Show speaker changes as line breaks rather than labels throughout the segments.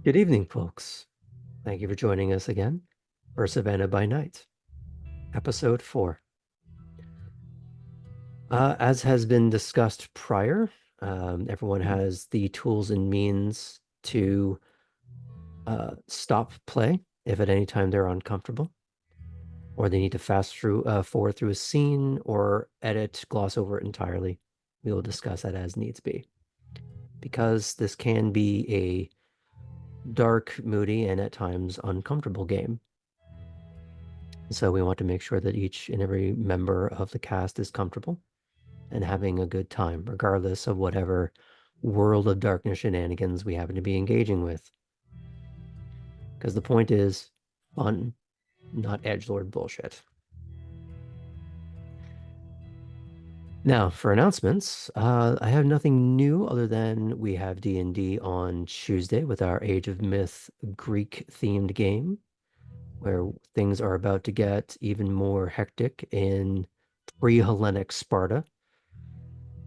Good evening, folks. Thank you for joining us again for Savannah by Night, Episode 4. As has been discussed prior, everyone has the tools and means to stop play if at any time they're uncomfortable, or they need to forward through a scene, or edit, gloss over it entirely. We will discuss that as needs be. Because this can be a dark, moody, and at times uncomfortable game. So we want to make sure that each and every member of the cast is comfortable and having a good time, regardless of whatever world of darkness shenanigans we happen to be engaging with. Because the point is fun, not edgelord bullshit. Now, for announcements, I have nothing new other than we have D&D on Tuesday with our Age of Myth Greek-themed game, where things are about to get even more hectic in pre-Hellenic Sparta.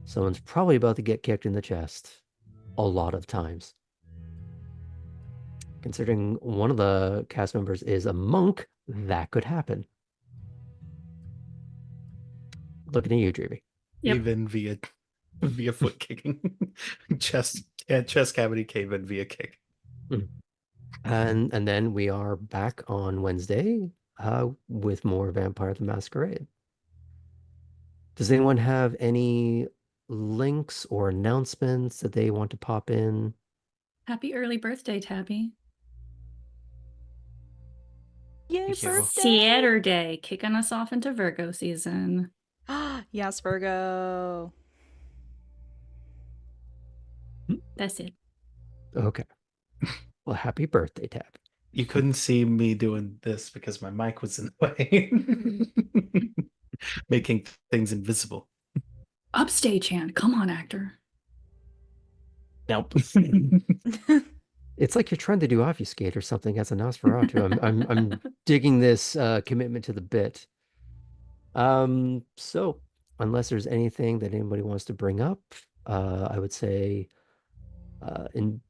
Someone's probably about to get kicked in the chest a lot of times. Considering one of the cast members is a monk, that could happen. Looking at you, Dreamy.
Yep.
Even via foot kicking. chest cavity cave in via kick.
And then we are back on Wednesday with more Vampire the Masquerade. Does anyone have any links or announcements that they want to pop in?
Happy early birthday, Tabby.
Yay,
Thank you.
birthday!
Saturday, kicking us off into Virgo season.
Yes, Virgo.
That's it.
Okay. Well, happy birthday, Tab.
You couldn't see me doing this because my mic was in the way. Making things invisible.
Upstage hand. Come on, actor.
Nope.
It's like you're trying to do obfuscate or something as a Nosferatu. I'm digging this commitment to the bit. So unless there's anything that anybody wants to bring up, I would say in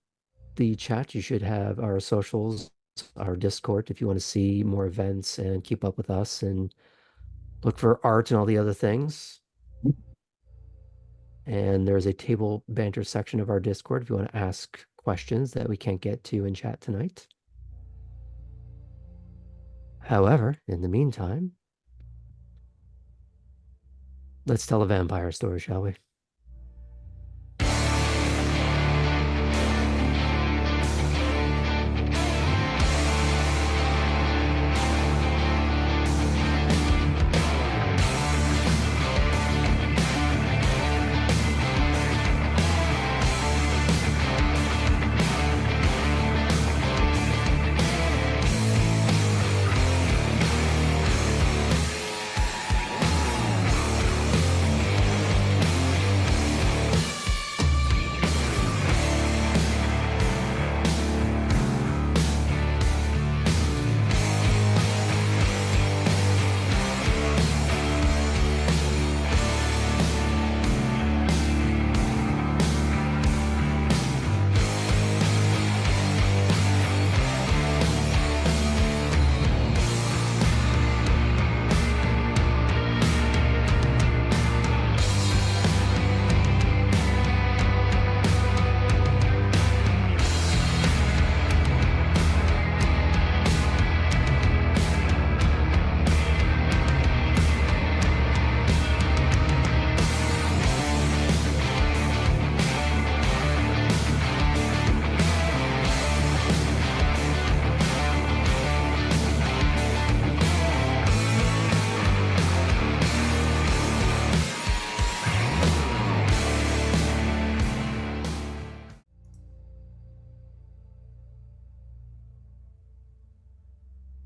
the chat you should have our socials, our Discord, if you want to see more events and keep up with us and look for art and all the other things. And there's a table banter section of our Discord if you want to ask questions that we can't get to in chat tonight. However, in the meantime, let's tell a vampire story, shall we?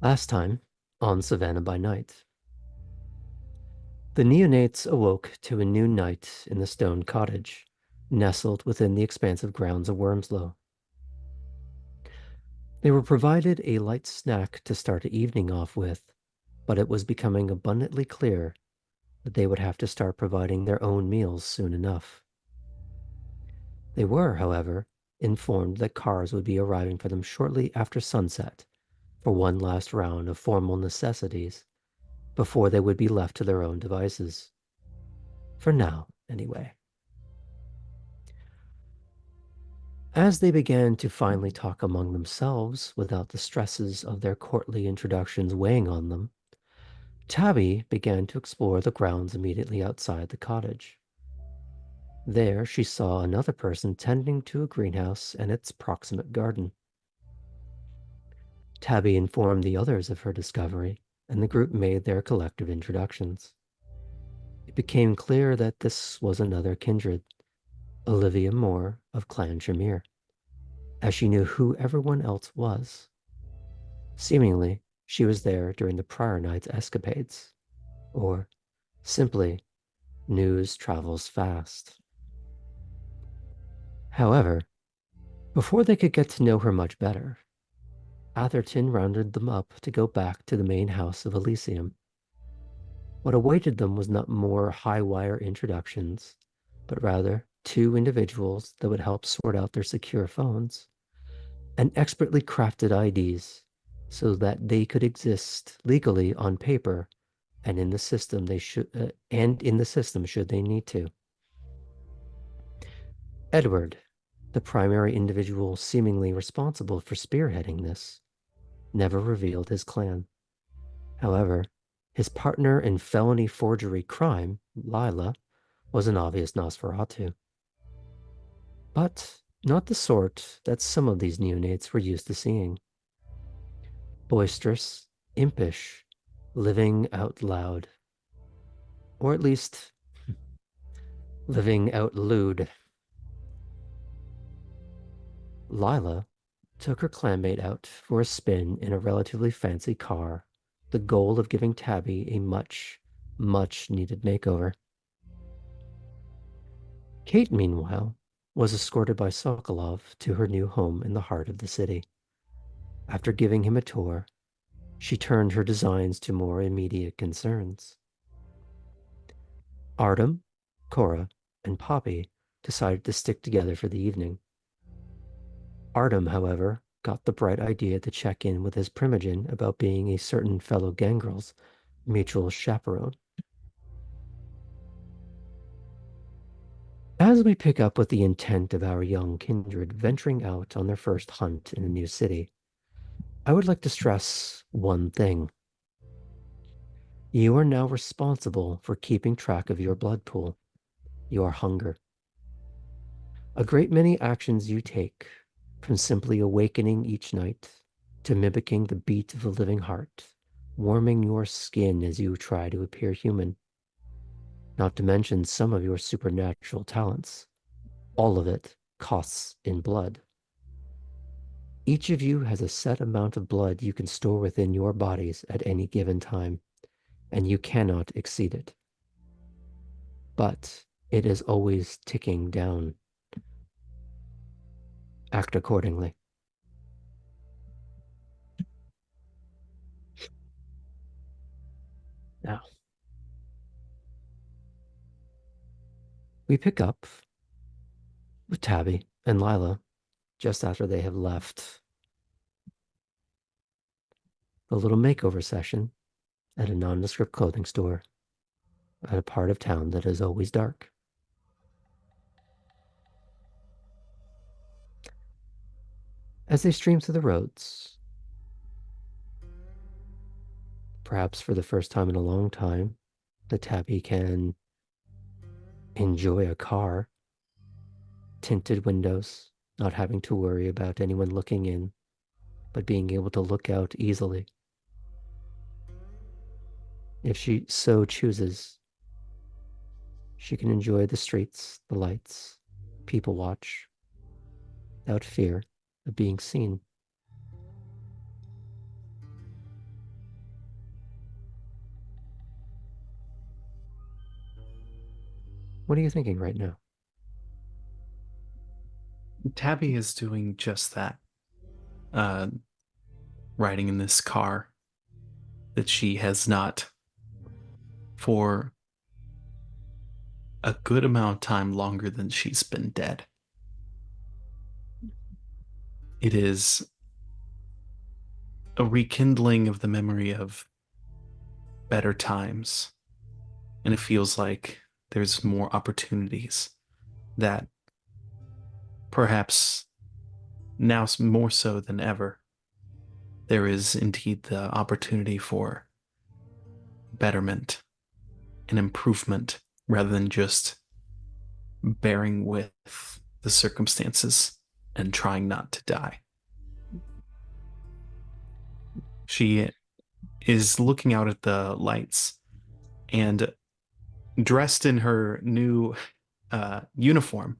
Last time on Savannah by Night. The neonates awoke to a new night in the stone cottage, nestled within the expansive grounds of Wormslow. They were provided a light snack to start the evening off with, but it was becoming abundantly clear that they would have to start providing their own meals soon enough. They were, however, informed that cars would be arriving for them shortly after sunset for one last round of formal necessities before they would be left to their own devices. For now, anyway. As they began to finally talk among themselves without the stresses of their courtly introductions weighing on them, Tabby began to explore the grounds immediately outside the cottage. There she saw another person tending to a greenhouse and its proximate garden. Tabby informed the others of her discovery, and the group made their collective introductions. It became clear that this was another kindred, Olivia Moore of Clan Shamir, as she knew who everyone else was. Seemingly, she was there during the prior night's escapades, or simply, news travels fast. However, before they could get to know her much better, Atherton rounded them up to go back to the main house of Elysium. What awaited them was not more high-wire introductions, but rather 2 individuals that would help sort out their secure phones and expertly crafted IDs so that they could exist legally on paper and in the system should they need to. Edward, the primary individual seemingly responsible for spearheading this, never revealed his clan. However, his partner in felony forgery crime, Lila, was an obvious Nosferatu. But not the sort that some of these neonates were used to seeing. Boisterous, impish, living out loud. Or at least, living out lewd. Lila took her clanmate out for a spin in a relatively fancy car, the goal of giving Tabby a much, much needed makeover. Kate, meanwhile, was escorted by Sokolov to her new home in the heart of the city. After giving him a tour, she turned her designs to more immediate concerns. Artem, Cora, and Poppy decided to stick together for the evening. Artem, however, got the bright idea to check in with his primogen about being a certain fellow gangrel's mutual chaperone. As we pick up with the intent of our young kindred venturing out on their first hunt in a new city, I would like to stress one thing. You are now responsible for keeping track of your blood pool, your hunger. A great many actions you take, from simply awakening each night to mimicking the beat of a living heart, warming your skin as you try to appear human, not to mention some of your supernatural talents. All of it costs in blood. Each of you has a set amount of blood you can store within your bodies at any given time, and you cannot exceed it. But it is always ticking down. Act accordingly. Now, we pick up with Tabby and Lila just after they have left the little makeover session at a nondescript clothing store at a part of town that is always dark. As they stream through the roads, perhaps for the first time in a long time, the Tabby can enjoy a car, tinted windows, not having to worry about anyone looking in, but being able to look out easily. If she so chooses, she can enjoy the streets, the lights, people watch, without fear of being seen. What are you thinking right now?
Tabby is doing just that. Riding in this car that she has not for a good amount of time longer than she's been dead. It is a rekindling of the memory of better times, and it feels like there's more opportunities that perhaps now more so than ever, there is indeed the opportunity for betterment and improvement rather than just bearing with the circumstances and trying not to die. She is looking out at the lights and dressed in her new uniform,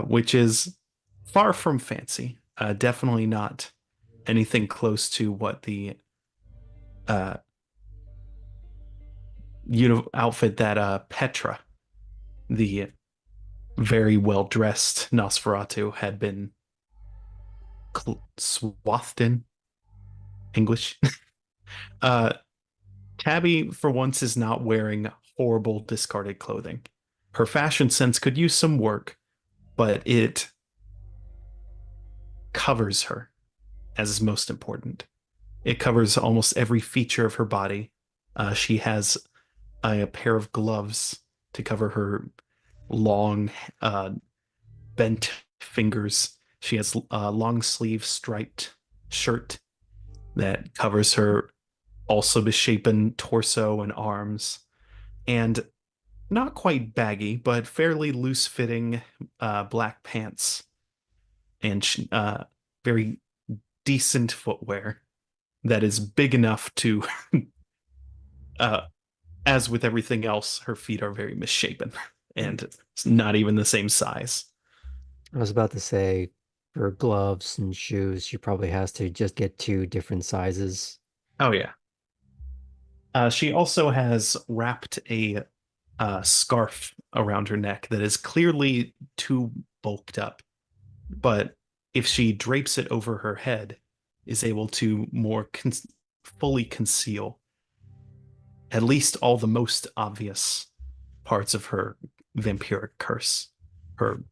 which is far from fancy. Definitely not anything close to what the uh, outfit that Petra, the very well dressed Nosferatu, had been swathed in. English. uh, Tabby, for once, is not wearing horrible discarded clothing. Her fashion sense could use some work, but it covers her, as is most important. It covers almost every feature of her body. She has a pair of gloves to cover her long, bent fingers. She has a long sleeve striped shirt that covers her also misshapen torso and arms, and not quite baggy, but fairly loose fitting black pants, and very decent footwear that is big enough to, uh, as with everything else, her feet are very misshapen and it's not even the same size.
I was about to say, for gloves and shoes, she probably has to just get two different sizes.
Oh, yeah. She also has wrapped a scarf around her neck that is clearly too bulked up, but if she drapes it over her head, is able to more fully conceal at least all the most obvious parts of her vampiric curse, her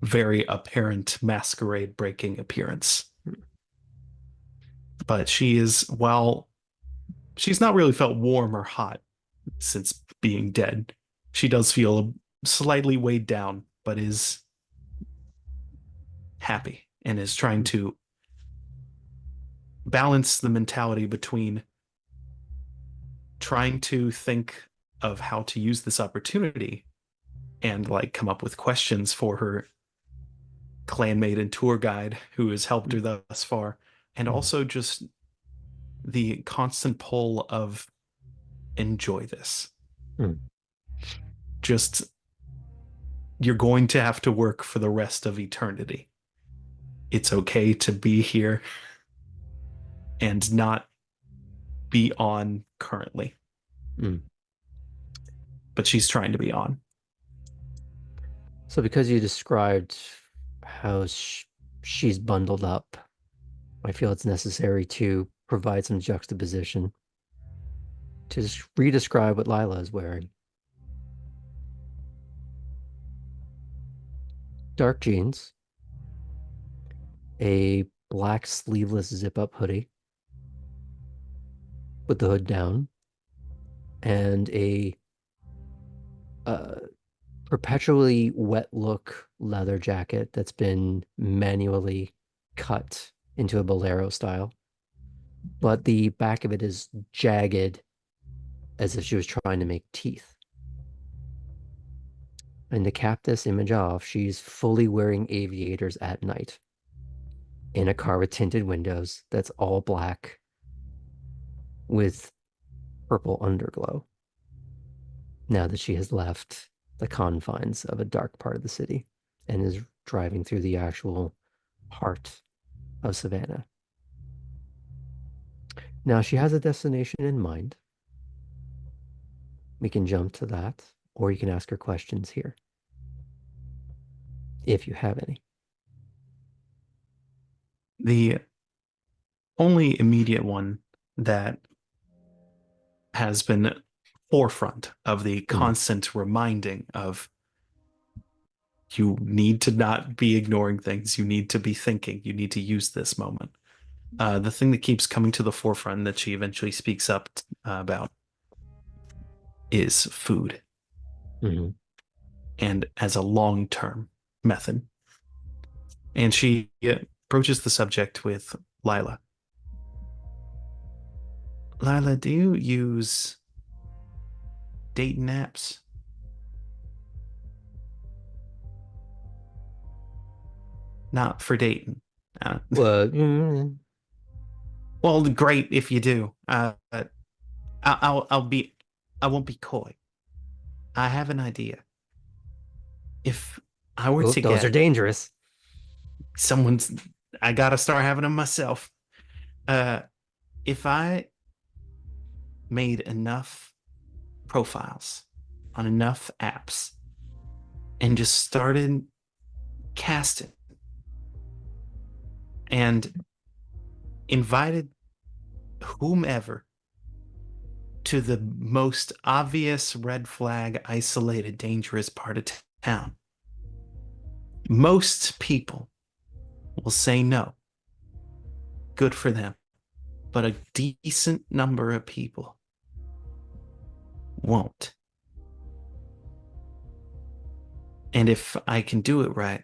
very apparent masquerade breaking appearance. But she is, while she's not really felt warm or hot since being dead, she does feel slightly weighed down, but is happy and is trying to balance the mentality between trying to think of how to use this opportunity and like come up with questions for her clanmate and tour guide who has helped her thus far, and also just the constant pull of enjoy this. Just you're going to have to work for the rest of eternity. It's okay to be here and not be on currently. But she's trying to be on.
So because you described how she's bundled up, I feel it's necessary to provide some juxtaposition to re-describe what Lila is wearing. Dark jeans, a black sleeveless zip-up hoodie with the hood down, and a perpetually wet look leather jacket that's been manually cut into a bolero style. But the back of it is jagged as if she was trying to make teeth. And to cap this image off, she's fully wearing aviators at night in a car with tinted windows that's all black with purple underglow now that she has left the confines of a dark part of the city and is driving through the actual heart of Savannah. Now she has a destination in mind. We can jump to that, or you can ask her questions here, if you have any.
The only immediate one that has been forefront of the constant reminding of You need to not be ignoring things. You need to be thinking. You need to use this moment. The thing that keeps coming to the forefront that she eventually speaks up about is food,
Mhm.
and as a long-term method. And she approaches the subject with Lila. Lila, do you use dating apps? Not for dating.
Well,
Well, great if you do. I'll be, I won't be coy. I have an idea. If I were to
those are
get
dangerous.
someone's, I gotta start having them myself. Uh, if I made enough profiles on enough apps and just started casting and invited whomever to the most obvious red flag, isolated, dangerous part of town, most people will say no. Good for them. But a decent number of people won't. And if I can do it right,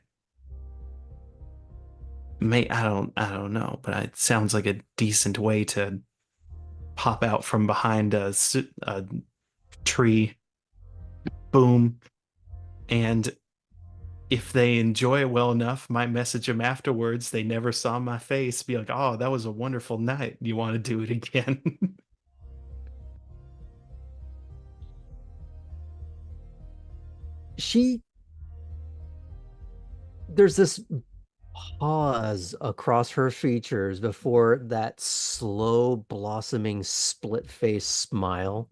I don't know, but it sounds like a decent way to pop out from behind a tree, boom, and if they enjoy it well enough, might message them afterwards. They never saw my face. Be like, "Oh, that was a wonderful night. You want to do it again?"
There's this pause across her features before that slow blossoming split face smile.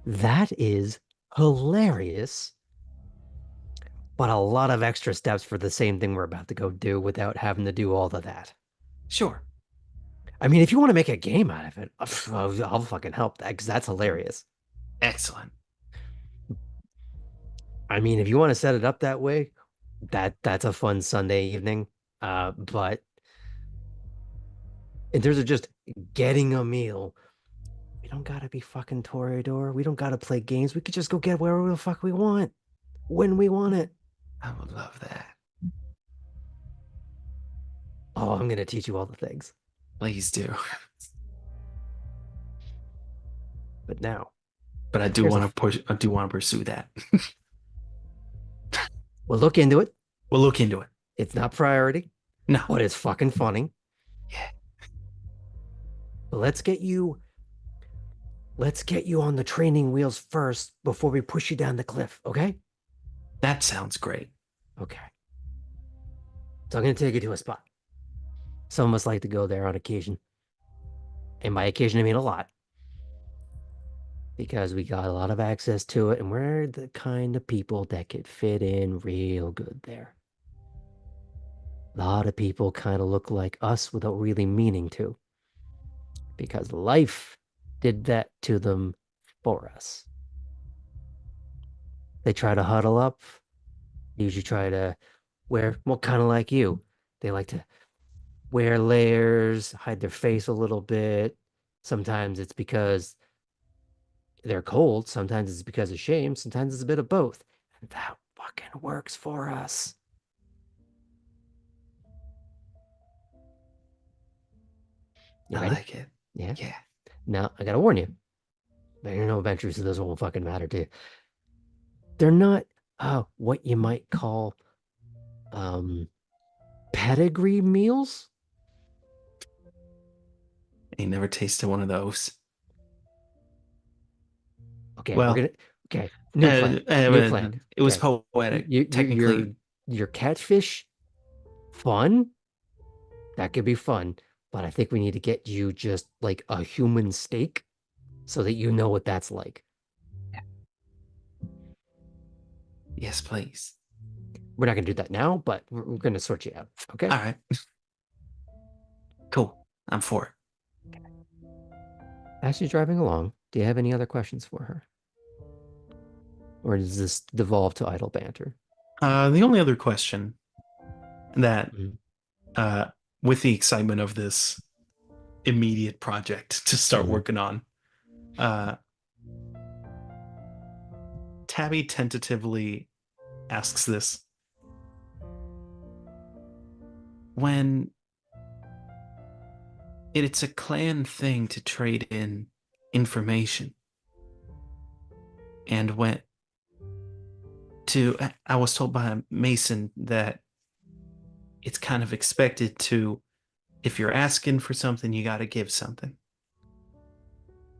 That is hilarious, but a lot of extra steps for the same thing we're about to go do without having to do all of that.
Sure.
I mean, if you want to make a game out of it, I'll fucking help that because that's hilarious.
Excellent.
I mean, if you want to set it up that way, that's a fun Sunday evening. But in terms of just getting a meal, we don't gotta be fucking Toreador. We don't gotta play games. We could just go get wherever the fuck we want when we want it.
I would love that.
Oh, I'm gonna teach you all the things.
Please do.
But now,
But I do
here's a
want to push. I do want to pursue that.
we'll look into it.
We'll look into it.
It's not priority,
No.
but it's fucking funny.
Yeah.
But let's get you on the training wheels first before we push you down the cliff, okay?
That sounds great.
Okay. So I'm gonna take you to a spot. Some of us like to go there on occasion. And by occasion I mean a lot. Because we got a lot of access to it, and we're the kind of people that could fit in real good there. A lot of people kind of look like us without really meaning to, because life did that to them for us. They try to huddle up, usually try to wear, well, kind of like you. They like to wear layers, hide their face a little bit. Sometimes it's because they're cold. Sometimes it's because of shame. Sometimes it's a bit of both. And that fucking works for us. You
I
ready?
like it.
Yeah.
Yeah.
Now, I gotta warn you. There are no adventures, so this won't fucking matter to you. They're not what you might call um pedigree meals.
Ain't never tasted one of those.
Okay, we're
Well,
gonna okay, new plan. New plan.
it was
Okay.
poetic.
Your
Technically,
your catfish fun. That could be fun, but I think we need to get you just like a human steak so that you know what that's like.
yes, please.
We're not gonna do that now, but we're gonna sort you out. Okay.
All right. Cool. I'm for it.
As she's driving along, do you have any other questions for her? Or does this devolve to idle banter?
The only other question that,
Mhm.
uh, with the excitement of this immediate project to start
Mhm.
working on, uh, Tabby tentatively asks this. When it's a clan thing to trade in information, and I was told by Mason that it's kind of expected to, if you're asking for something, you got to give something.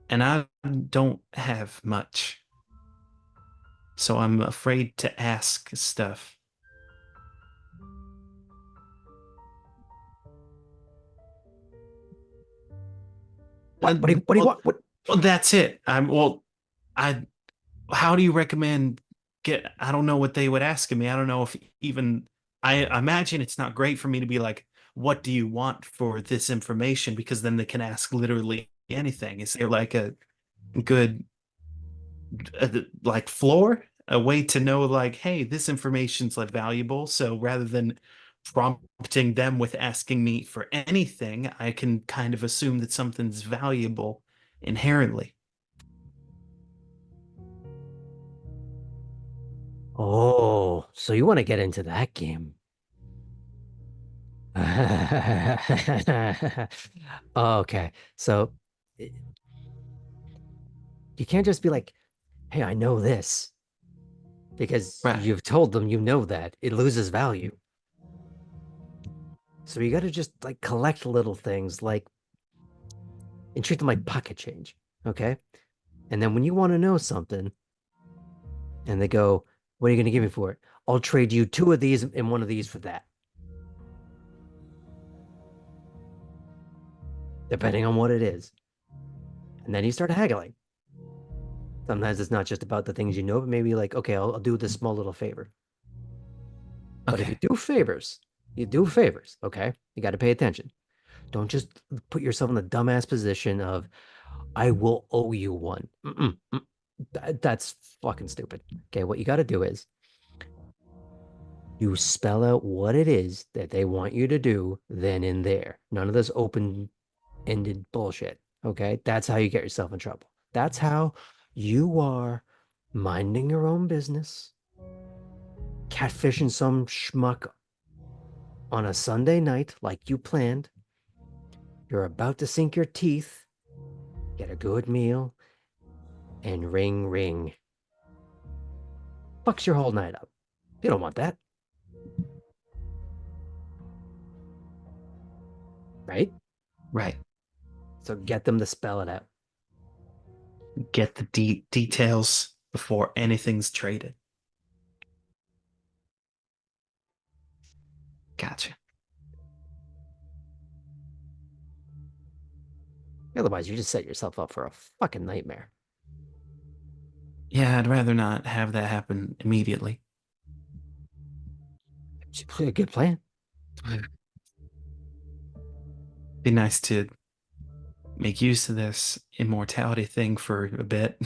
And I don't have much, so I'm afraid to ask stuff.
What? What do you? What do you
Well,
want? What?
well, that's it. I. How do you recommend get? I don't know what they would ask of me. I don't know if even I imagine it's not great for me to be like, "What do you want for this information?" Because then they can ask literally anything. Is there like a good like floor, a way to know like, hey, this information's like valuable. So rather than prompting them with asking me for anything, I can kind of assume that something's valuable inherently.
Oh, so you want to get into that game? Okay, so you can't just be like, "Hey, I know this," because
Right.
you've told them you know that. It loses value. So you got to just like collect little things, like and treat them like pocket change. Okay, and then when you want to know something, and they go, "What are you going to give me for it?" I'll trade you two of these and one of these for that, depending on what it is. And then you start haggling. Sometimes it's not just about the things you know, but maybe like, okay, I'll do this small little favor. But if
Okay.
you do favors, okay? You got to pay attention. Don't just put yourself in the dumbass position of, I will owe you one. That's fucking stupid. Okay, what you got to do is you spell out what it is that they want you to do then and there. None of this open-ended bullshit. Okay, that's how you get yourself in trouble. That's how you are minding your own business, catfishing some schmuck on a Sunday night like you planned. You're about to sink your teeth, get a good meal, and ring, ring. Fucks your whole night up. You don't want that, right?
Right.
So get them to spell it out.
Get the details before anything's traded. Gotcha.
Otherwise, you just set yourself up for a fucking nightmare.
Yeah, I'd rather not have that happen immediately.
A good plan.
Be nice to make use of this immortality thing for a bit.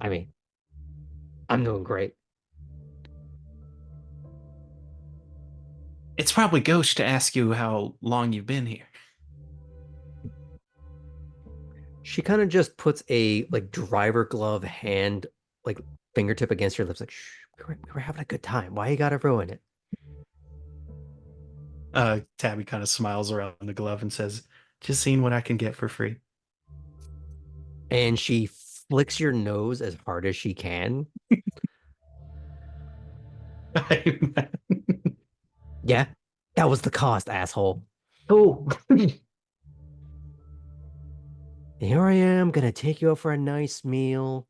I mean, I'm doing great.
It's probably gauche to ask you how long you've been here.
She kind of just puts a like driver glove hand, like fingertip against your lips, like, shh, we were having a good time. Why you gotta ruin it?
Tabby kind of smiles around the glove and says, just seeing what I can get for free.
And she flicks your nose as hard as she can. Yeah, that was the cost, asshole.
Oh,
Here I am, gonna take you out for a nice meal.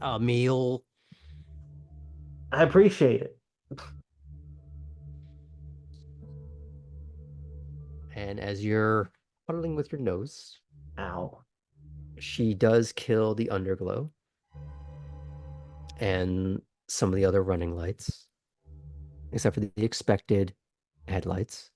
A meal.
I appreciate it.
And as you're huddling with your nose,
Ow.
she does kill the underglow and some of the other running lights, except for the expected headlights.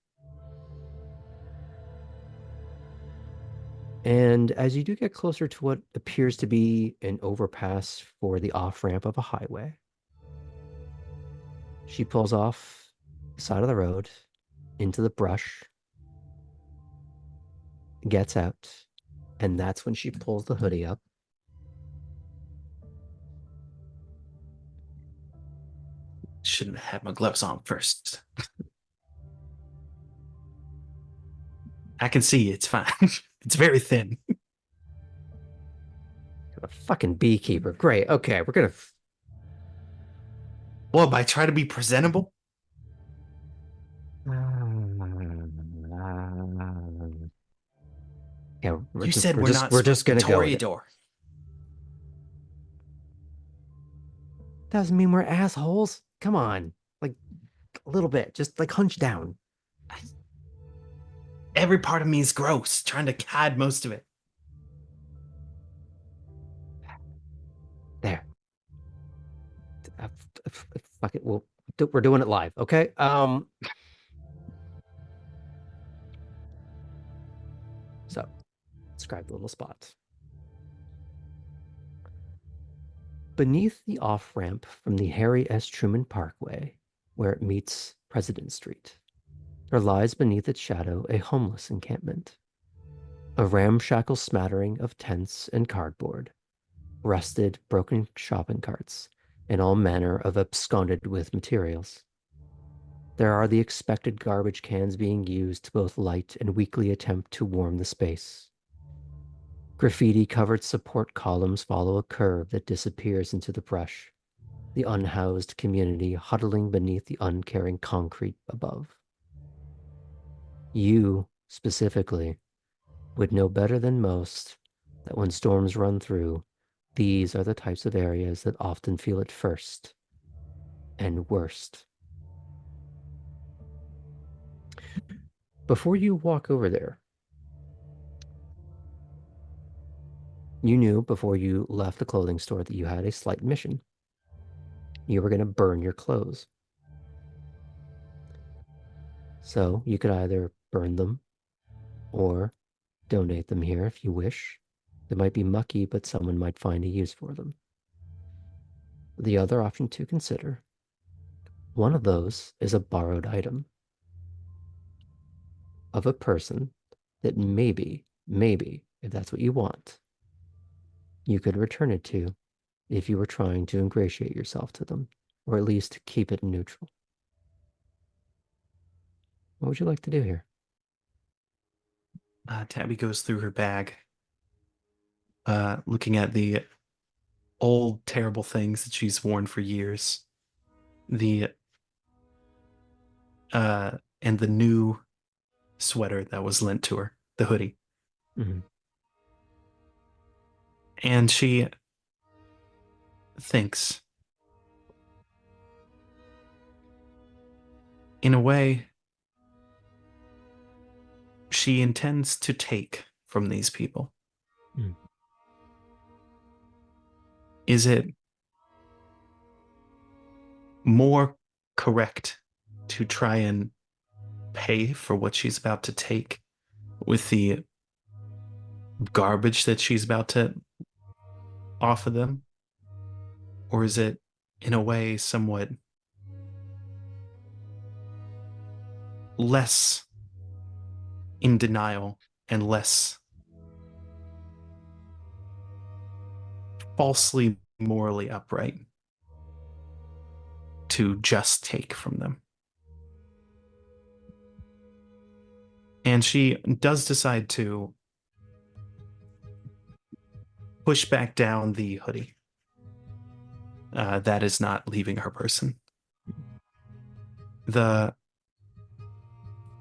And as you do get closer to what appears to be an overpass for the off-ramp of a highway, she pulls off the side of the road into the brush, gets out, and that's when she pulls the hoodie up.
Shouldn't have had my gloves on first. I can see it's fine. It's very thin.
A fucking beekeeper. Great. Okay, we're gonna.
Well, by trying to be presentable.
Yeah,
You said we're not
we're just gonna go with it.
Toreador.
Doesn't mean we're assholes. Come on, like a little bit, just like hunch down.
Every part of me is gross, trying to hide most of it.
There. Fuck it. We're doing it live, okay? So describe the little spot. Beneath the off-ramp from the Harry S. Truman Parkway, where it meets President Street, there lies beneath its shadow a homeless encampment. A ramshackle smattering of tents and cardboard, rusted, broken shopping carts, and all manner of absconded with materials. There are the expected garbage cans being used to both light and weakly attempt to warm the space. Graffiti-covered support columns follow a curve that disappears into the brush, the unhoused community huddling beneath the uncaring concrete above. You, specifically, would know better than most that when storms run through, these are the types of areas that often feel it first and worst. Before you walk over there, you knew before you left the clothing store that you had a slight mission. You were going to burn your clothes. So you could either burn them or donate them here if you wish. They might be mucky, but someone might find a use for them. The other option to consider, one of those is a borrowed item of a person that maybe, if that's what you want, you could return it to if you were trying to ingratiate yourself to them, or at least keep it neutral. What would you like to do here?
Tabby goes through her bag, looking at the old, terrible things that she's worn for years. The and the new sweater that was lent to her, the hoodie.
Mm-hmm.
And she thinks, in a way, she intends to take from these people.
Mm.
Is it more correct to try and pay for what she's about to take with the garbage that she's about to offer them? Or is it, in a way, somewhat less in denial and less falsely morally upright to just take from them? And she does decide to push back down the hoodie. That is not leaving her person. The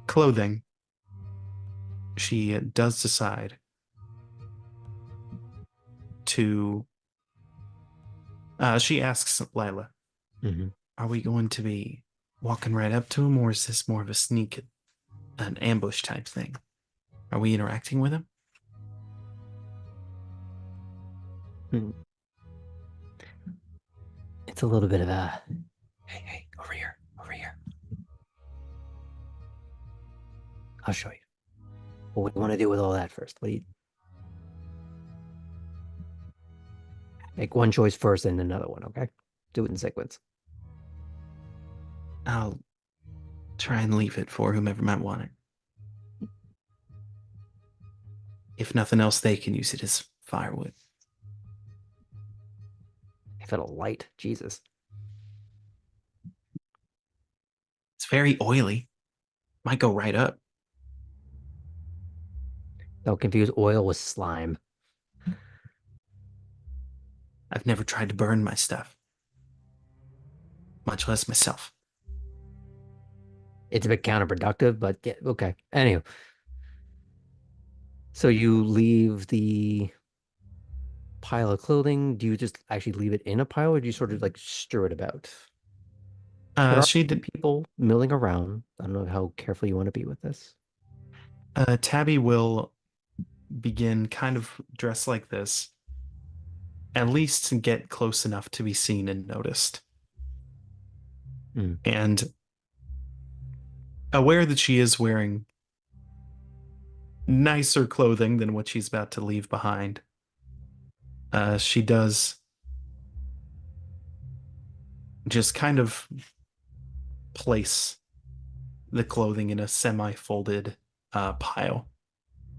clothing, she does decide to. She asks Lila,
Mm-hmm.
are we going to be walking right up to him, or is this more of a sneak, an ambush type thing? Are we interacting with him?
It's a little bit of a, hey, over here. I'll show you. What do you want to do with all that first? What do you? Make one choice first and another one, okay? Do it in sequence.
I'll try and leave it for whomever might want it. If nothing else, they can use it as firewood.
If it'll light, Jesus.
It's very oily. Might go right up.
Don't confuse oil with slime.
I've never tried to burn my stuff, much less myself.
It's a bit counterproductive, but yeah, okay. Anyway, so you leave the pile of clothing. Do you just actually leave it in a pile, or do you sort of like stir it about? There are
She did.
people milling around. I don't know how careful you want to be with this.
Tabby will begin kind of dressed like this, at least to get close enough to be seen and noticed. And aware that she is wearing nicer clothing than what she's about to leave behind, she does just kind of place the clothing in a semi-folded pile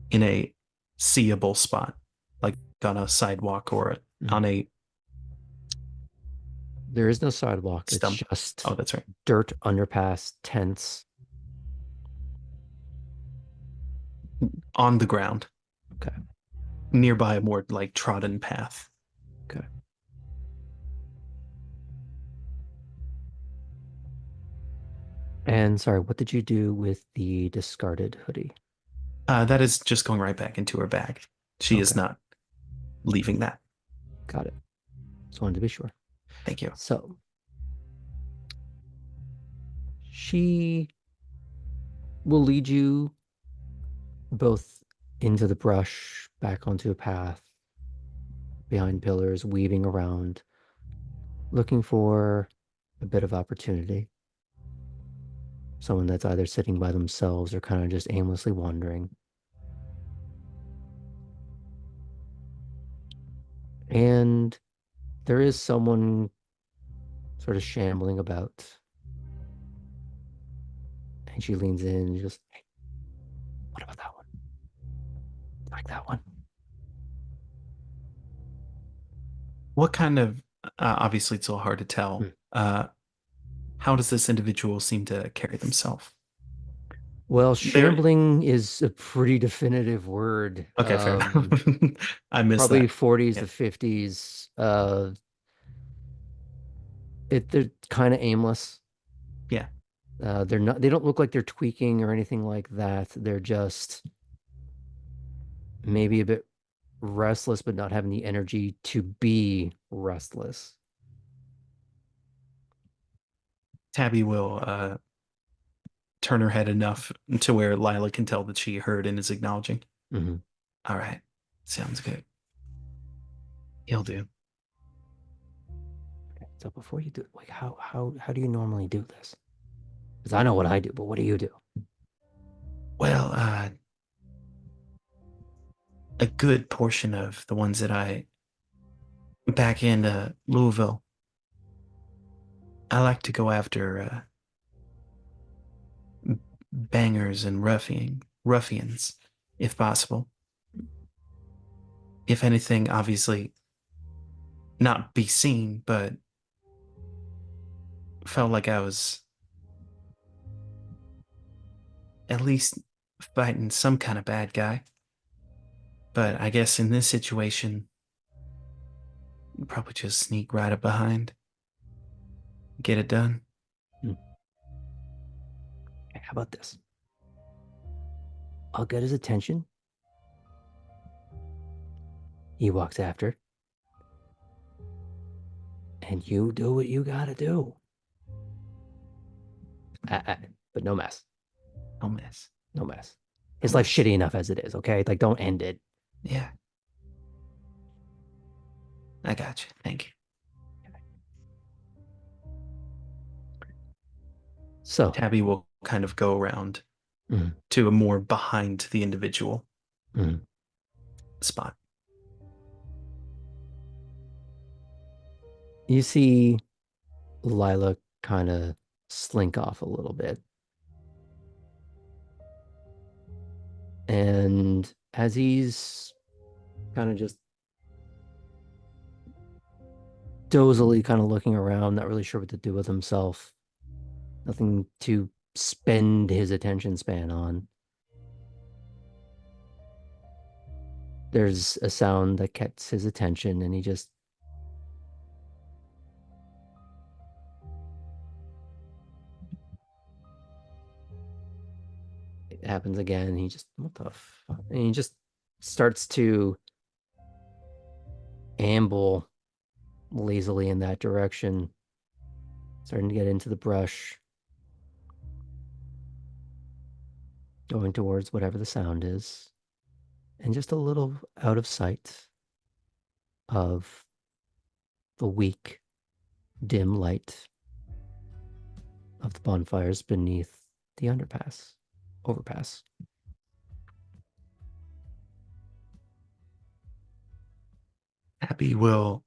in a seeable spot, like on a sidewalk or on a
There is no sidewalk.
stump.
It's just
Oh, that's right.
dirt underpass, tents.
On the ground.
Okay.
Nearby a more like trodden path.
Okay. And sorry, what did you do with the discarded hoodie?
That is just going right back into her bag. She is
Okay.
not leaving that.
Got it. Just wanted to be sure.
Thank you.
So she will lead you both into the brush, back onto a path, behind pillars, weaving around, looking for a bit of opportunity. Someone that's either sitting by themselves or kind of just aimlessly wandering. And there is someone sort of shambling about. And she leans in and just, hey, what about that one? Like that one?
What kind of, obviously it's a little hard to tell. How does this individual seem to carry themselves?
Well, shambling is a pretty definitive word.
Okay, fair enough. I missed
Probably
that.
40s
Yeah.
to 50s. They're kind of aimless.
Yeah.
They don't look like they're tweaking or anything like that. They're just maybe a bit restless, but not having the energy to be restless.
Tabby will turn her head enough to where Lila can tell that she heard and is acknowledging. All right. Sounds good. He'll do.
Okay, so before you do, like, how do you normally do this? Because I know what I do, but what do you do?
Well, a good portion of the ones that I back in Louisville, I like to go after bangers and ruffians, if possible. If anything, obviously, not be seen, but felt like I was at least fighting some kind of bad guy. But I guess in this situation, probably just sneak right up behind, get it done.
Okay, how about this? I'll get his attention. He walks after. And you do what you gotta do. But no mess.
No mess.
No mess. His life's shitty enough as it is, okay? Like, don't end it.
Yeah. I got you. Thank you.
So
Tabby will kind of go around to a more behind the individual spot.
You see Lila kind of slink off a little bit. And as he's kind of just dozily kind of looking around, not really sure what to do with himself, nothing to spend his attention span on, there's a sound that gets his attention, and he just it happens again. And he just, what the fuck? And he just starts to amble lazily in that direction, starting to get into the brush, going towards whatever the sound is, and just a little out of sight of the weak, dim light of the bonfires beneath the overpass.
Abby will,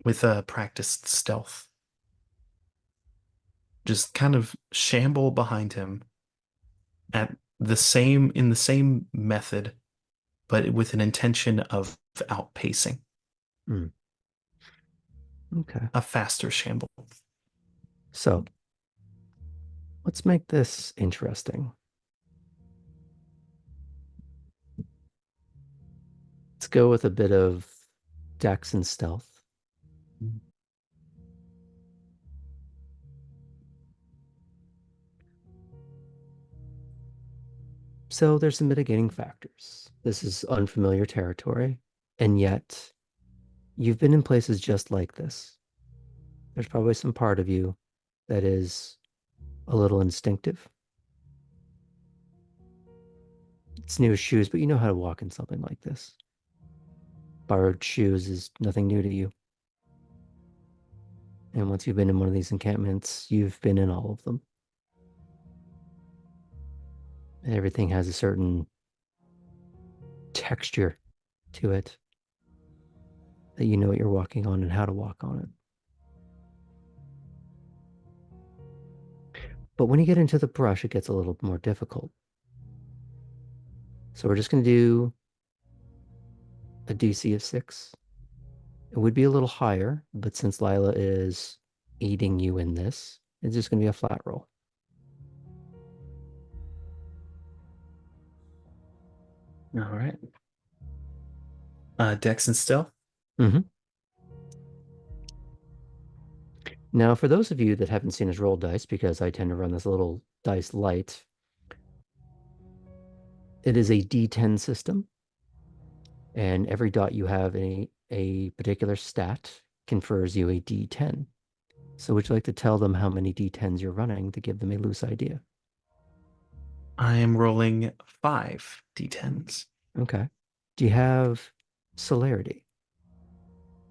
with a practiced stealth, just kind of shamble behind him in the same method, but with an intention of outpacing.
Mm. Okay.
A faster shamble.
So let's make this interesting. Let's go with a bit of dex and stealth. So there's some mitigating factors. This is unfamiliar territory, and yet you've been in places just like this. There's probably some part of you that is a little instinctive. It's new shoes, but you know how to walk in something like this. Borrowed shoes is nothing new to you. And once you've been in one of these encampments, you've been in all of them. And everything has a certain texture to it that you know what you're walking on and how to walk on it. But when you get into the brush, it gets a little more difficult. So we're just going to do a DC of 6. It would be a little higher, but since Lila is aiding you in this, it's just going to be a flat roll.
All right. Dex and stealth.
Mm-hmm. Now, for those of you that haven't seen us roll dice, because I tend to run this little dice light, it is a D10 system, and every dot you have in a particular stat confers you a D10. So would you like to tell them how many D10s you're running to give them a loose idea?
I am rolling 5 D10s.
Okay. Do you have celerity?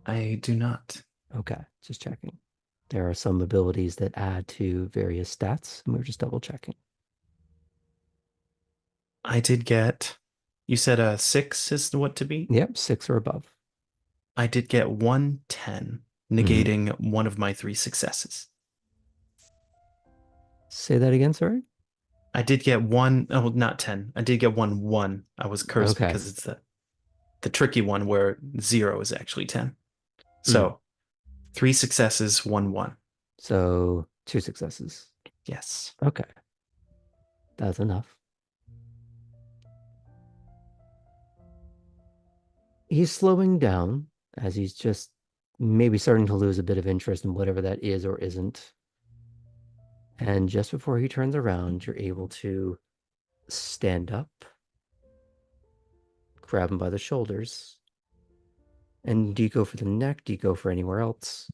I do not.
Okay, just checking. There are some abilities that add to various stats, and we're just double checking.
I did get, you said a 6 is what to be?
Yep, 6 or above.
I did get 110, negating one of my 3 successes.
Say that again, sorry?
I did get one, oh, not 10. I did get 1. I was cursed
Okay.
because it's the tricky one where 0 is actually 10. So 3 successes, 1.
So 2 successes.
Yes.
Okay. That's enough. He's slowing down as he's just maybe starting to lose a bit of interest in whatever that is or isn't. And just before he turns around, you're able to stand up, grab him by the shoulders. And do you go for the neck? Do you go for anywhere else?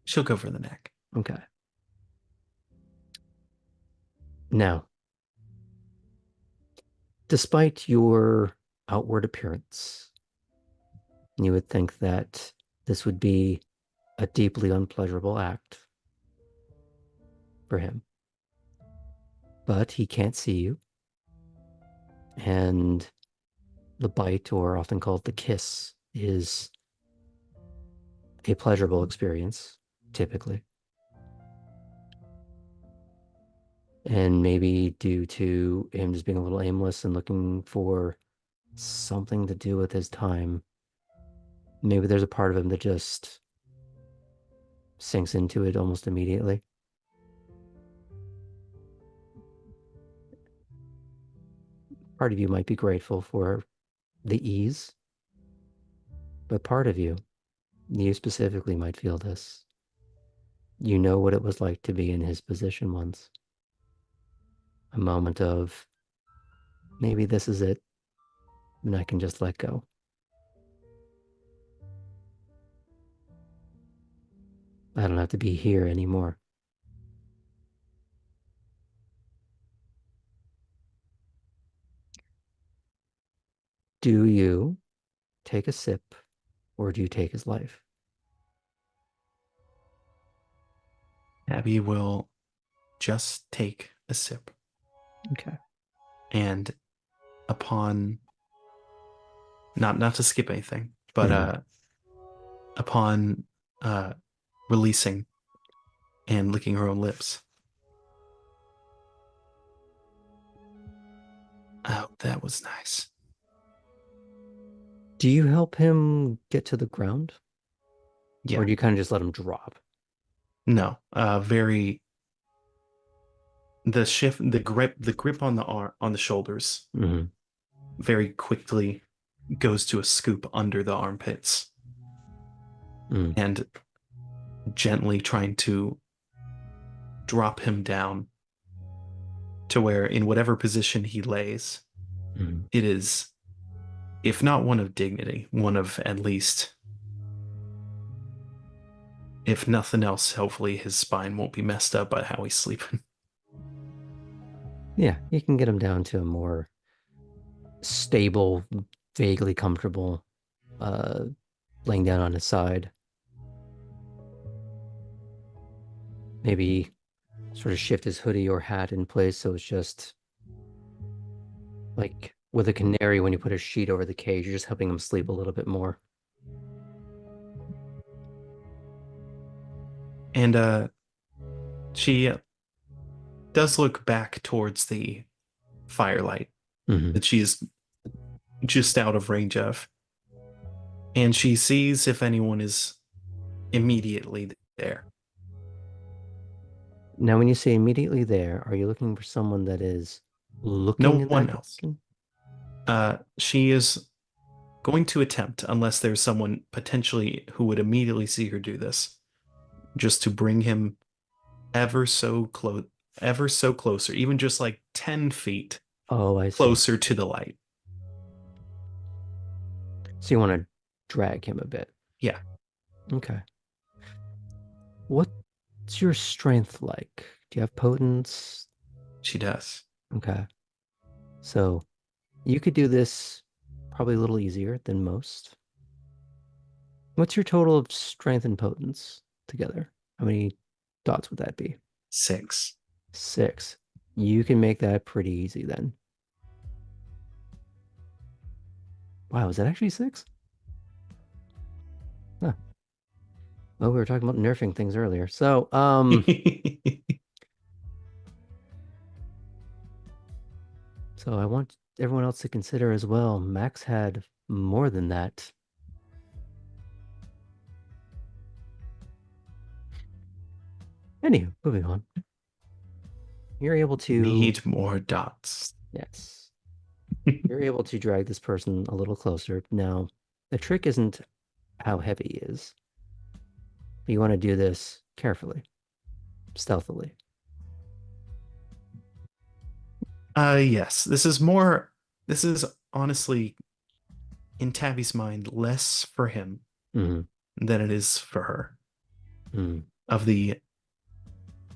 She'll go for the neck.
Okay. Now, despite your outward appearance, you would think that this would be a deeply unpleasurable act for him. But he can't see you. And the bite, or often called the kiss, is a pleasurable experience, typically. And maybe due to him just being a little aimless and looking for something to do with his time, maybe there's a part of him that just sinks into it almost immediately. Part of you might be grateful for the ease, but part of you specifically might feel this. You know what it was like to be in his position once. A moment of maybe this is it, and I can just let go. I don't have to be here anymore. Do you take a sip or do you take his life?
Abby will just take a sip.
Okay.
And upon not to skip anything, but upon releasing and licking her own lips. Oh, that was nice.
Do you help him get to the ground?
Yeah.
Or do you kind of just let him drop?
No. Very the grip on the arm on the shoulders
Mm-hmm.
very quickly goes to a scoop under the armpits. And gently trying to drop him down to where in whatever position he lays, it is, if not one of dignity, one of at least, if nothing else, hopefully his spine won't be messed up by how he's sleeping.
Yeah, you can get him down to a more stable, vaguely comfortable, laying down on his side. Maybe sort of shift his hoodie or hat in place so it's just like with a canary when you put a sheet over the cage, you're just helping him sleep a little bit more.
And she does look back towards the firelight that she is just out of range of. And she sees if anyone is immediately there.
Now, when you say immediately there, are you looking for someone that is looking
No
in
one
that
else.
direction?
She is going to attempt, unless there's someone potentially who would immediately see her do this, just to bring him ever so closer, even just like 10 feet
Oh, I see.
closer to the light.
So you want to drag him a bit.
Yeah.
Okay. What's your strength like? Do you have potence?
She does.
Okay. So you could do this probably a little easier than most. What's your total of strength and potence together? How many dots would that be?
6.
6. You can make that pretty easy then. Wow, is that actually 6? Huh. Oh, we were talking about nerfing things earlier. So, so I want everyone else to consider as well. Max had more than that. Anywho, moving on. You're able to
Need more dots.
Yes. You're able to drag this person a little closer. Now, the trick isn't how heavy he is. You want to do this carefully, stealthily.
Yes. This is honestly, in Tabby's mind, less for him than it is for her. Of the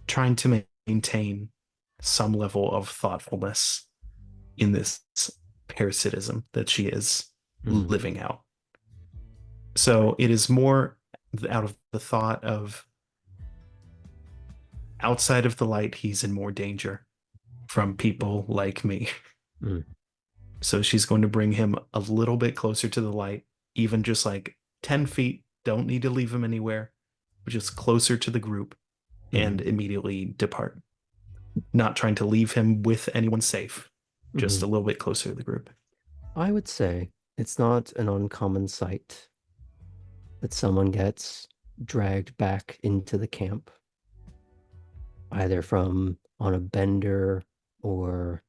trying to maintain some level of thoughtfulness in this parasitism that she is living out. So it is more out of the thought of outside of the light, he's in more danger from people like me. So she's going to bring him a little bit closer to the light, even just like 10 feet don't need to leave him anywhere, but just closer to the group and
Mhm.
immediately depart. Not trying to leave him with anyone safe, just
Mhm.
a little bit closer to the group.
I would say it's not an uncommon sight that someone gets dragged back into the camp, either from on a bender or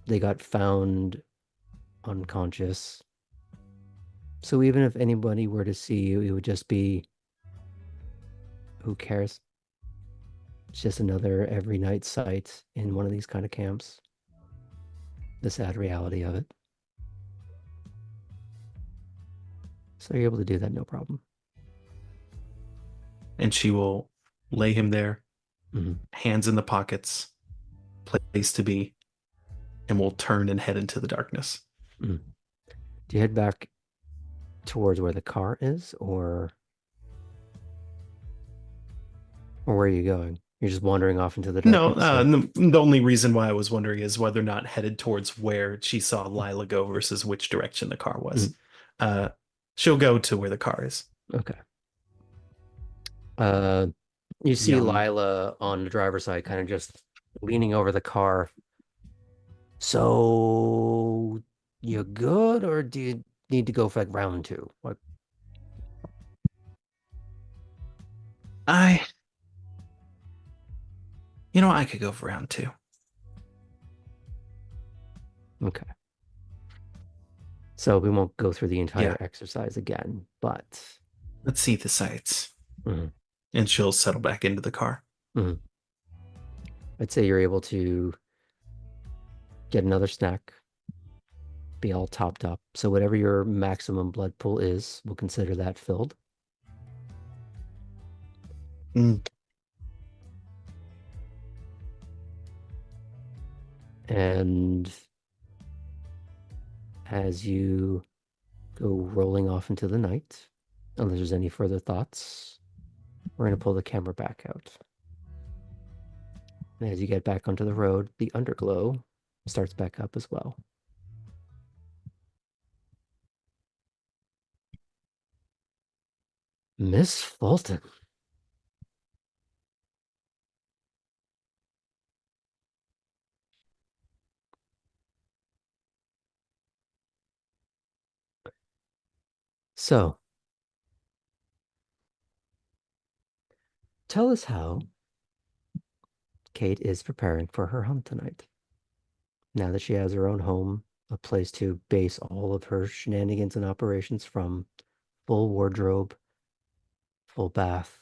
they got found unconscious. So even if anybody were to see you, it would just be, who cares? It's just another every night sight in one of these kind of camps. The sad reality of it. So you're able to do that, no problem.
And she will lay him there,
Mhm.
hands in the pockets, place to be, and will turn and head into the darkness.
Mhm. Do you head back towards where the car is, or where are you going? You're just wandering off into the
No,
darkness, or
the only reason why I was wondering is whether or not headed towards where she saw Lila go versus which direction the car was.
Mhm.
Uh, she'll go to where the car is.
Okay. Uh, you see
Young.
Lila on the driver's side, kind of just leaning over the car. So you good, or do you need to go for like round two? What?
I, I could go for round two.
Okay. So we won't go through the entire
Yeah.
exercise again, but
Let's see the sights.
Mhm.
And she'll settle back into the car.
Mhm. I'd say you're able to get another snack, be all topped up. So whatever your maximum blood pool is, we'll consider that filled.
Mm.
And as you go rolling off into the night, unless there's any further thoughts, we're going to pull the camera back out. And as you get back onto the road, the underglow starts back up as well. Miss Fulton. So, tell us how Kate is preparing for her hunt tonight. Now that she has her own home, a place to base all of her shenanigans and operations from, full wardrobe, full bath,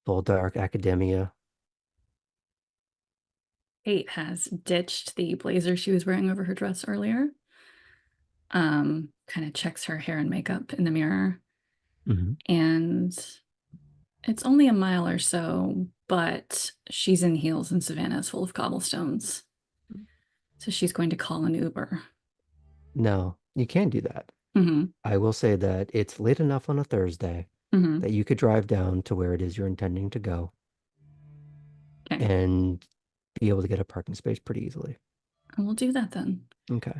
full dark academia.
Kate has ditched the blazer she was wearing over her dress earlier. Kind of checks her hair and makeup in the mirror.
Mhm.
And it's only a mile or so, but she's in heels and Savannah is full of cobblestones. So she's going to call an Uber.
No, you can't do that.
Mm-hmm.
I will say that it's late enough on a Thursday
Mm-hmm.
that you could drive down to where it is you're intending to go
Okay.
and be able to get a parking space pretty easily.
And we'll do that then.
Okay.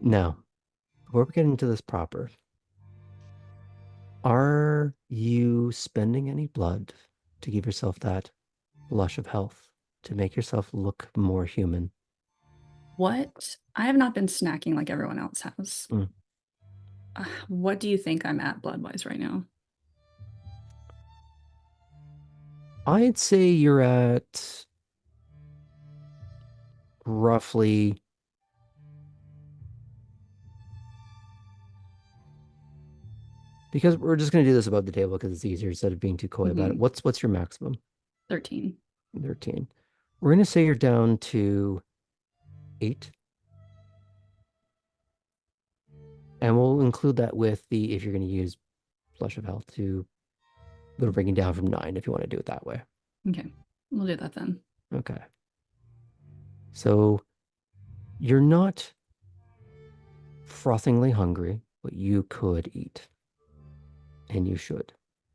Now, before we get into this proper, are you spending any blood to give yourself that blush of health, to make yourself look more human?
What? I have not been snacking like everyone else has.
Mm.
What do you think I'm at blood-wise right now?
I'd say you're at roughly because we're just gonna do this above the table because it's easier instead of being too coy about it.
Mhm.
What's your maximum?
13.
13. We're gonna say you're down to 8. And we'll include that with the, if you're gonna use Flush of Health to, it'll bring you down from 9 if you want to do it that way.
Okay. We'll do that then.
Okay. So you're not frothingly hungry, but you could eat. And you should.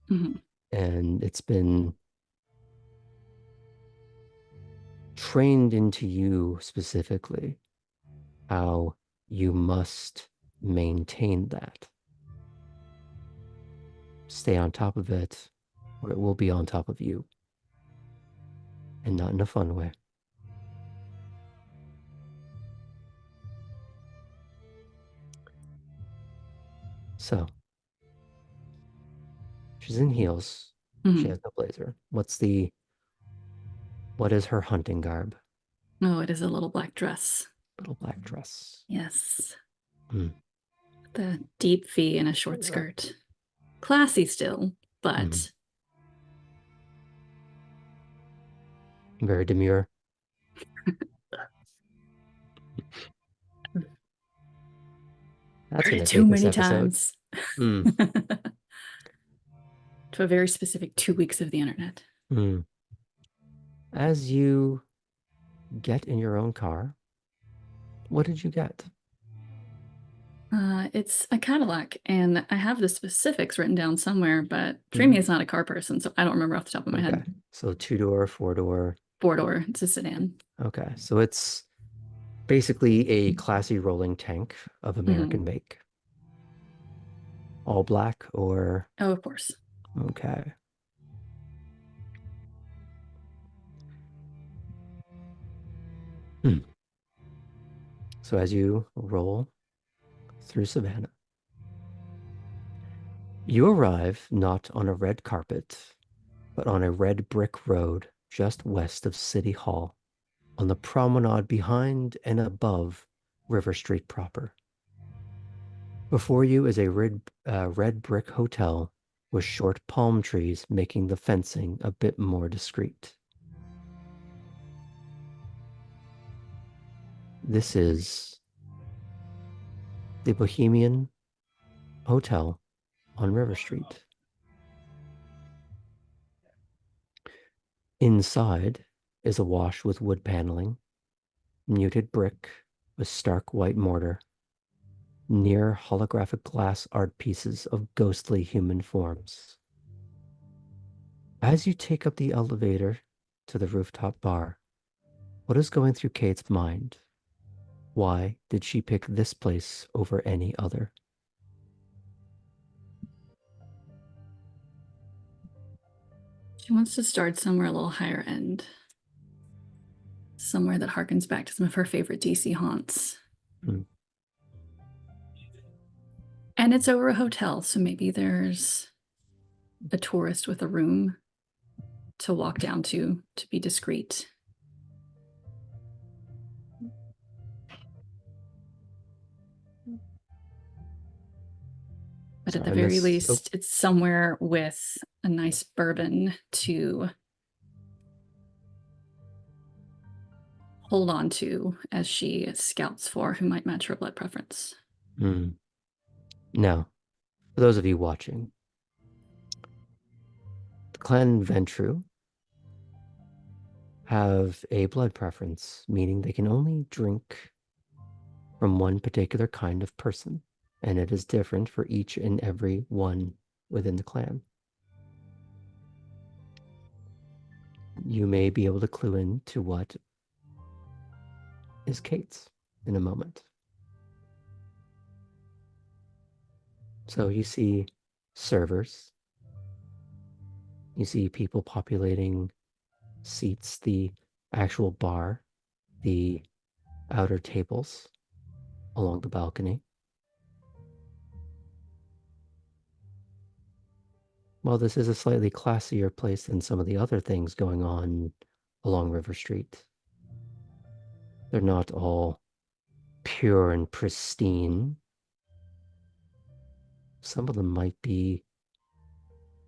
Mm-hmm.
And it's been trained into you specifically how you must maintain that. Stay on top of it, or it will be on top of you. And not in a fun way. So, she's in heels. She has no blazer. What is her hunting garb?
Oh, it is a little black dress.
Little black dress.
Yes.
Mm.
The deep V and a short skirt. Classy still, but
very demure. That's
heard
gonna
it too
take this
many
episode.
times. To a very specific 2 weeks of the internet.
As you get in your own car, what did you get?
It's a Cadillac, and I have the specifics written down somewhere, but Dreamy is not a car person, so I don't remember off the top of my head.
So 2-door, 4-door?
4-door. It's a sedan.
Okay, so it's basically a classy rolling tank of American make. All black or?
Oh, of course.
Okay. So as you roll through Savannah, you arrive not on a red carpet, but on a red brick road just west of City Hall, on the promenade behind and above River Street proper. Before you is a red brick hotel with short palm trees making the fencing a bit more discreet. This is the Bohemian Hotel on River Street. Inside is awash with wood paneling, muted brick with stark white mortar, near holographic glass art pieces of ghostly human forms. As you take up the elevator to the rooftop bar, what is going through Kate's mind? Why did she pick this place over any other?
She wants to start somewhere a little higher end. Somewhere that harkens back to some of her favorite DC haunts. And it's over a hotel, so maybe there's a tourist with a room to walk down to be discreet. But at the very least, it's somewhere with a nice bourbon to hold on to as she scouts for who might match her blood preference.
Now, for those of you watching, the clan Ventru have a blood preference, meaning they can only drink from one particular kind of person, and it is different for each and every one within the clan. You may be able to clue in to what is Kate's in a moment. So you see servers, you see people populating seats, the actual bar, the outer tables along the balcony. While this is a slightly classier place than some of the other things going on along River Street, they're not all pure and pristine. Some of them might be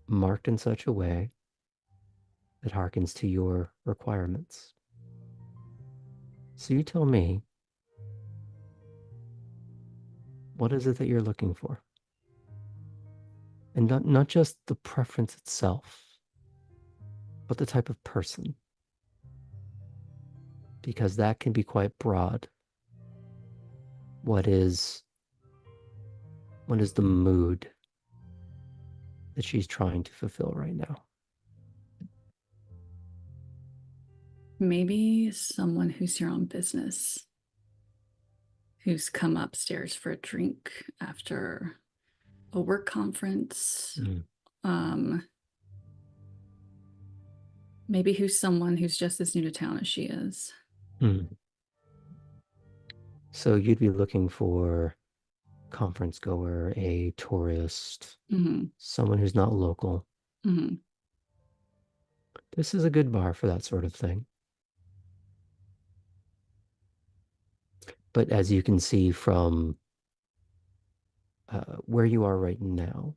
marked in such a way that harkens to your requirements. So you tell me, what is it that you're looking for? And not just the preference itself, but the type of person. Because that can be quite broad. What is the mood that she's trying to fulfill right now?
Maybe someone who's here on business. who's come upstairs for a drink after a work conference. Maybe who's someone who's just as new to town as she is.
So you'd be looking for conference goer, a tourist, someone who's not local. This is a good bar for that sort of thing. But as you can see from where you are right now,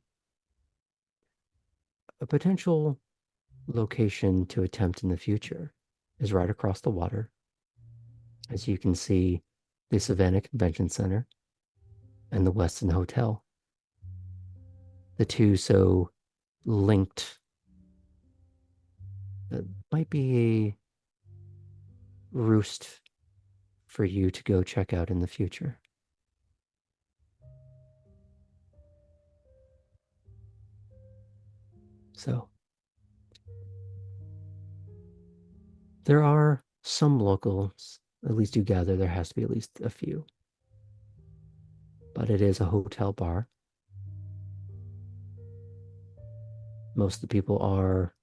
a potential location to attempt in the future is right across the water. As you can see, the Savannah Convention Center and the Westin Hotel. The two so linked. That might be a roost for you to go check out in the future. So there are some locals, at least you gather there has to be at least a few. But it is a hotel bar. Most of the people are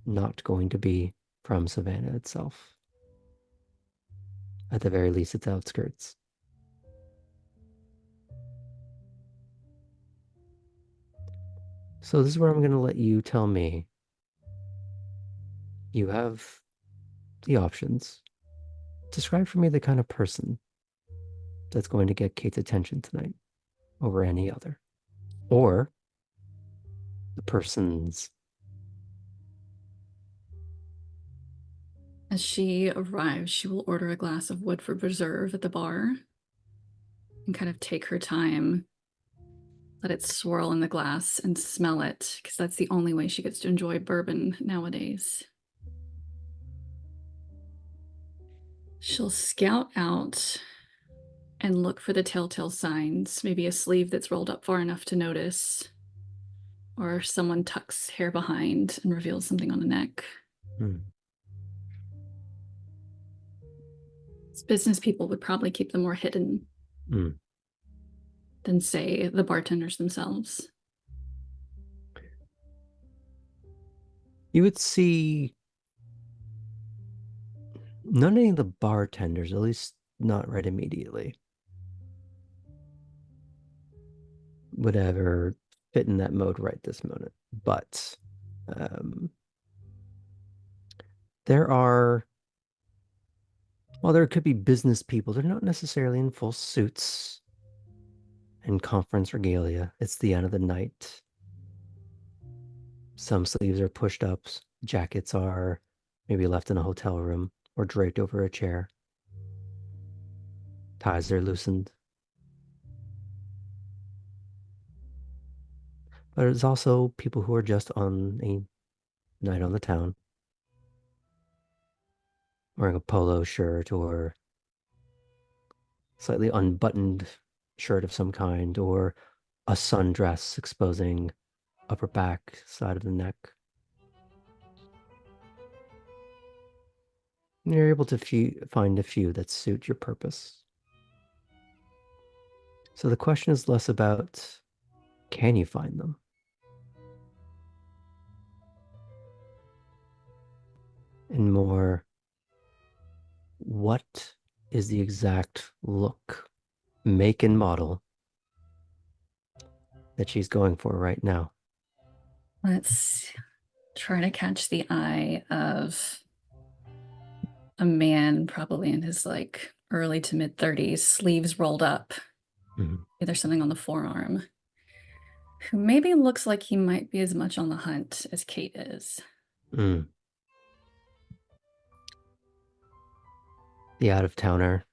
not going to be from Savannah itself. At the very least, its outskirts. So this is where I'm going to let you tell me. You have the options. Describe for me the kind of person that's going to get Kate's attention tonight over any other. Or the person's.
As she arrives, she will order a glass of Woodford Reserve at the bar and kind of take her time, let it swirl in the glass and smell it, because that's the only way she gets to enjoy bourbon nowadays. She'll scout out and look for the telltale signs, maybe a sleeve that's rolled up far enough to notice, or someone tucks hair behind and reveals something on the neck. Business people would probably keep them more hidden than, say, the bartenders themselves.
You would see none of the bartenders, at least not right immediately, would ever fit in that mode right this moment. But there are, well, there could be business people. They're not necessarily in full suits and conference regalia. It's the end of the night. Some sleeves are pushed up. Jackets are maybe left in a hotel room or draped over a chair. Ties are loosened. But there's also people who are just on a night on the town, wearing a polo shirt or slightly unbuttoned shirt of some kind, or a sundress exposing upper back, side of the neck. And you're able to find a few that suit your purpose. So the question is less about, can you find them? And more, what is the exact look, make, and model that she's going for right now?
Let's try to catch the eye of a man, probably in his like early to mid 30s, sleeves rolled up. There's something on the forearm, who maybe looks like he might be as much on the hunt as Kate is.
The out-of-towner.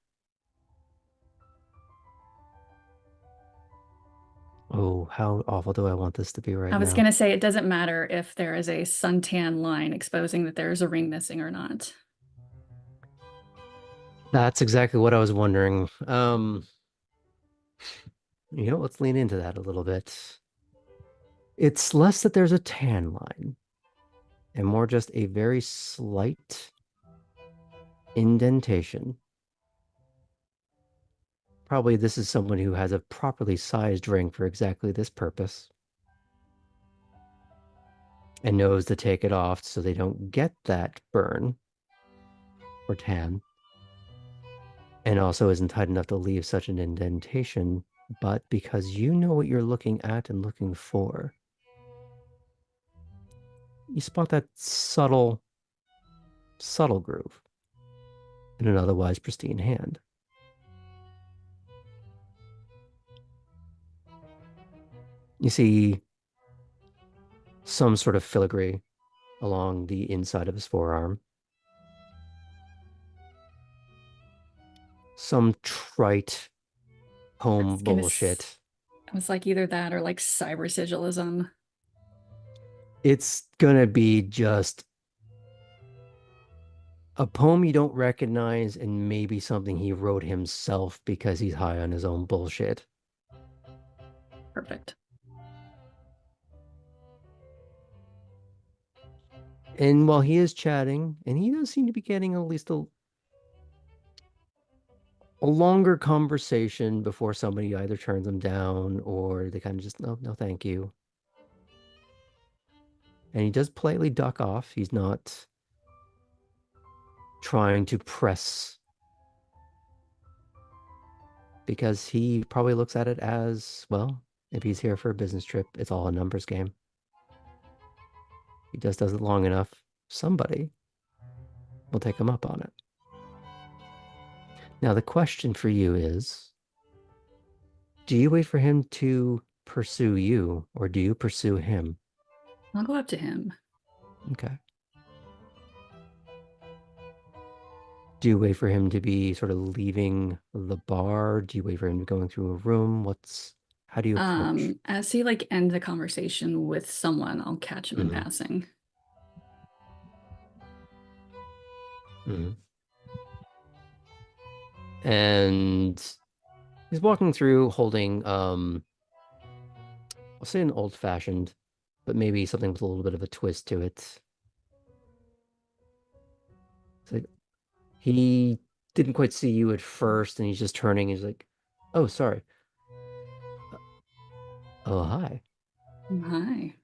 Oh, how awful do I want this to be right now?
I was going to say, it doesn't matter if there is a suntan line exposing that there's a ring missing or not.
That's exactly what I was wondering. Let's lean into that a little bit. It's less that there's a tan line and more just a very slight indentation, probably this is someone who has a properly sized ring for exactly this purpose and knows to take it off so they don't get that burn or tan, and also isn't tight enough to leave such an indentation. But because you know what you're looking at and looking for, you spot that subtle groove in an otherwise pristine hand. You see some sort of filigree along the inside of his forearm. Some trite home bullshit.
It was like either that or like cyber sigilism.
It's gonna be just a poem you don't recognize and maybe something he wrote himself because he's high on his own bullshit.
Perfect.
And while he is chatting, and he does seem to be getting at least a longer conversation before somebody either turns him down or they kind of just, no, no, thank you. And he does politely duck off. He's not trying to press because he probably looks at it as, well, if he's here for a business trip, it's all a numbers game. He just does it long enough, somebody will take him up on it. Now, the question for you is, do you wait for him to pursue you or do you pursue him?
I'll go up to him.
Okay. Do you wait for him to be sort of leaving the bar? Do you wait for him to going through a room? How do you approach?
As he like ends the conversation with someone, I'll catch him in passing.
And he's walking through holding, I'll say an old-fashioned, but maybe something with a little bit of a twist to it. It's like, he didn't quite see you at first, and he's just turning. He's like, "Oh, sorry. Oh, hi."
Hi.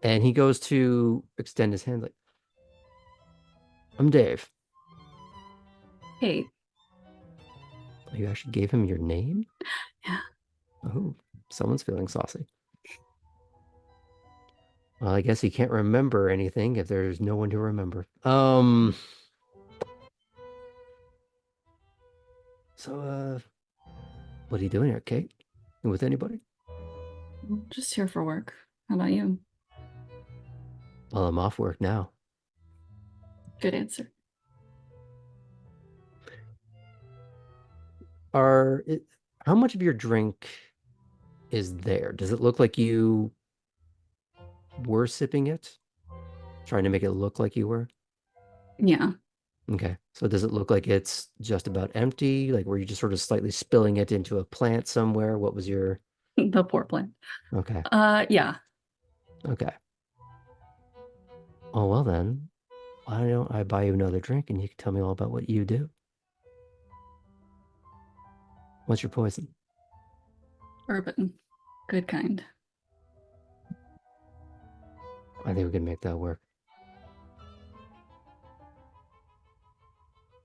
And he goes to extend his hand, like, "I'm Dave."
Hey.
You actually gave him your name?
Yeah.
Oh, someone's feeling saucy. Well, I guess he can't remember anything if there's no one to remember. So, what are you doing here, Kate? You with anybody?
Just here for work. How about you?
Well, I'm off work now.
Good answer.
How much of your drink is there? Does it look like you were sipping it? Trying to make it look like you were?
Yeah.
Okay. So does it look like it's just about empty? Like were you just sort of slightly spilling it into a plant somewhere? What was your...
The poor plant.
Okay.
Yeah.
Okay. Oh, well then, why don't I buy you another drink and you can tell me all about what you do? What's your poison?
Urban. Good kind.
I think we can make that work.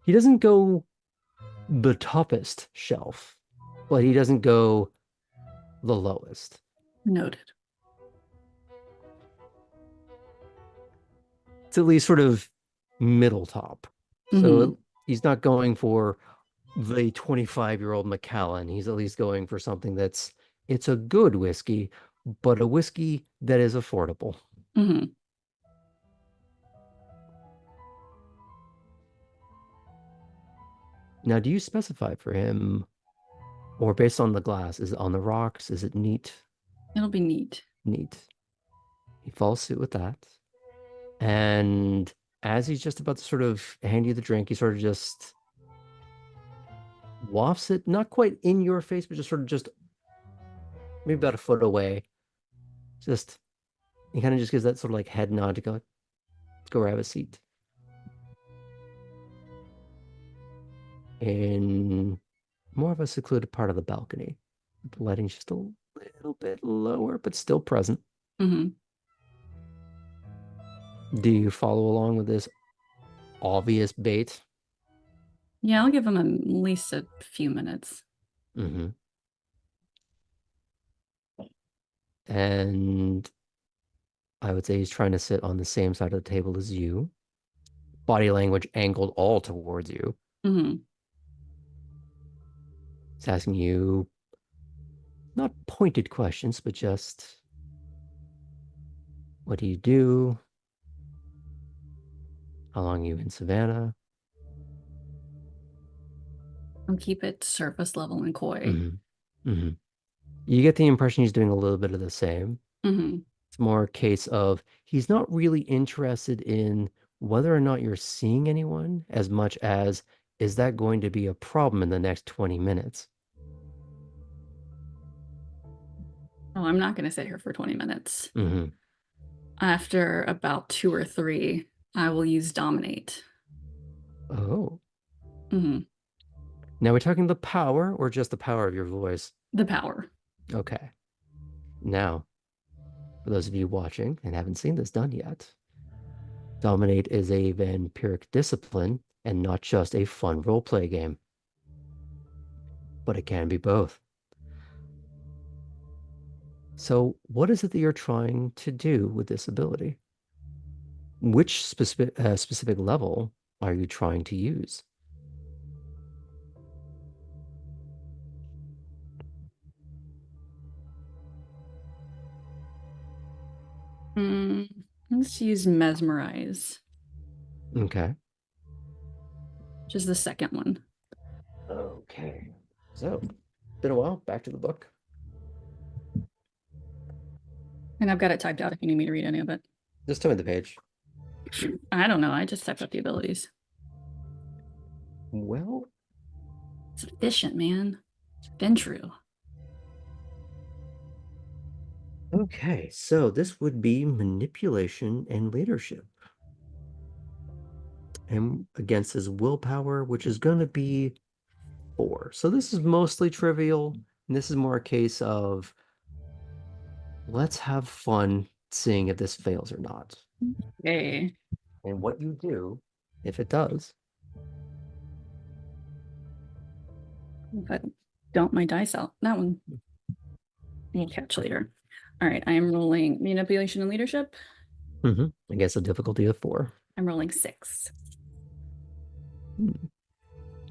He doesn't go the toppest shelf, but he doesn't go the lowest.
Noted.
It's at least sort of middle top. So he's not going for the 25-year-old Macallan. He's at least going for something it's a good whiskey, but a whiskey that is affordable. Now, do you specify for him, or based on the glass, is it on the rocks? Is it neat?
It'll be neat.
Neat. He follows suit with that. And as he's just about to sort of hand you the drink, he sort of just wafts it, not quite in your face, but just sort of just maybe about a foot away. Just, he kind of just gives that sort of like head nod to go, let's go grab a seat. in more of a secluded part of the balcony. The lighting's just a little bit lower, but still present.
Mm-hmm.
Do you follow along with this obvious bait?
Yeah, I'll give him at least a few minutes.
Mm-hmm. And I would say he's trying to sit on the same side of the table as you. Body language angled all towards you.
Mm-hmm.
He's asking you not pointed questions, but just what do you do? How long are you in Savannah?
I'll keep it surface level and coy.
Mm-hmm. Mm-hmm. You get the impression he's doing a little bit of the same.
Mm-hmm.
It's more a case of he's not really interested in whether or not you're seeing anyone as much as is that going to be a problem in the next 20 minutes?
Oh, I'm not going to sit here for 20 minutes.
Mm-hmm.
After about 2 or 3, I will use dominate.
Oh.
Mm-hmm.
Now we're talking the power or just the power of your voice?
The power.
Okay. Now, for those of you watching and haven't seen this done yet, Dominate is a vampiric discipline and not just a fun roleplay game. But it can be both. So, what is it that you're trying to do with this ability? Which specific level are you trying to use?
Let's use mesmerize,
Okay.
which is the second one.
Okay. So, been a while. Back to the book.
And I've got it typed out if you need me to read any of it.
Just tell me the page.
I don't know. I just typed up the abilities.
Well,
It's efficient, man. It's been true.
okay. So this would be manipulation and leadership. And against his willpower, which is going to be 4. So this is mostly trivial. And this is more a case of let's have fun seeing if this fails or not.
Okay.
And what you do, if it does.
But don't my dice out. That one we'll catch later. All right. I am rolling manipulation and leadership.
I guess a difficulty of 4.
I'm rolling 6.
Hmm.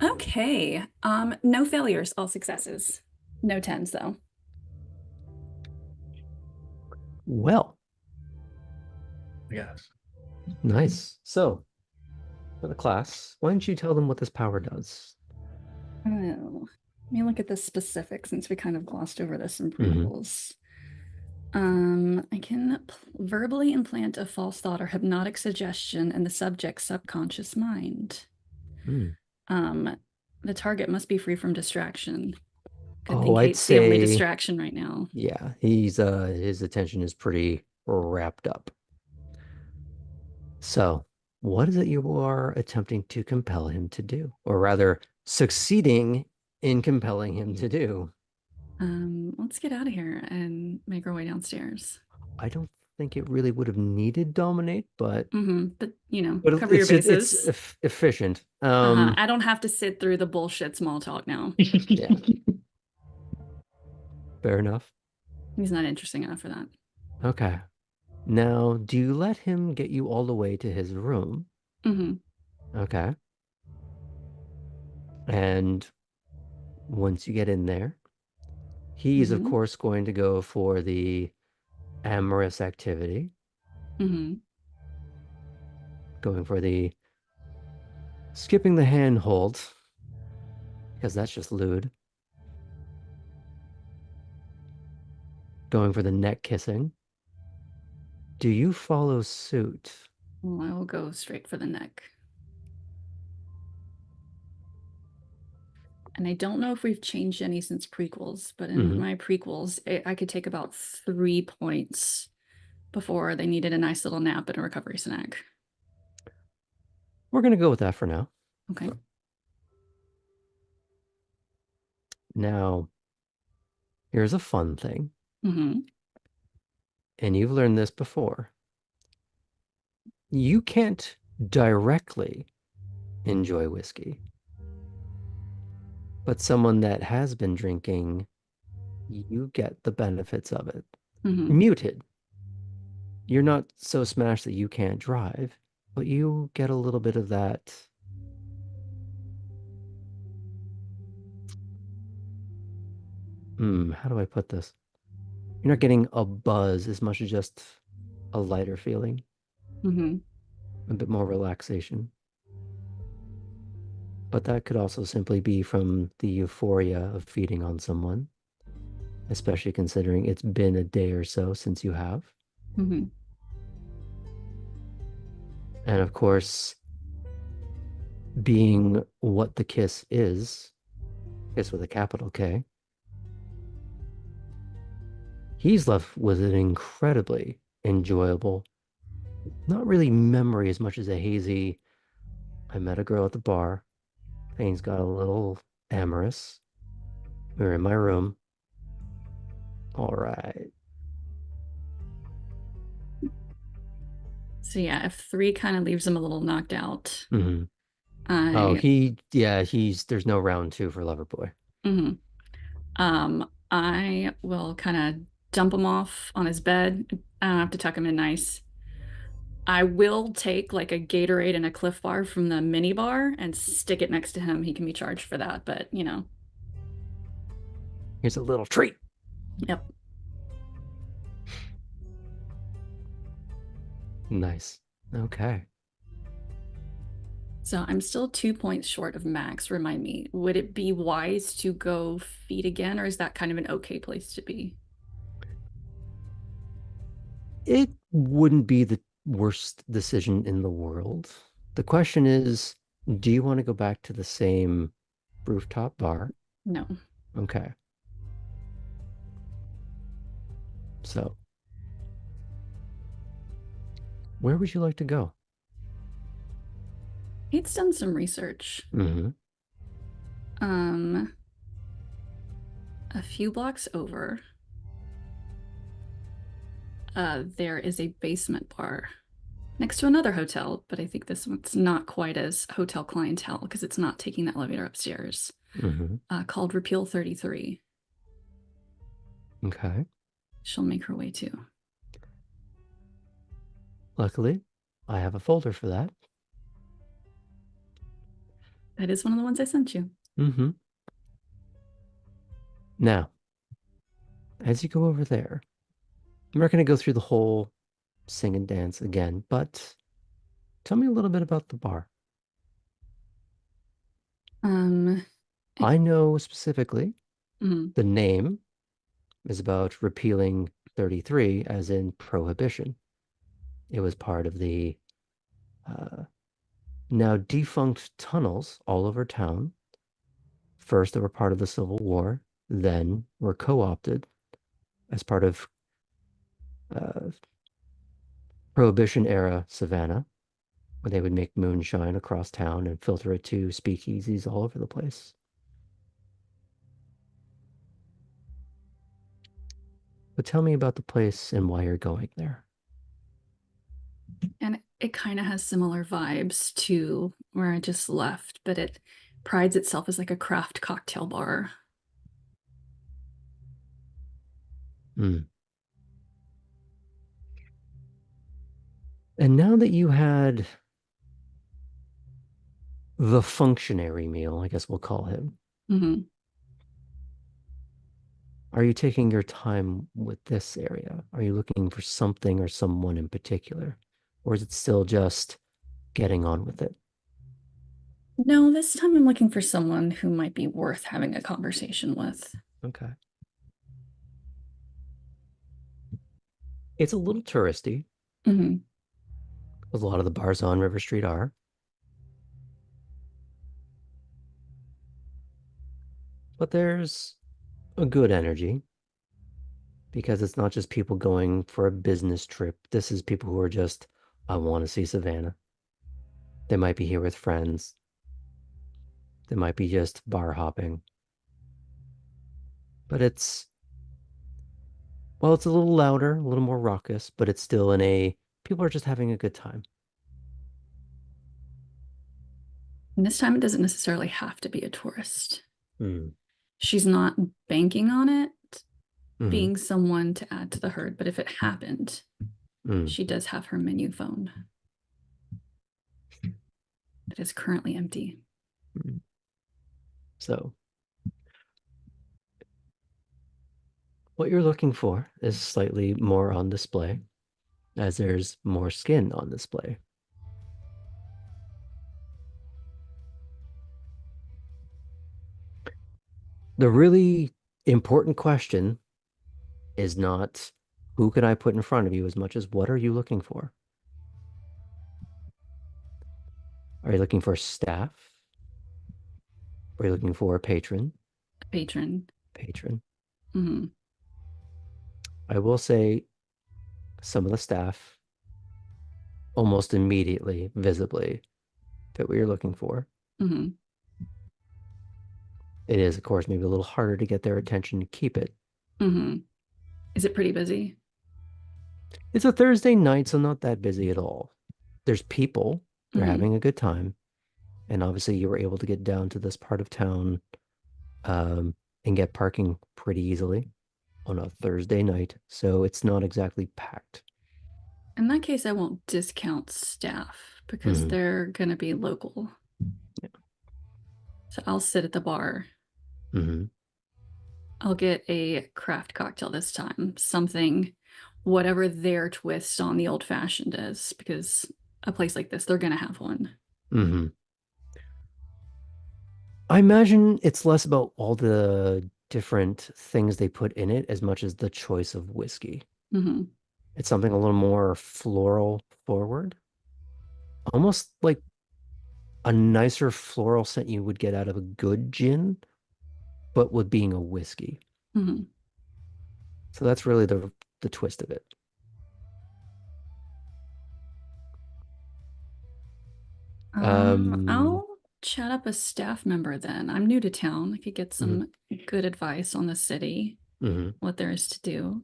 Okay. No failures, all successes. No 10s though.
Well,
Yes.
nice. So for the class, why don't you tell them what this power does?
Oh, let me look at the specifics since we kind of glossed over this in
Mhm.
prequels. I can verbally implant a false thought or hypnotic suggestion in the subject's subconscious mind.
Hmm.
The target must be free from distraction. Good
Oh,
thing
I'd
Kate's the only
say,
distraction right now.
yeah, his attention is pretty wrapped up. So, what is it you are attempting to compel him to do? Or rather, succeeding in compelling him to do?
Let's get out of here and make our way downstairs.
I don't think it really would have needed dominate, but
But
but
cover your
it's
bases.
efficient.
I don't have to sit through the bullshit small talk now.
Yeah. Fair enough.
He's not interesting enough for that.
Okay. Now, do you let him get you all the way to his room? Okay. And once you get in there, he's of course going to go for the amorous activity, going for the skipping the handhold, because that's just lewd, going for the neck kissing. Do you follow suit?
Well, I will go straight for the neck. And I don't know if we've changed any since prequels, but in my prequels, I could take about 3 points before they needed a nice little nap and a recovery snack.
We're going to go with that for now.
Okay.
Now, here's a fun thing,
Mm-hmm.
and you've learned this before. You can't directly enjoy whiskey, but someone that has been drinking, you get the benefits of it.
Mm-hmm.
Muted. You're not so smashed that you can't drive, but you get a little bit of that. How do I put this? You're not getting a buzz as much as just a lighter feeling,
Mm-hmm.
a bit more relaxation. But that could also simply be from the euphoria of feeding on someone, especially considering it's been a day or so since you have.
Mm-hmm.
And of course, being what the kiss with a capital K, he's left with an incredibly enjoyable, not really memory as much as a hazy, I met a girl at the bar. Things got a little amorous. We were in my room. All right.
So yeah, if 3 kind of leaves him a little knocked out,
Mm-hmm. Oh,
I
there's no round two for Loverboy.
mm-hmm. I will kind of dump him off on his bed. I don't have to tuck him in nice. I will take like a Gatorade and a Cliff Bar from the mini bar and stick it next to him. He can be charged for that, but you know.
Here's a little treat.
Yep.
Nice. Okay.
So I'm still 2 points short of max. Remind me, would it be wise to go feed again, or is that kind of an okay place to be?
It wouldn't be the worst decision in the world. The question is, do you want to go back to the same rooftop bar?
No.
Okay. So, where would you like to go?
He's done some research.
Mm-hmm.
Um, a few blocks over, there is a basement bar next to another hotel, but I think this one's not quite as hotel clientele because it's not taking the elevator upstairs.
Mm-hmm.
Called Repeal 33.
Okay.
She'll make her way to.
Luckily, I have a folder for that.
That is one of the ones I sent you.
Mm-hmm. Now, as you go over there, I'm not going to go through the whole sing and dance again, but tell me a little bit about the bar.
Um,
I know specifically
mhm.
the name is about repealing 33 as in prohibition. It was part of the uh, now defunct tunnels all over town. First, they were part of the Civil War, then were co-opted as part of uh, Prohibition era Savannah, where they would make moonshine across town and filter it to speakeasies all over the place. But tell me about the place and why you're going there.
And it kind of has similar vibes to where I just left, but it prides itself as like a craft cocktail bar.
Mm. And now that you had the functionary meal, I guess we'll call him,
Mm-hmm.
are you taking your time with this area? Are you looking for something or someone in particular? Or is it still just getting on with it?
No, this time I'm looking for someone who might be worth having a conversation with.
Okay. It's a little touristy,
Mm-hmm.
as a lot of the bars on River Street are. But there's a good energy because it's not just people going for a business trip. This is people who are just, I want to see Savannah. They might be here with friends. They might be just bar hopping. But well, it's a little louder, a little more raucous, but it's still in a people are just having a good time.
And this time it doesn't necessarily have to be a tourist.
Mm.
She's not banking on it
Hmm.
being someone to add to the herd, but if it happened,
Mm.
she does have her menu phone. It is currently empty.
Mm. So what you're looking for is slightly more on display, as there's more skin on display. The really important question is not who can I put in front of you as much as what are you looking for? Are you looking for staff? Are you looking for a patron?
Patron.
Patron.
Hmm.
I will say some of the staff almost immediately, visibly fit what you're looking for.
Hmm.
It is, of course, maybe a little harder to get their attention to keep it.
Hmm. Is it pretty busy?
It's a Thursday night, so not that busy at all. There's people, they're
Hmm.
having a good time. And obviously, you were able to get down to this part of town um, and get parking pretty easily on a Thursday night. So it's not exactly packed.
In that case, I won't discount staff because
Hmm.
they're going to be local.
Yeah.
So I'll sit at the bar.
Hmm.
I'll get a craft cocktail this time, something, whatever their twist on the old fashioned is, because a place like this, they're going to have one.
Hmm. I imagine it's less about all the different things they put in it as much as the choice of whiskey.
Hmm.
It's something a little more floral forward, almost like a nicer floral scent you would get out of a good gin, but with being a whiskey.
Hmm.
So that's really the twist of it. Um,
I'll chat up a staff member then. I'm new to town. I could get
mhm,
some good advice on the city,
mhm.
what there is to do.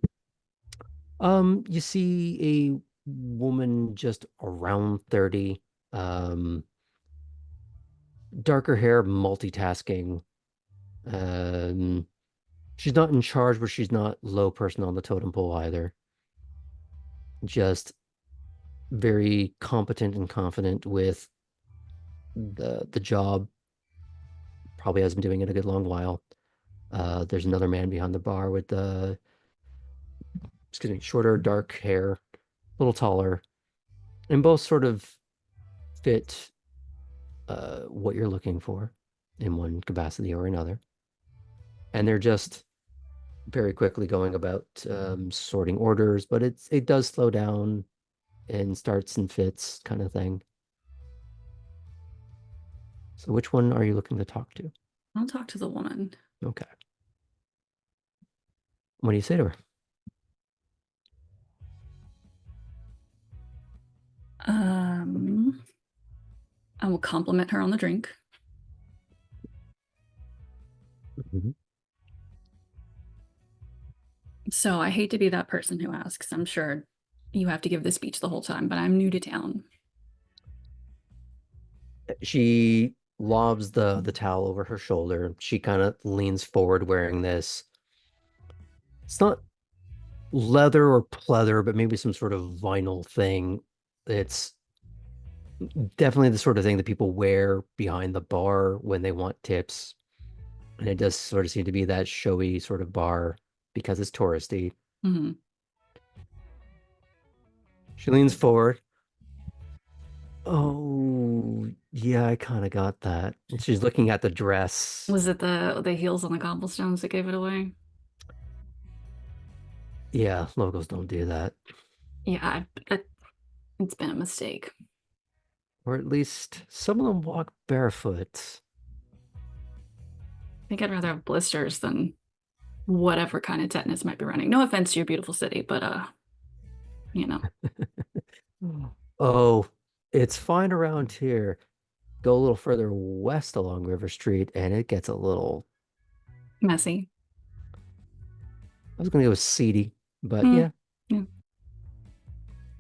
You see a woman just around 30, um, darker hair, multitasking. Um, she's not in charge, but she's not low person on the totem pole either. Just very competent and confident with the job. Probably has been doing it a good long while. There's another man behind the bar with the, excuse me, shorter, dark hair, a little taller, and both sort of fit what you're looking for in one capacity or another. And they're just very quickly going about sorting orders, but it does slow down and starts and fits kind of thing. So which one are you looking to talk to?
I'll talk to the woman.
Okay. What do you say to her?
Um, I will compliment her on the drink.
Mhm.
So I hate to be that person who asks. I'm sure you have to give the speech the whole time, but I'm new to town.
She lobs the towel over her shoulder. She kind of leans forward wearing this. It's not leather or pleather, but maybe some sort of vinyl thing. It's definitely the sort of thing that people wear behind the bar when they want tips. And it does sort of seem to be that showy sort of bar because it's touristy.
Hmm.
She leans forward. Oh, yeah, I kind of got that. And she's looking at the dress.
Was it the heels on the cobblestones that gave it away?
Yeah, locals don't do that.
Yeah, it's been a mistake.
Or at least some of them walk barefoot.
I think I'd rather have blisters than whatever kind of tetanus might be running. No offense to your beautiful city, but you know,
Oh, it's fine around here. Go a little further west along River Street, and it gets a little
messy.
I was gonna go with seedy, but
Hmm.
yeah.
Yeah.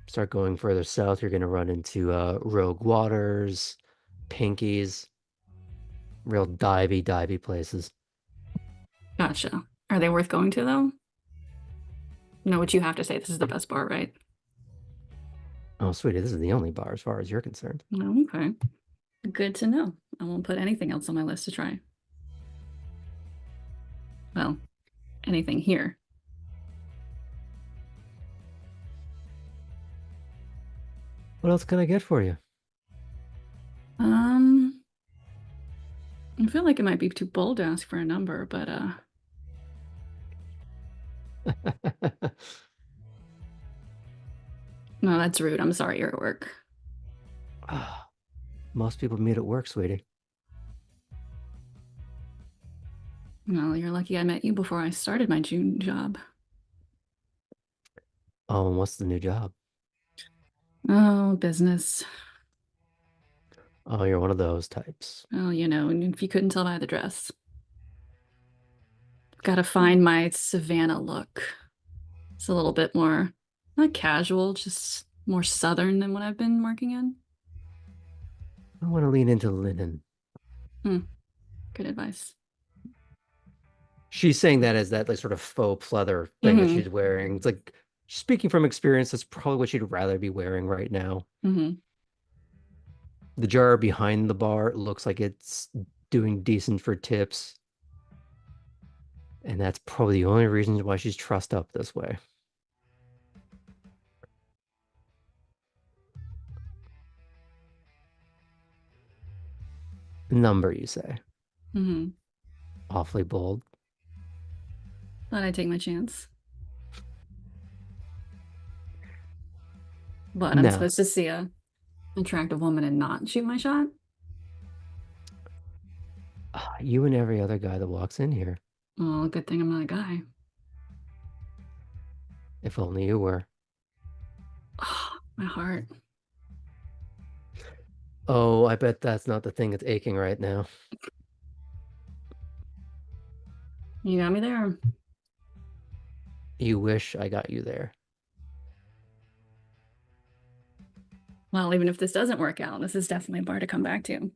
Start going further south, you're gonna run into Rogue Waters, Pinkies, real divey places.
Gotcha. Are they worth going to though? Know what you have to say. This is the best bar, right?
Oh, sweetie, this is the only bar as far as you're concerned.
Oh, okay. Good to know. I won't put anything else on my list to try. Well, anything here.
What else can I get for you?
Um, I feel like it might be too bold to ask for a number, but no, that's rude. I'm sorry you're at work.
Ah, most people meet at work, sweetie.
Well, you're lucky I met you before I started my June job.
Oh, and what's the new job?
Oh, business.
Oh, you're one of those types.
Oh, and if you couldn't tell by the dress. Got to find my Savannah look. It's a little bit more, not casual, just more southern than what I've been working in.
I want to lean into linen.
Good advice.
She's saying that as that like sort of faux pleather thing that she's wearing. It's like speaking from experience, that's probably what she'd rather be wearing right now.
Mm-hmm.
The jar behind the bar looks like it's doing decent for tips. And that's probably the only reason why she's trussed up this way. Number, you say?
Mm-hmm.
Awfully bold.
Thought I'd take my chance. But I'm
No.
supposed to see a attractive woman and not shoot my shot?
You and every other guy that walks in here.
Oh, good thing I'm not a guy.
If only you were.
Oh, my heart.
Oh, I bet that's not the thing that's aching right now.
You got me there.
You wish I got you there.
Well, even if this doesn't work out, this is definitely a bar to come back to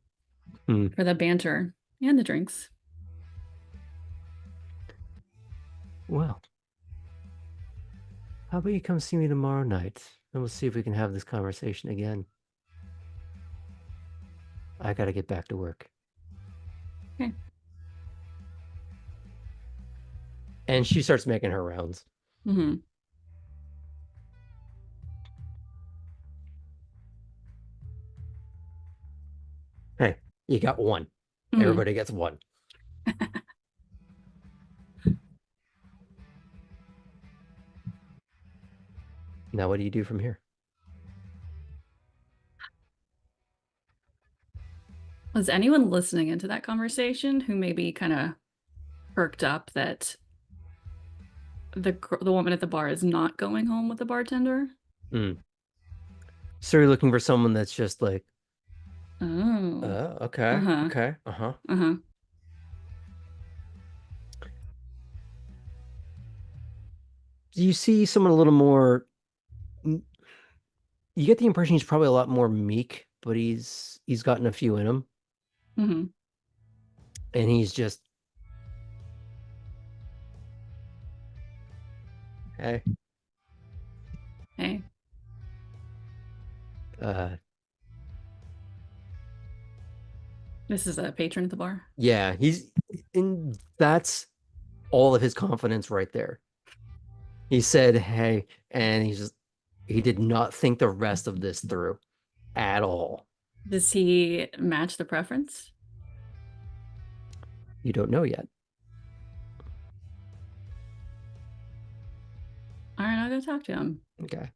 Hmm.
for the banter and the drinks.
Well, how about you come see me tomorrow night and we'll see if we can have this conversation again. I gotta get back to work.
Okay.
And she starts making her rounds.
Mm-hmm.
Hey, you got one.
Mm-hmm.
Everybody gets one. Now, what do you do from here?
Was anyone listening into that conversation who maybe kind of perked up that the woman at the bar is not going home with the bartender?
So you're looking for someone that's just like,
Oh.
okay,
Uh-huh.
okay, uh-huh.
Uh-huh.
Do you see someone a little more? You get the impression he's probably a lot more meek, but he's gotten a few in him,
Mm-hmm.
and he's just, hey,
Hey. This is a patron at the bar.
yeah, and that's all of his confidence right there. He said, hey, and he did not think the rest of this through at all.
Does he match the preference?
You don't know yet.
All right, I'll go talk to him.
Okay.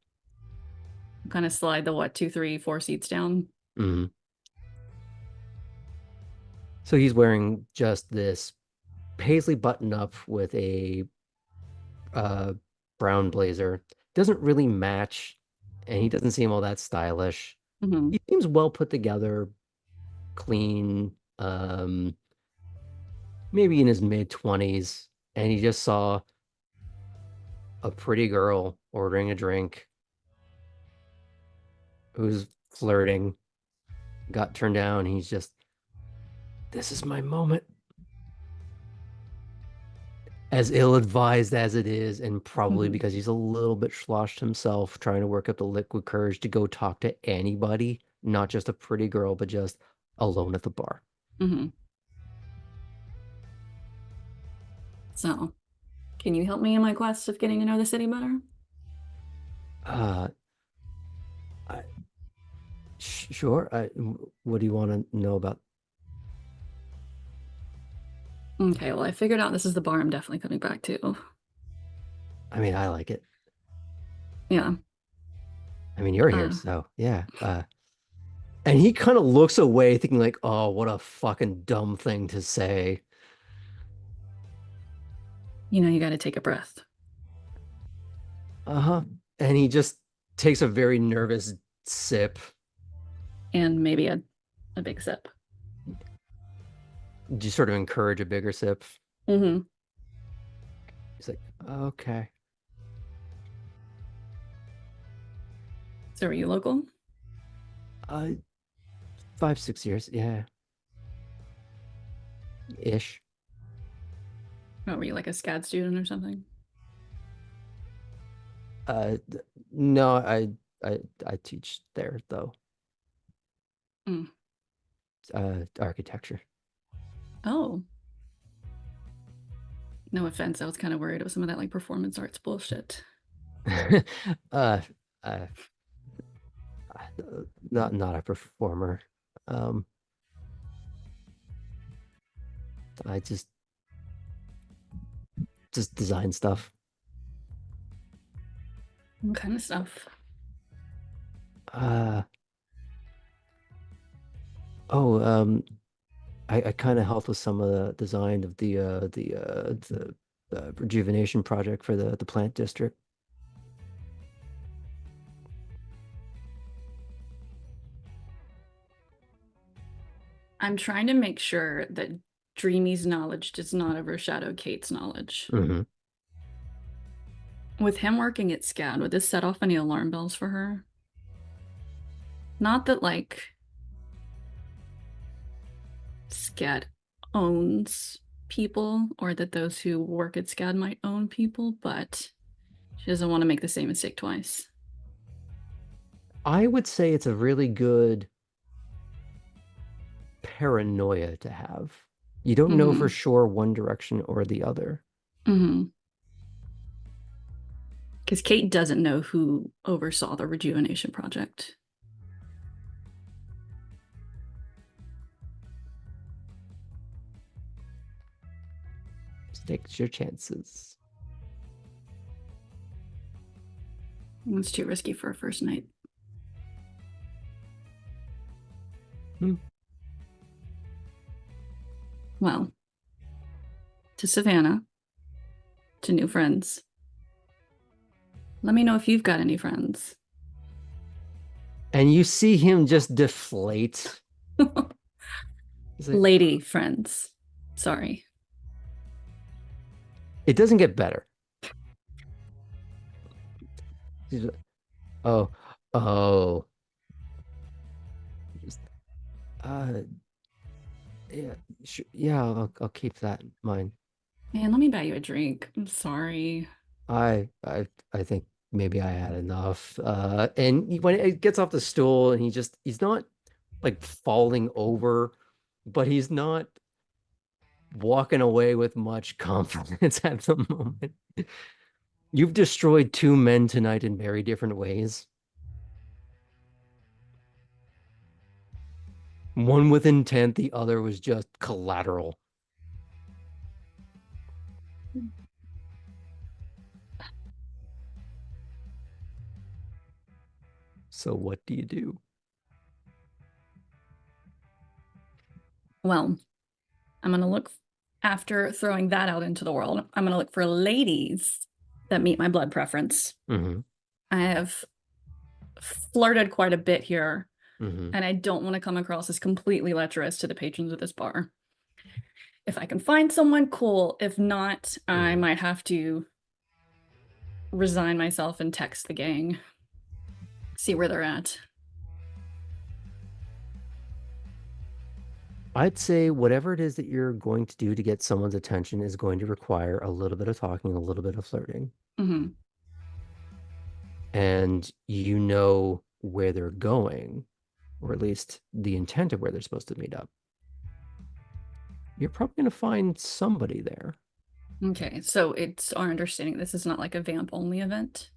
Kind of slide the 2, 3, 4 seats down.
Mm-hmm. So he's wearing just this paisley button up with a brown blazer. Doesn't really match, and he doesn't seem all that stylish.
Mm-hmm.
He seems well put together, clean, maybe in his mid-20s, and he just saw a pretty girl ordering a drink who's flirting, got turned down. He's just, this is my moment. As ill-advised as it is, and probably because he's a little bit sloshed himself, trying to work up the liquid courage to go talk to anybody, not just a pretty girl, but just alone at the bar.
So, can you help me in my quest of getting to know the city better?
Sure. What do you want to know about?
Okay, well, I figured out this is the bar I'm definitely coming back to.
I mean, I like it.
Yeah.
I mean, you're here, so yeah. And he kind of looks away, thinking like, "Oh, what a fucking dumb thing to say."
You know, you got to take a breath.
Uh-huh. And he just takes a very nervous sip.
And maybe a big sip.
Just sort of encourage a bigger sip.
He's
like, okay.
So are you local?
5-6 years, yeah. Ish.
Oh, were you like a SCAD student or something?
No, I teach there though. Architecture.
Oh. No offense, I was kind of worried of some of that like performance arts bullshit.
Not a performer. I just design stuff.
What kind of stuff?
I kind of helped with some of the design of the rejuvenation project for the plant district.
I'm trying to make sure that Dreamy's knowledge does not overshadow Kate's knowledge. With him working at SCAD, would this set off any alarm bells for her? Not that, like, SCAD owns people, or that those who work at SCAD might own people, but she doesn't want to make the same mistake twice.
I would say it's a really good paranoia to have. You don't know for sure one direction or the other.
Because Kate doesn't know who oversaw the rejuvenation project.
Just take your chances.
It's too risky for a first night. Well, to Savannah, to new friends. Let me know if you've got any friends.
And you see him just deflate.
Like, lady friends. Sorry.
It doesn't get better. Oh. Just, yeah, I'll keep that in mind.
Man, let me buy you a drink. I'm sorry.
I think maybe I had enough. And when it gets off the stool and he's not like falling over, but he's not walking away with much confidence at the moment. You've destroyed 2 men tonight in very different ways. One with intent, the other was just collateral. So what do you do?
Well, I'm going to look, after throwing that out into the world, I'm going to look for ladies that meet my blood preference. I have flirted quite a bit here, and I don't want to come across as completely lecherous to the patrons of this bar. If I can find someone, cool. If not, I might have to resign myself and text the gang. See where they're at.
I'd say whatever it is that you're going to do to get someone's attention is going to require a little bit of talking, a little bit of flirting.
Mm-hmm.
And you know where they're going, or at least the intent of where they're supposed to meet up. You're probably going to find somebody there.
Okay, so it's our understanding this is not like a vamp only event.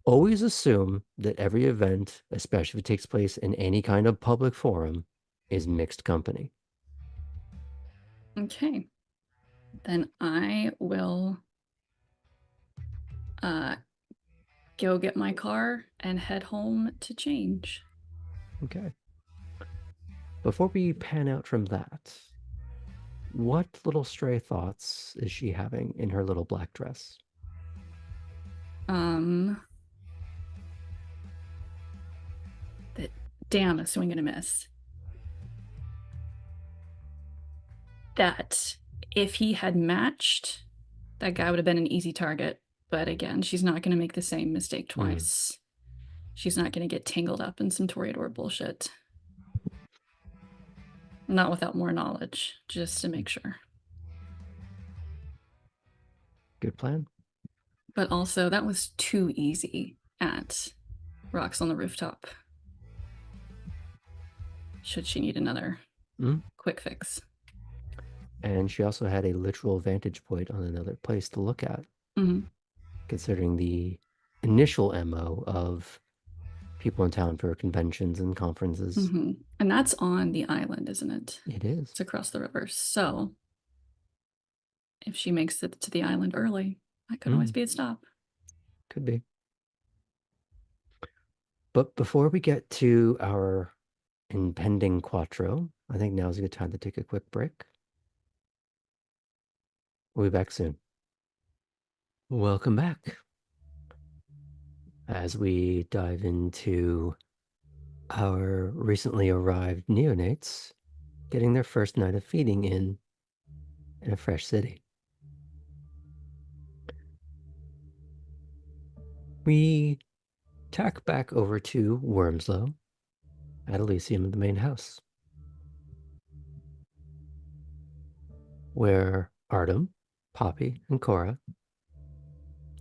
Always assume that every event, especially if it takes place in any kind of public forum, is mixed company.
Okay. Then I will go get my car and head home to change.
Okay. Before we pan out from that, what little stray thoughts is she having in her little black dress?
That damn a swing and a miss. That if he had matched, that guy would have been an easy target. But again, she's not going to make the same mistake twice. She's not going to get tangled up in some Toreador bullshit. Not without more knowledge, just to make sure.
Good plan.
But also, that was too easy at Rocks on the Rooftop. Should she need another quick fix?
And she also had a literal vantage point on another place to look at, considering the initial MO of people in town for conventions and conferences.
And that's on the island, isn't it?
It is.
It's across the river. So if she makes it to the island early, that could always be a stop.
Could be. But before we get to our impending quattro, I think now's a good time to take a quick break. We'll be back soon. Welcome back. As we dive into our recently arrived neonates getting their first night of feeding in a fresh city. We tack back over to Wormslow at Elysium in the main house, where Artem, Poppy, and Cora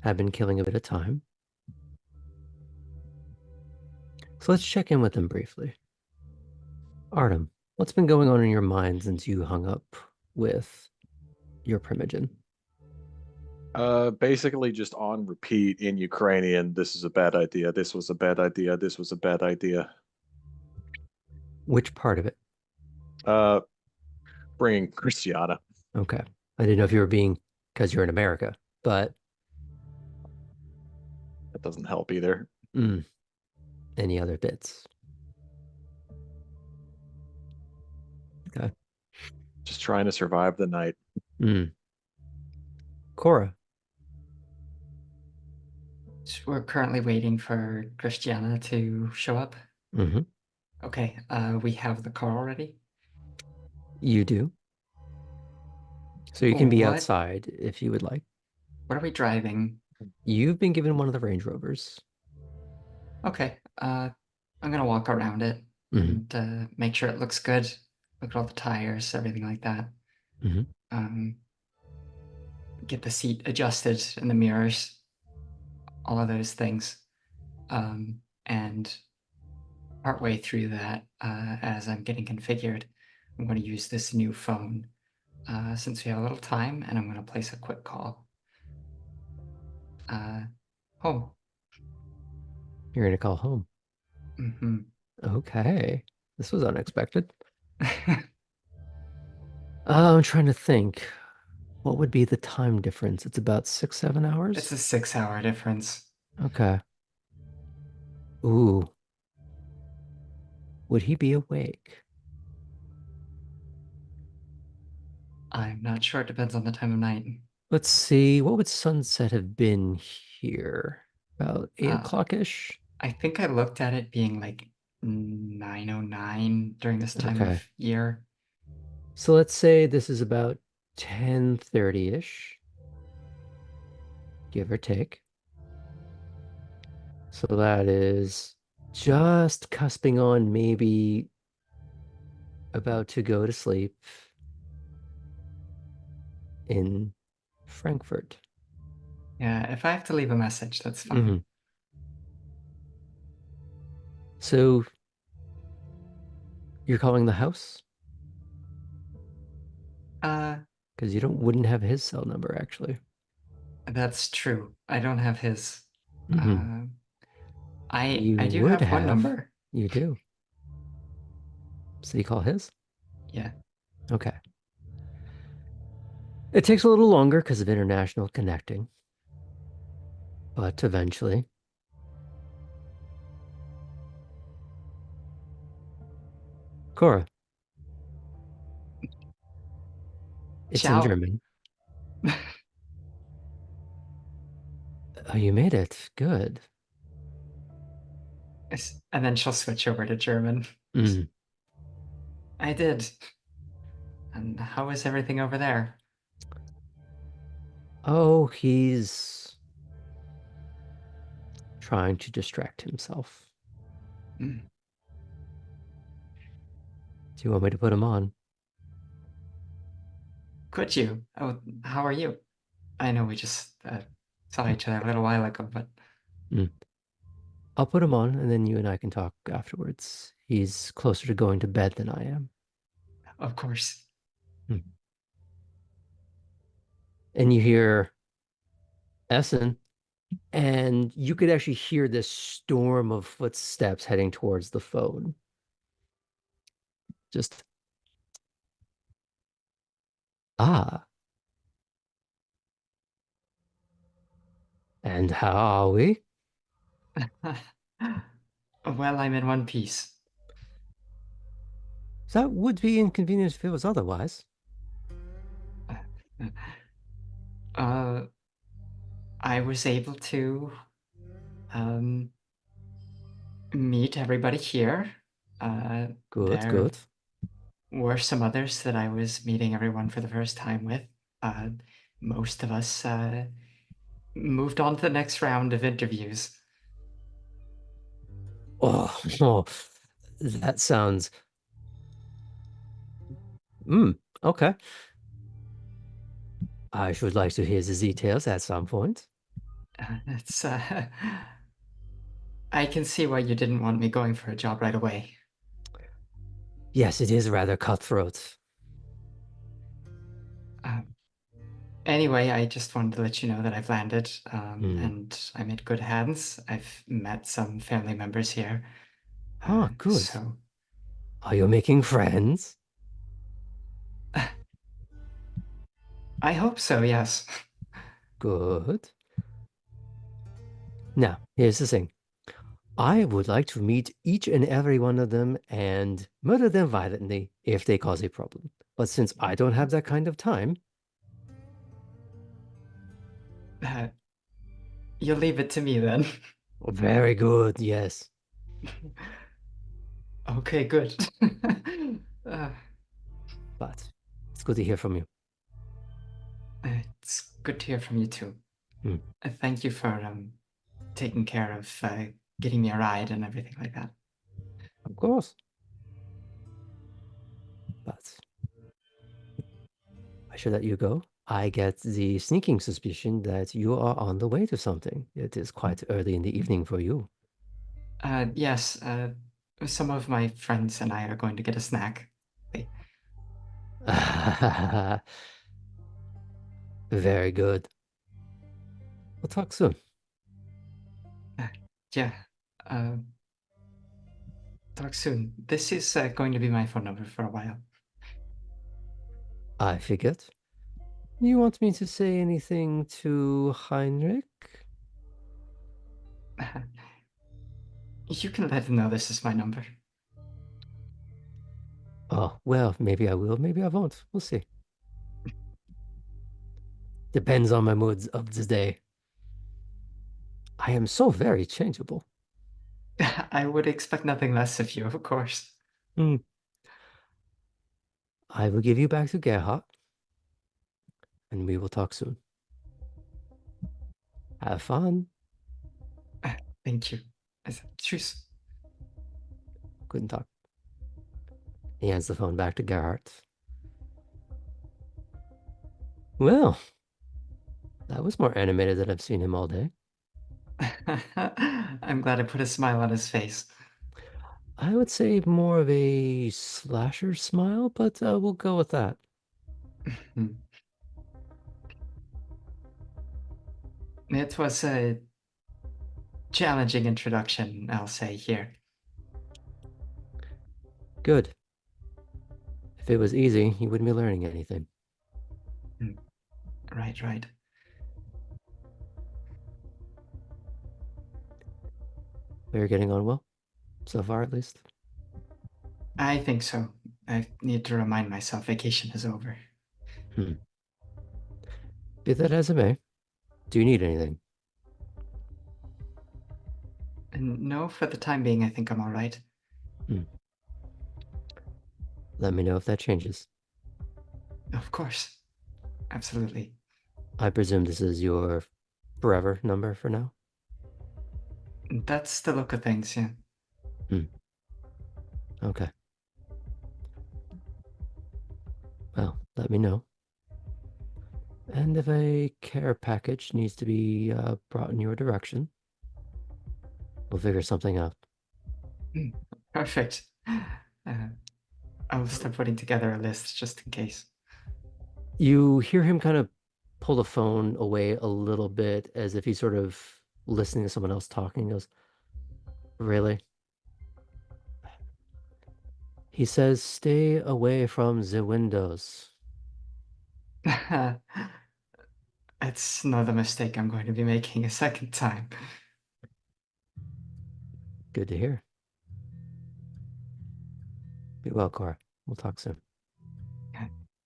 have been killing a bit of time. So let's check in with them briefly. Artem, what's been going on in your mind since you hung up with your primogen?
Basically just on repeat in Ukrainian. This is a bad idea. This was a bad idea. This was a bad idea.
Which part of it?
Bringing Christiana.
Okay. I didn't know if you were being because you're in America, but
that doesn't help either.
Any other bits? Okay.
Just trying to survive the night.
Cora.
So we're currently waiting for Christiana to show up. Okay, we have the car already.
You do. So you can be outside if you would like.
What are we driving?
You've been given one of the Range Rovers.
Okay, I'm gonna walk around it and make sure it looks good. Look at all the tires, everything like that. Get the seat adjusted and the mirrors, all of those things. And partway through that, as I'm getting configured, I'm going to use this new phone since we have a little time, and I'm going to place a quick call. Home.
You're going to call home? Okay. This was unexpected. I'm trying to think. What would be the time difference? It's about 6-7 hours?
It's a 6-hour difference.
Okay. Ooh. Would he be awake?
I'm not sure. It depends on the time of night.
Let's see. What would sunset have been here? About 8 o'clock-ish?
I think I looked at it being like 9:09 during this time of year.
So let's say this is about 10:30-ish, give or take. So that is just cusping on maybe about to go to sleep in Frankfurt.
Yeah, if I have to leave a message, that's fine.
Mhm. So you're calling the house?
Uh,
Because you don't wouldn't have his cell number actually.
that's true. I don't have his.
Mhm.
Uh, I
You
do
would
have one
have.
number.
You do. So you call his?
Yeah.
Okay. It takes a little longer because of international connecting, but eventually. Cora, it's in
Ciao.
German. Oh, you made it. Good.
And then she'll switch over to German.
Mm.
I did. And how is everything over there?
Oh, he's trying to distract himself.
Mm.
Do you want me to put him on?
Could you? Oh, how are you? I know we just saw each other a little while ago, but
Mm. I'll put him on, and then you and I can talk afterwards. He's closer to going to bed than I am.
of course.
Mm. And you hear Essen, and you could actually hear this storm of footsteps heading towards the phone. Just, ah, and how are we?
Well, I'm in one piece.
That would be inconvenient if it was otherwise.
Uh, I was able to um, meet everybody here.
Good,
There
good.
were some others that I was meeting everyone for the first time with. Uh, most of us moved on to the next round of interviews.
Oh, oh, that sounds, okay. I should like to hear the details at some point.
It's I can see why you didn't want me going for a job right away.
Yes, it is rather cutthroat.
Uh, anyway, I just wanted to let you know that I've landed,
Hmm.
and I'm in good hands. I've met some family members here,
Oh, good.
so
Are you making friends?
I hope so. Yes.
Good. Now, here's the thing. I would like to meet each and every one of them and murder them violently if they cause a problem. But since I don't have that kind of time,
Uh, you'll leave it to me then.
very good, yes.
Okay, good. uh,
But it's good to hear from you.
it's good to hear from you too.
Hmm.
Thank you for taking care of getting me a ride and everything like that.
Of course. But I should let you go. I get the sneaking suspicion that you are on the way to something. It is quite early in the evening for you.
Yes, some of my friends and I are going to get a snack. They-
Very good. We'll talk soon.
yeah, uh, talk soon. This is going to be my phone number for a while.
I figured. You want me to say anything to Heinrich?
You can let him know this is my number.
Oh, well, maybe I will, maybe I won't. We'll see. Depends on my moods of the day. I am so very changeable.
I would expect nothing less of you, of course.
Hmm. I will give you back to Gerhard, and we will talk soon. Have fun.
Thank you. I said, Tschüss.
Couldn't talk. He hands the phone back to Gerhardt. Well, that was more animated than I've seen him all day.
I'm glad I put a smile on his face.
I would say more of a slasher smile, but we'll go with that.
It was a challenging introduction, I'll say here.
Good. If it was easy, you wouldn't be learning anything.
Right.
We're getting on well, so far at least.
I think so. I need to remind myself vacation is over.
Be that as it may, do you need anything?
And no, for the time being, I think I'm all right.
Let me know if that changes.
Of course. Absolutely.
I presume this is your forever number for now?
That's the look of things, yeah.
Okay. Well, let me know. And if a care package needs to be brought in your direction, we'll figure something out.
Perfect. I'll start putting together a list just in case.
You hear him kind of pull the phone away a little bit as if he's sort of listening to someone else talking. He goes, really? He says, stay away from the windows.
It's not a mistake I'm going to be making a second time.
Good to hear. Be well, Cora. We'll talk soon.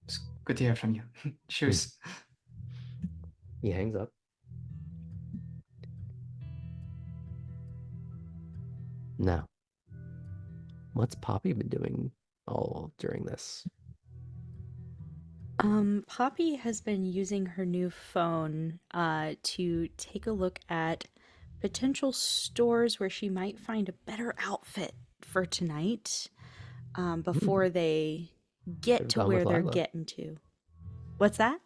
It's good to hear from you. Cheers.
He hangs up. Now, what's Poppy been doing all during this?
Poppy has been using her new phone to take a look at potential stores where she might find a better outfit for tonight before they get
Should've
to
gone
where
with
they're
Lila.
getting to. What's that?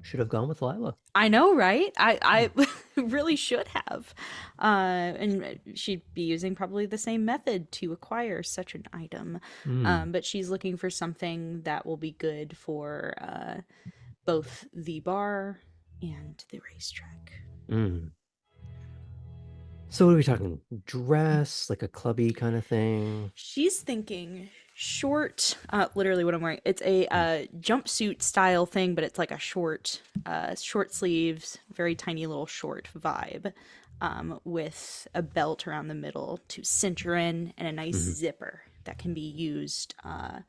Should have gone with Lila.
I know, right? I really should have. And she'd be using probably the same method to acquire such an item. But she's looking for something that will be good for both the bar and the racetrack.
So what are we talking? Dress, like a clubby kind of thing?
She's thinking short, literally what I'm wearing. It's a jumpsuit style thing, but it's like a short sleeves, very tiny little short vibe, with a belt around the middle to cinch her in and a nice zipper that can be used
So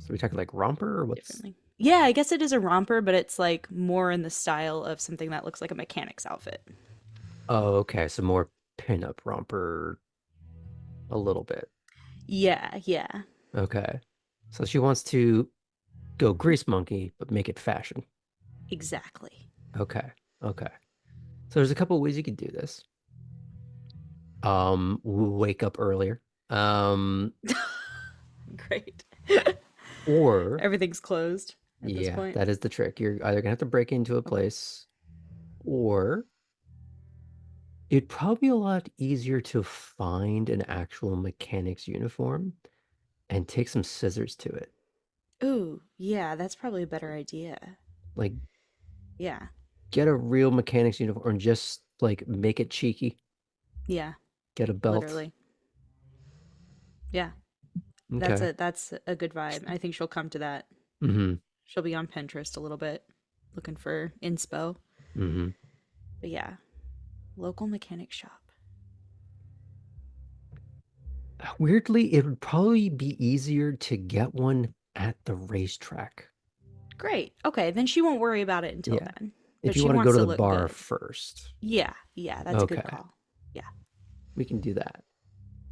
we talking like romper or what's?
differently. Yeah, I guess it is a romper, but it's like more in the style of something that looks like a mechanic's outfit.
Oh, okay. So more pinup romper a little bit.
Yeah.
Okay. So she wants to go grease monkey, but make it fashion.
Exactly.
Okay. So there's a couple ways you could do this. Wake up earlier.
Great.
Or
Everything's closed at this
yeah,
point.
that is the trick. You're either gonna have to break into a place, or it'd probably be a lot easier to find an actual mechanic's uniform and take some scissors to it.
Ooh, yeah, that's probably a better idea.
Like,
Yeah.
get a real mechanic's uniform and just like make it cheeky.
Yeah,
Get a belt.
literally. Yeah.
Okay.
That's a good vibe. I think she'll come to that.
Mm-hmm.
She'll be on Pinterest a little bit looking for inspo.
Mm-hmm.
But yeah, local mechanic shop.
Weirdly, it would probably be easier to get one at the racetrack.
Great. Okay, then she won't worry about it until
Yeah.
then.
If
But
you
she
want to
wants
go to the
look
bar
good.
first,
Yeah, that's a good
Okay.
call.
we can do that.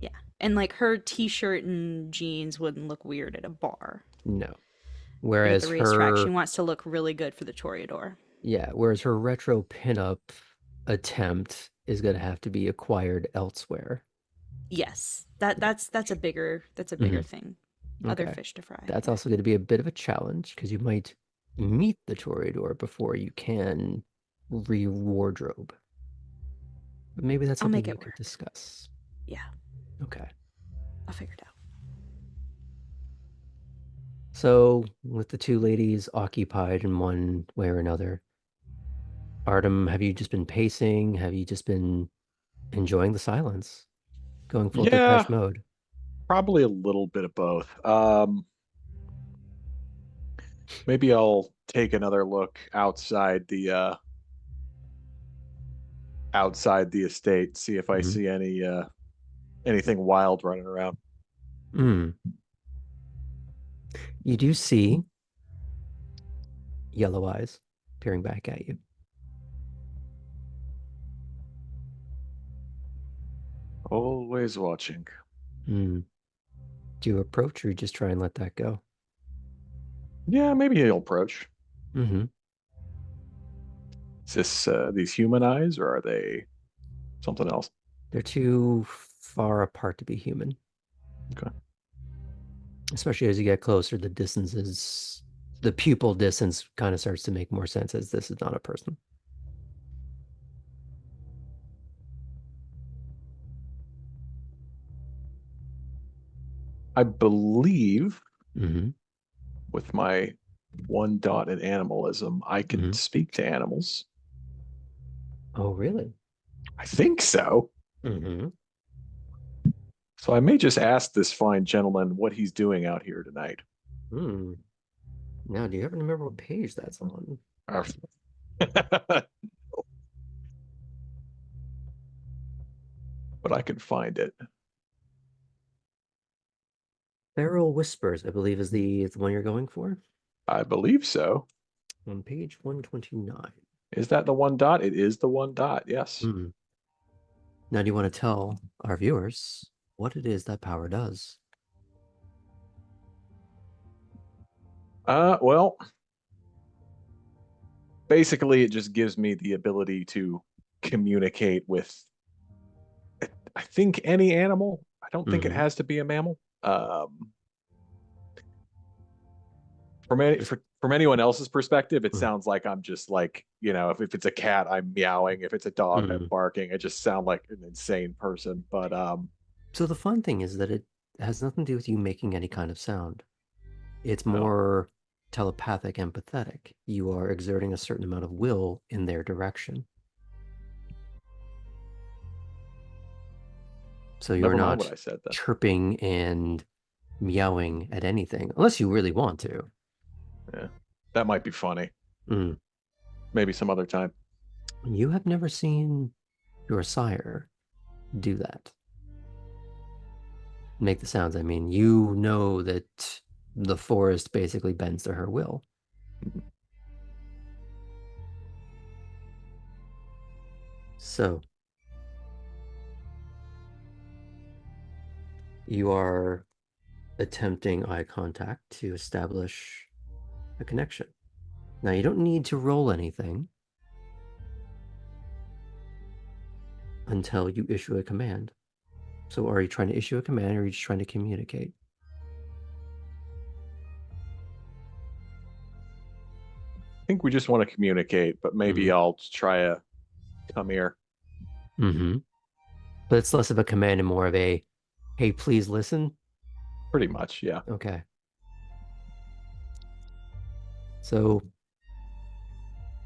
Yeah. And like her t-shirt and jeans wouldn't look weird at a bar.
No.
But at
Whereas
the racetrack,
her,
she wants to look really good for the Toreador.
whereas her retro pinup attempt is going to have to be acquired elsewhere.
Yes, that's a bigger
Mhm.
thing. Other
Okay.
fish to fry.
That's
yeah.
also going to be a bit of a challenge because you might meet the Toreador before you can re-wardrobe. But maybe that's
I'll
something
make
you
it
could
work.
discuss.
Yeah,
Okay.
I'll figure it out.
So, with the two ladies occupied in one way or another, Artem, have you just been pacing? Have you just been enjoying the silence? Going full
Yeah,
Depeche mode?
probably a little bit of both. Maybe I'll take another look outside the estate, see if I
Mhm.
see anything wild running around.
Mm. You do see yellow eyes peering back at you.
Always watching.
Mm. Do you approach or just try and let that go?
Yeah, maybe he'll approach.
Mm-hmm.
Is this these human eyes or are they something else?
They're too far apart to be human.
Okay.
Especially as you get closer, the pupil distance kind of starts to make more sense as this is not a person.
I believe
Mm-hmm.
with my one dot in animalism, I can
Mm-hmm.
speak to animals.
Oh, really?
I think so.
Mm-hmm.
So I may just ask this fine gentleman what he's doing out here tonight.
Hmm. Now, do you happen to remember what page that's on?
But I can find it.
Feral Whispers, I believe, is the one you're going for.
I believe so.
On page 129.
Is that the one dot? It is the one dot. Yes.
Hmm. Now, do you want to tell our viewers what it is that power does?
Well, basically, it just gives me the ability to communicate with, I think, any animal. I don't think it
Mm-hmm.
has to be a mammal. From any, from anyone else's perspective, it sounds like I'm just like, if it's a cat, I'm meowing. If it's a dog, I'm
Mm-hmm.
barking. I just sound like an insane person. But
So the fun thing is that it has nothing to do with you making any kind of sound. It's
no,
more telepathic, empathetic. You are exerting a certain amount of will in their direction. So you're
never mind what
not
I said then.
chirping and meowing at anything, unless you really want to.
Yeah, that might be funny.
Mm.
Maybe some other time.
You have never seen your sire do that. Make the sounds. I mean, you know that the forest basically bends to her will. So you are attempting eye contact to establish a connection. Now, you don't need to roll anything until you issue a command. So are you trying to issue a command or are you just trying to communicate?
I think we just want to communicate, but maybe I'll try a come here.
Mm-hmm. But it's less of a command and more of a, hey, please listen.
Pretty much, yeah.
Okay. So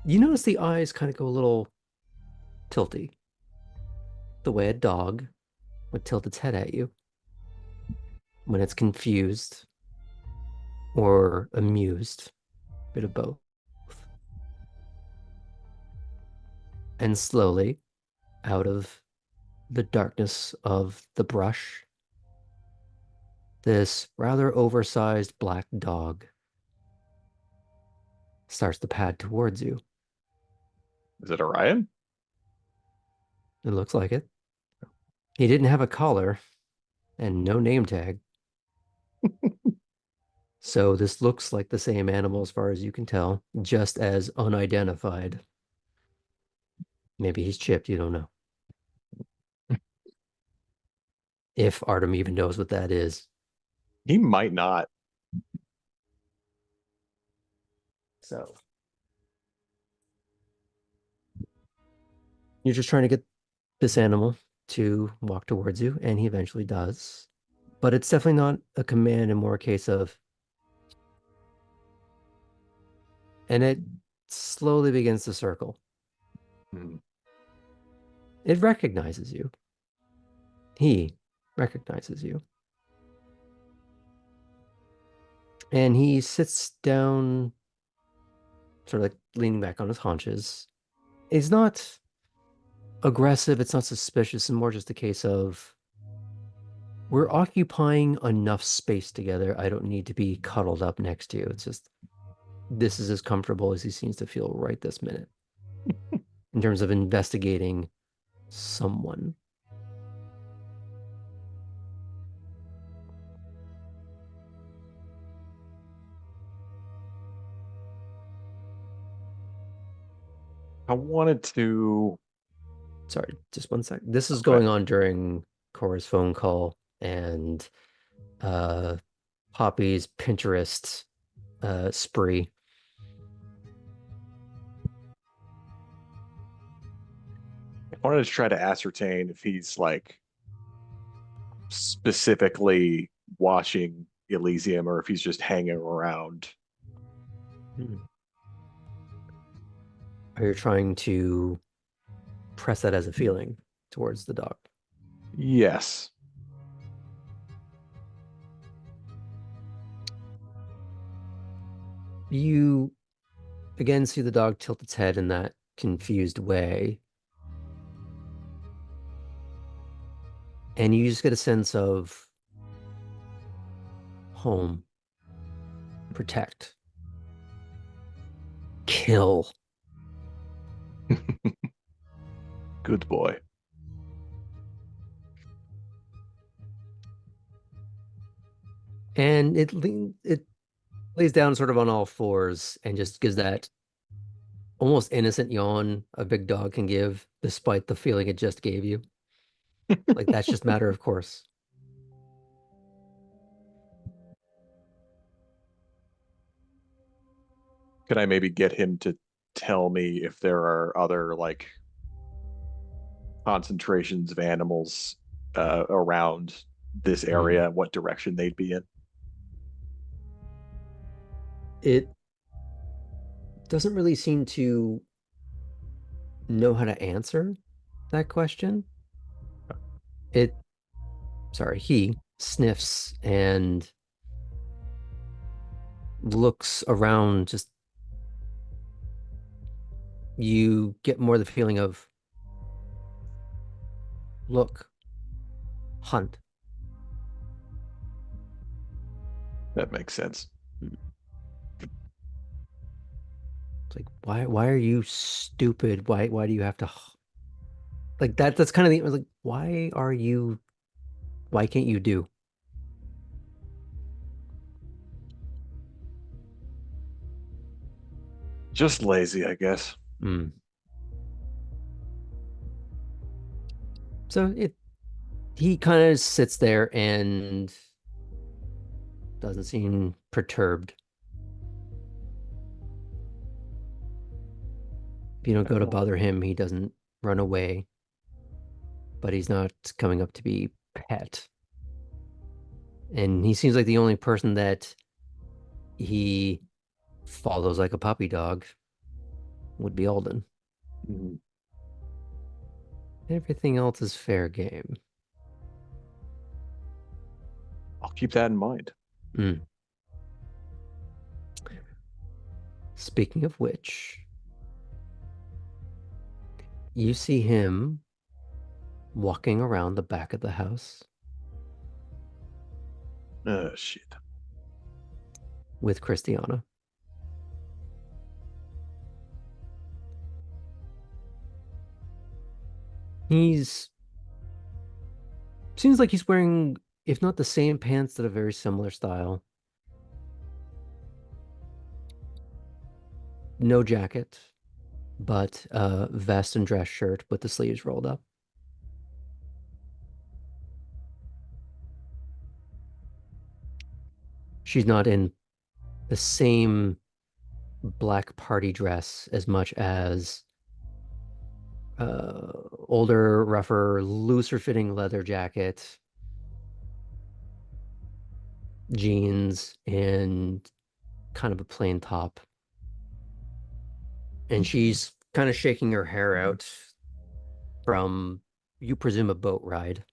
you notice the eyes kind of go a little tilty, the way a dog would tilt its head at you when it's confused or amused, a bit of both. And slowly, out of the darkness of the brush, this rather oversized black dog starts to pad towards you.
Is it Orion?
It looks like it. He didn't have a collar and no name tag. So this looks like the same animal as far as you can tell, just as unidentified. Maybe he's chipped, you don't know. if Artem even knows what that is.
He might not.
So you're just trying to get this animal to walk towards you, and he eventually does. But it's definitely not a command and more a case of, and it slowly begins to circle.
Hmm.
It recognizes you. He recognizes you. And he sits down, sort of like leaning back on his haunches. It's not aggressive, it's not suspicious, and more just a case of, we're occupying enough space together. I don't need to be cuddled up next to you. It's just, this is as comfortable as he seems to feel right this minute in terms of investigating someone.
I wanted to.
Sorry, just one sec. This is
Okay.
going on during Cora's phone call and uh Poppy's Pinterest spree.
I wanted to try to ascertain if he's like specifically watching Elysium or if he's just hanging around.
Are you trying to press that as a feeling towards the dog?
Yes.
You again see the dog tilt its head in that confused way. And you just get a sense of home, protect, kill.
Good boy.
And it lays down sort of on all fours and just gives that almost innocent yawn a big dog can give, despite the feeling it just gave you. Like that's just matter of course.
Could I maybe get him to tell me if there are other like concentrations of animals around this area, what direction they'd be in?
It doesn't really seem to know how to answer that question. He sniffs and looks around. Just you get more the feeling of look, hunt.
That makes sense.
It's like, why are you stupid? Why do you have to like that? That's kind of the like, why can't you do?
Just lazy, I guess.
So he kind of sits there and doesn't seem perturbed. If you don't go to bother him, he doesn't run away. But he's not coming up to be pet. And he seems like the only person that he follows like a puppy dog would be Alden.
Mhm.
Everything else is fair game.
I'll keep that in mind.
Speaking of which, you see him walking around the back of the house
Oh, shit.
with Christiana. Seems like he's wearing, if not the same pants, that a very similar style. No jacket, but a vest and dress shirt with the sleeves rolled up. She's not in the same black party dress as much as older, rougher, looser fitting leather jacket, jeans, and kind of a plain top. And she's kind of shaking her hair out from, you presume, a boat ride.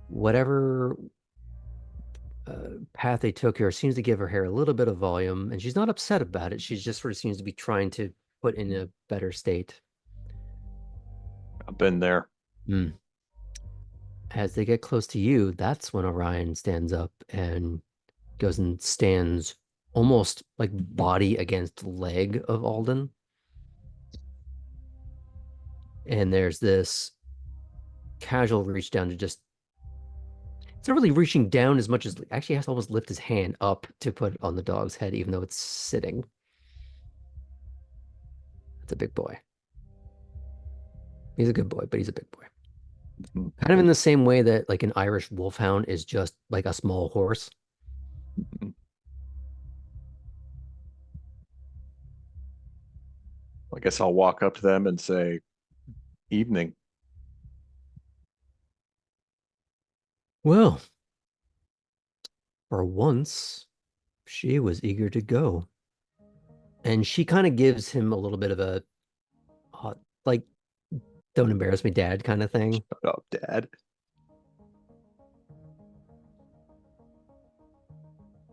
Whatever path they took here seems to give her hair a little bit of volume, and she's not upset about it. She just sort of seems to be trying to put in a better state.
I've been there.
As they get close to you, that's when Orion stands up and goes and stands almost like body against leg of Alden. And there's this casual reach down to just, it's not really reaching down as much as, actually has to almost lift his hand up to put on the dog's head, even though it's sitting. That's a big boy. He's a good boy, but he's a big boy. Kind of in the same way that like an Irish wolfhound is just like a small horse.
I guess I'll walk up to them and say, evening.
Well, for once, she was eager to go. And she kind of gives him a little bit of a, like, don't embarrass me, Dad kind of thing.
Shut up, Dad.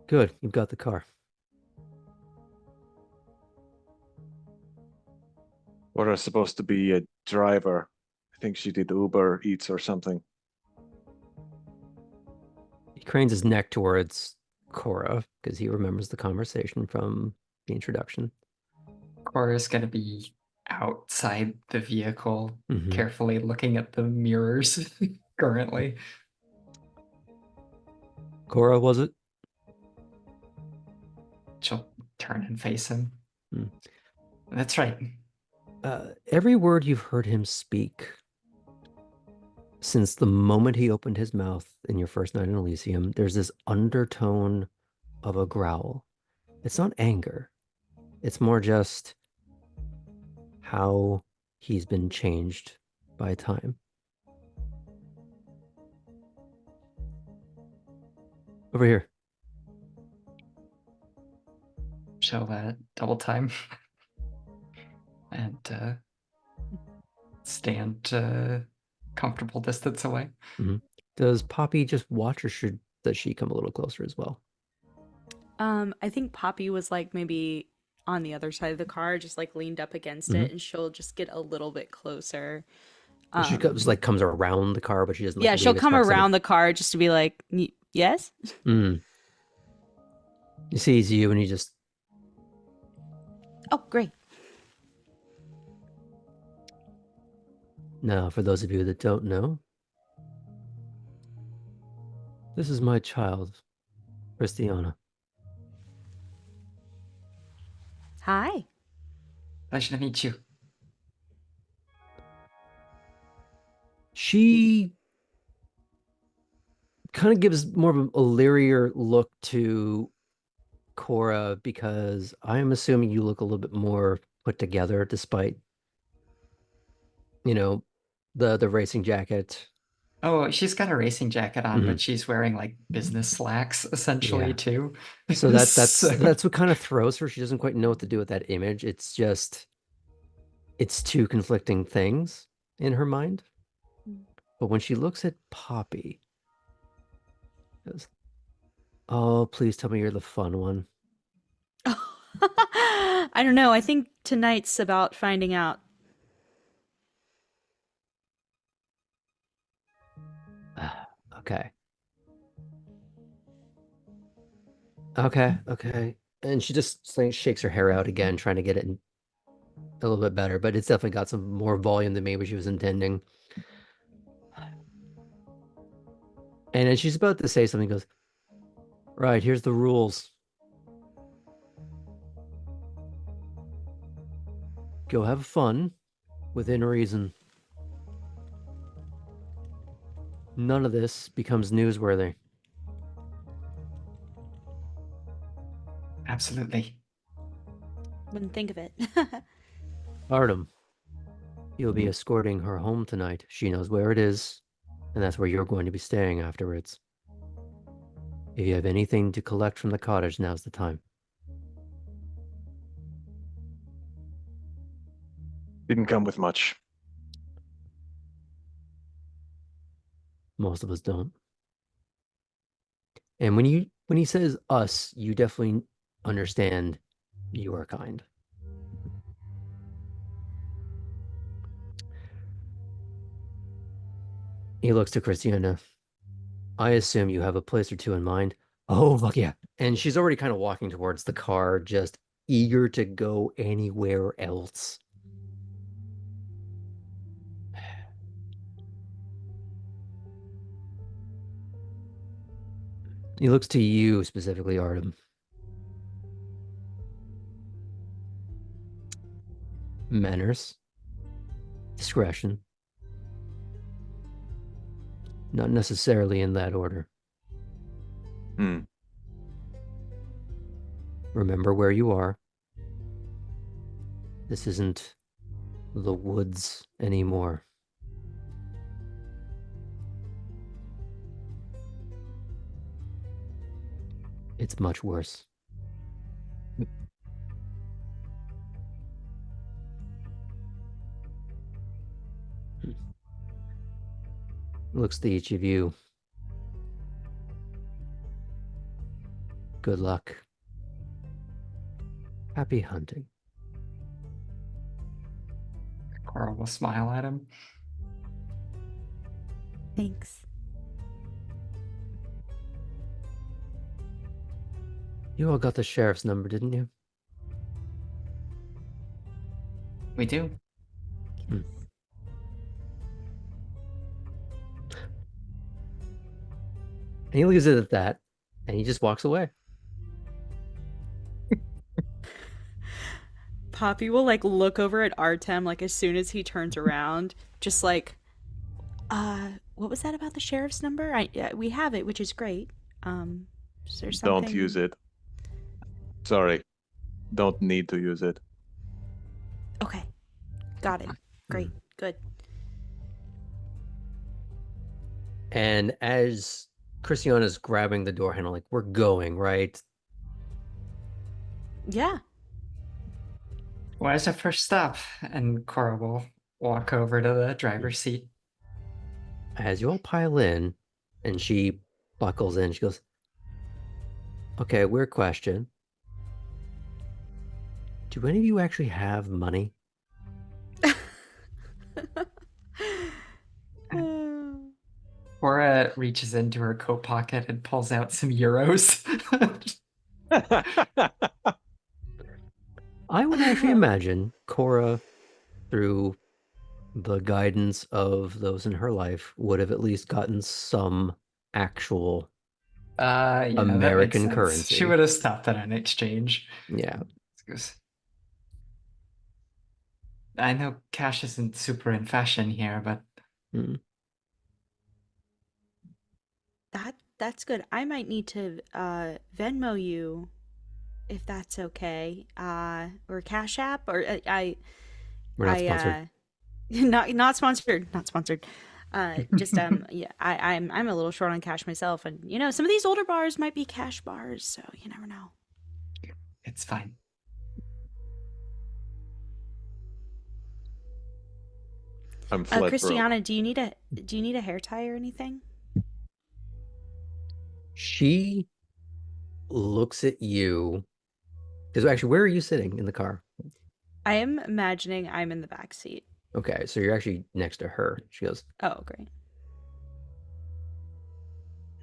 Good, you've got the car.
What are supposed to be a driver? I think she did Uber Eats or something.
He cranes his neck towards Cora because he remembers the conversation from the introduction.
Cora's gonna be outside the vehicle,
Mhm.
carefully looking at the mirrors currently.
Cora, was it?
She'll turn and face him.
Hmm.
That's right.
Every word you've heard him speak since the moment he opened his mouth in your first night in Elysium, there's this undertone of a growl. It's not anger. It's more just how he's been changed by time. Over here.
She'll double time and stand comfortable distance away.
Does Poppy just watch, or does she come a little closer as well?
I think Poppy was like maybe on the other side of the car, just like leaned up against it, and she'll just get a little bit closer.
She comes around the car, but she doesn't.
Yeah,
Like,
she'll
leave its
come
proximity.
around the car just to be like, yes.
He sees you, and he just.
Oh, great.
Now, for those of you that don't know, this is my child, Christiana.
Hi.
Pleasure to meet you.
She kind of gives more of a leerier look to Cora because I am assuming you look a little bit more put together despite, the racing jacket.
Oh, she's got a racing jacket on, but she's wearing like business slacks essentially
Yeah.
too.
So that's what kind of throws her. She doesn't quite know what to do with that image. It's two conflicting things in her mind. But when she looks at Poppy, she goes, "Oh, please tell me you're the fun one."
I don't know. I think tonight's about finding out.
Okay. Okay. And she just shakes her hair out again, trying to get it a little bit better, but it's definitely got some more volume than maybe she was intending. And as she's about to say something, goes, "Right, here's the rules. Go have fun within reason." none of this becomes newsworthy.
Absolutely.
Wouldn't think of it.
Artem, you'll be escorting her home tonight. She knows where it is, and that's where you're going to be staying afterwards. If you have anything to collect from the cottage, now's the time.
Didn't come with much.
Most of us don't. And when he says us, you definitely understand your kind. He looks to Christiana. I assume you have a place or two in mind. Oh, fuck yeah. And she's already kind of walking towards the car, just eager to go anywhere else. He looks to you specifically, Artem. Manners, discretion. Not necessarily in that order.
Hmm.
Remember where you are. This isn't the woods anymore. It's much worse. Looks to each of you. Good luck. Happy hunting.
Cora will smile at him.
Thanks.
You all got the sheriff's number, didn't you?
We do.
Hmm. And he leaves it at that, and he just walks away.
Poppy will like look over at Artem like as soon as he turns around, just like, what was that about the sheriff's number? We have it, which is great. Is there something?
Don't use it. Sorry. Don't need to use it.
Okay, got it. Great, good.
And as Christiana's grabbing the door handle, like, we're going, right?
Yeah.
Where's the first stop? And Cora will walk over to the driver's seat.
As you all pile in, and she buckles in, she goes, okay, weird question. Do any of you actually have money?
Cora reaches into her coat pocket and pulls out some euros.
I would actually imagine Cora, through the guidance of those in her life, would have at least gotten some actual
Yeah, that makes
American
sense.
currency.
She would have stopped at an exchange.
Yeah.
I know cash isn't super in fashion here, but
That's good. I might need to Venmo you if that's okay. Or Cash App or
We're not sponsored.
not sponsored. Not sponsored. Just yeah, I'm a little short on cash myself, and you know some of these older bars might be cash bars, so you never know.
it's fine.
I'm flat
Christiana,
broke.
do you need a hair tie or anything?
She looks at you. Because actually, where are you sitting in the car?
I am imagining I'm in the back seat.
Okay, so you're actually next to her. She goes,
Oh, great.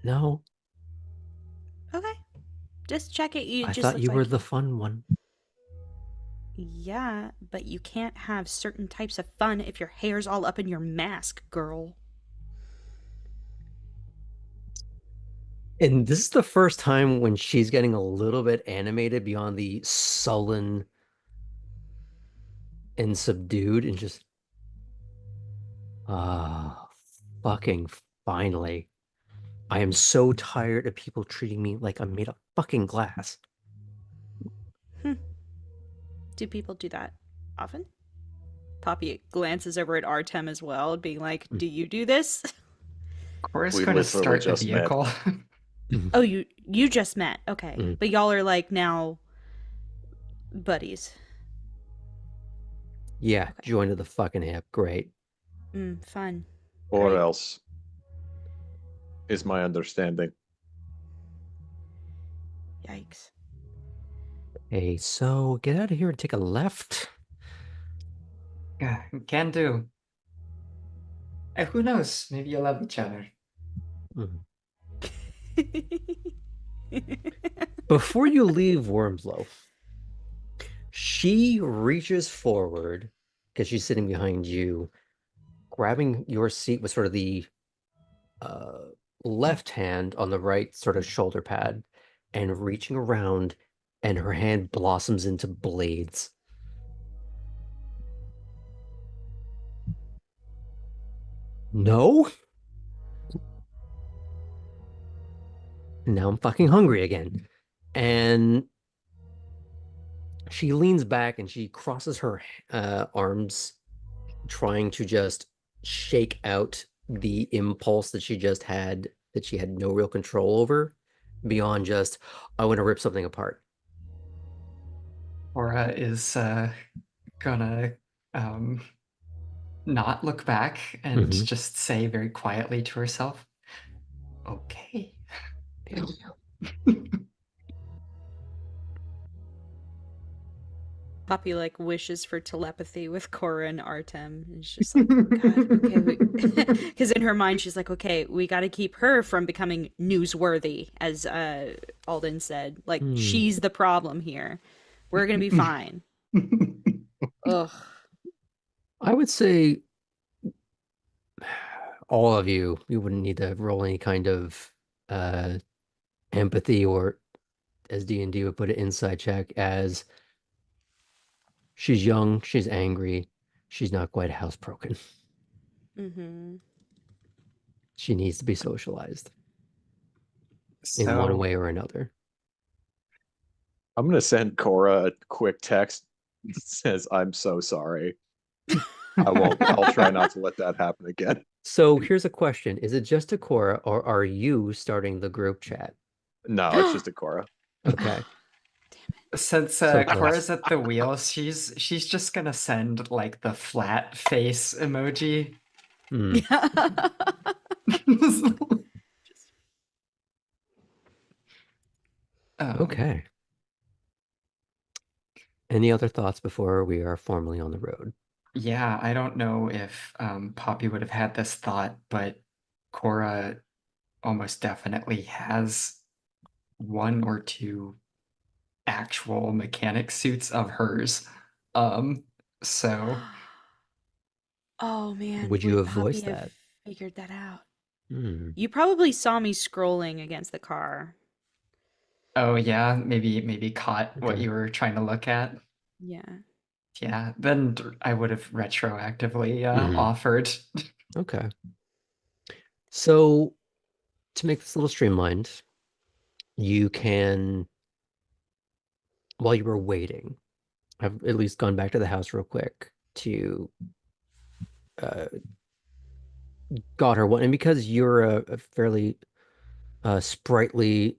no,
Okay. Just check it. You
I
just
thought
looks
you were
like
the fun one.
Yeah, but you can't have certain types of fun if your hair's all up in your mask, girl.
And this is the first time when she's getting a little bit animated beyond the sullen and subdued and just, fucking Finally. I am so tired of people treating me like I'm made of fucking glass.
Do people do that often? Poppy glances over at Artem as well, being like, "Do you do this?"
Cora's
We
going to
literally
start the
just met.
vehicle.
Oh, you just met. Okay.
Mm.
But y'all are like now buddies.
Yeah,
Okay.
joined to the fucking hip. Great.
Fun.
Or
Great.
else is my understanding.
Yikes.
Hey, so get out of here and take a left.
Yeah, can do. Who knows? Maybe you'll love each other.
Mhm. Before you leave Wormslow, she reaches forward because she's sitting behind you, grabbing your seat with sort of the left hand on the right sort of shoulder pad and reaching around, and her hand blossoms into blades. No? Now I'm fucking hungry again. And she leans back and she crosses her arms, trying to just shake out the impulse that she just had, that she had no real control over, beyond just, I want to rip something apart.
Cora is gonna not look back and
Mhm.
just say very quietly to herself, okay.
Poppy like wishes for telepathy with Cora and Artem. And it's just like, God, okay, because in her mind she's like, okay, we got to keep her from becoming newsworthy, as Alden said. Like she's the problem here. We're gonna be fine. Ugh.
I would say all of you wouldn't need to roll any kind of empathy, or as D&D would put it, inside check, as she's young, she's angry, she's not quite housebroken.
Mm-hmm.
She needs to be socialized in one
So
way or another.
I'm gonna send Cora a quick text that says, "I'm so sorry. I won't. I'll try not to let that happen again."
So here's a question. Is it just a Cora, or are you starting the group chat?
No, it's just a Cora.
Okay.
since
So close.
Cora's at the wheel, she's just gonna send like the flat face emoji.
Hmm. Okay. Any other thoughts before we are formally on the road?
Yeah, I don't know if Poppy would have had this thought, but Cora almost definitely has one or two actual mechanic suits of hers. So
Oh man,
Would you
would
have
Poppy
voiced
have
that?
figured that out?
Hmm.
You probably saw me scrolling against the car.
oh yeah, maybe caught what
Okay.
you were trying to look at.
Yeah.
Yeah, then I would have retroactively
Mhm.
offered.
Okay. So to make this a little streamlined, you can, while you were waiting, I've at least gone back to the house real quick to uh got her one. And because you're a fairly sprightly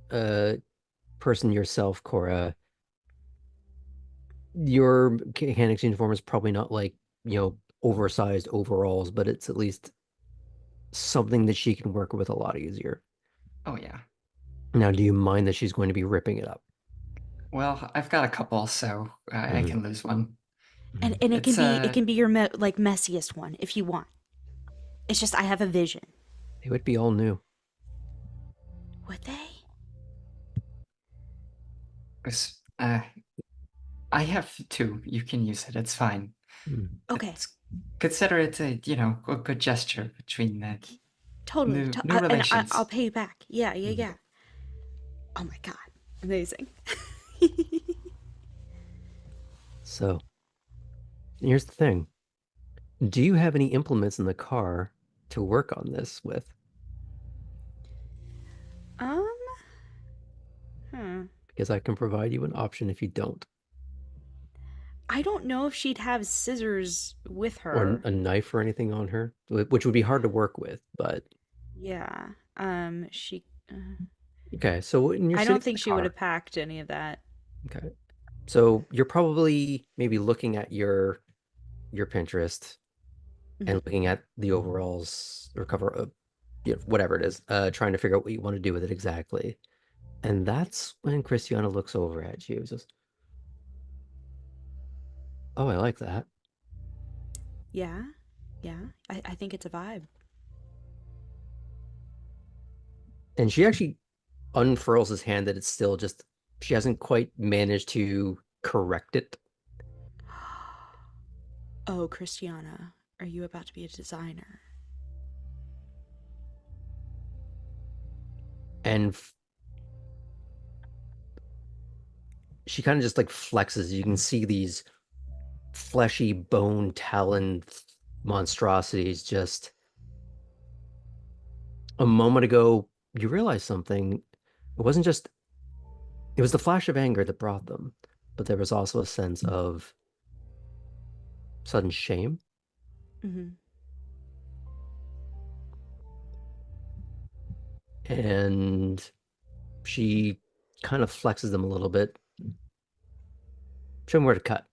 uh person yourself, Cora, your mechanics uniform is probably not like, oversized overalls, but it's at least something that she can work with a lot easier.
Oh yeah.
Now, do you mind that she's going to be ripping it up?
Well, I've got a couple, so I
Mhm.
can lose one.
And
Mhm.
it can
It's
be your like messiest one if you want. It's just I have a vision.
It would be all new.
Would they?
it's I have two. You can use it. It's fine.
Mm.
Okay.
Consider it a good gesture between the
Totally.
new relations.
I'll pay you back. Yeah, yeah,
Mhm.
yeah. Oh my god. Amazing.
So, here's the thing. Do you have any implements in the car to work on this with?
Um,
Because I can provide you an option if you don't.
I don't know if she'd have scissors with
Or
her.
a knife or anything on her, which would be hard to work with, but
Yeah. She.
okay. So when you're
I
sitting
don't
in
think
the
she would
car,
have packed any of that.
okay. So you're probably maybe looking at your Pinterest and
Mhm.
looking at the overalls or cover of whatever it is, trying to figure out what you want to do with it exactly. And that's when Christiana looks over at you and says, "Oh, I like that."
Yeah. Yeah. I think it's a vibe.
And she actually unfurls his hand that it's still just she hasn't quite managed to correct it.
Oh, Christiana, are you about to be a designer?
And she kind of just like flexes. You can see these fleshy bone talon monstrosities just a moment ago you realized something. It wasn't just it was the flash of anger that brought them, but there was also a sense of sudden shame.
Mm-hmm.
And she kind of flexes them a little bit. Show them where to cut.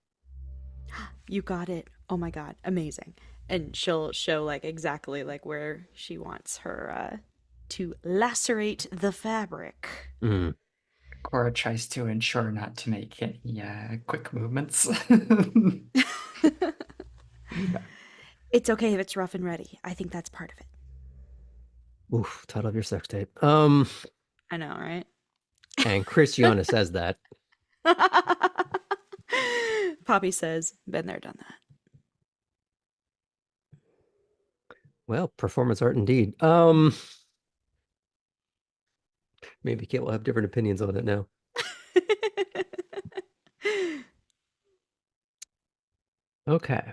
You got it. Oh my god, amazing. And she'll show like exactly like where she wants her to lacerate the fabric.
Mm.
Cora tries to ensure not to make any quick movements.
Okay.
It's okay if it's rough and ready. I think that's part of it.
Oof, title of your sex tape.
I know, right?
And Christiana says that.
Poppy says, been there, done that.
Well, performance art indeed. Maybe Kate will have different opinions on it now. Okay.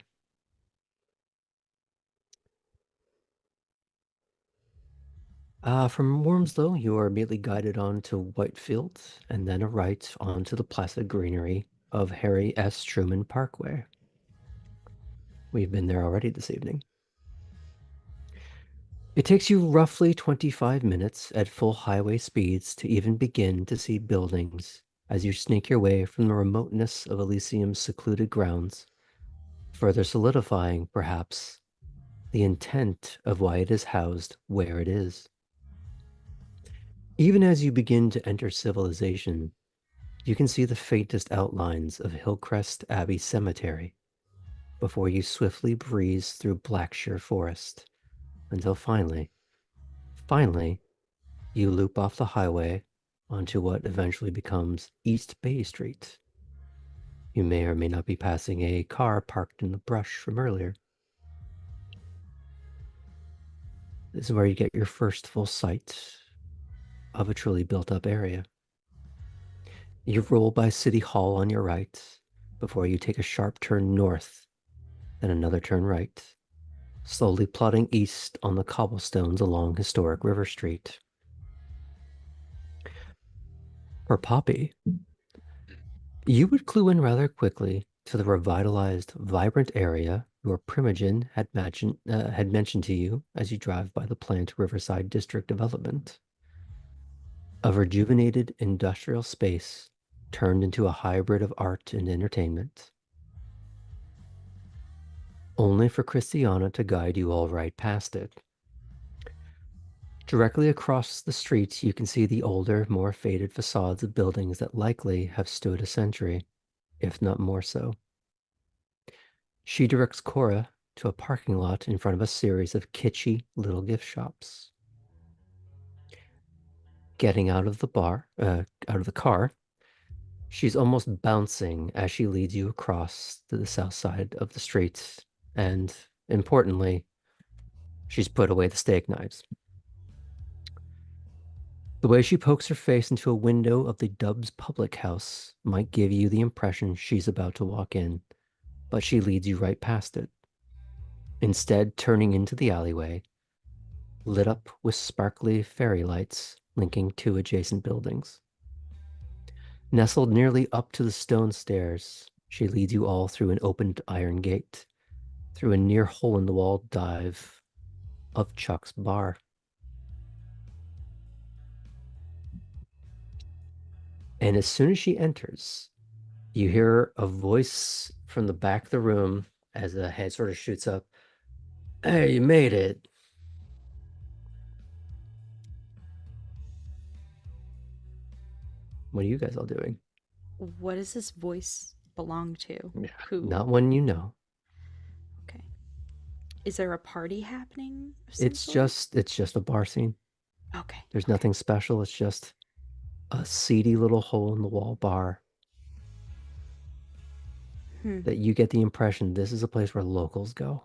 From Wormslow, you are immediately guided on to Whitefield, and then a right onto the placid greenery of Harry S. Truman Parkway. We've been there already this evening. It takes you roughly 25 minutes at full highway speeds to even begin to see buildings as you sneak your way from the remoteness of Elysium's secluded grounds, further solidifying, perhaps, the intent of why it is housed where it is. Even as you begin to enter civilization, you can see the faintest outlines of Hillcrest Abbey Cemetery before you swiftly breeze through Blackshire Forest until finally, you loop off the highway onto what eventually becomes East Bay Street. You may or may not be passing a car parked in the brush from earlier. This is where you get your first full sight of a truly built up area. You roll by City Hall on your right before you take a sharp turn north, then another turn right, slowly plodding east on the cobblestones along historic River Street. For Poppy, you would clue in rather quickly to the revitalized, vibrant area your Primogen had mentioned to you as you drive by the planned Riverside District development. A rejuvenated industrial space turned into a hybrid of art and entertainment, only for Christiana to guide you all right past it. Directly across the street, you can see the older, more faded facades of buildings that likely have stood a century, if not more so. She directs Cora to a parking lot in front of a series of kitschy little gift shops. Getting out of the car, she's almost bouncing as she leads you across to the south side of the street. And importantly, she's put away the steak knives. The way she pokes her face into a window of the Dubs Public House might give you the impression she's about to walk in, but she leads you right past it. Instead, turning into the alleyway, lit up with sparkly fairy lights linking two adjacent buildings. Nestled nearly up to the stone stairs, she leads you all through an opened iron gate, through a near hole-in-the-wall dive of Chuck's bar. And as soon as she enters, you hear a voice from the back of the room as a head sort of shoots up. Hey, you made it. What are you guys all doing?
What does this voice belong to?
Yeah.
Who?
Not one you know.
Okay. Is there a party happening of some
It's
sort?
just a bar scene.
Okay.
There's
okay.
nothing special. It's just a seedy little hole-in-the-wall bar that you get the impression this is a place where locals go.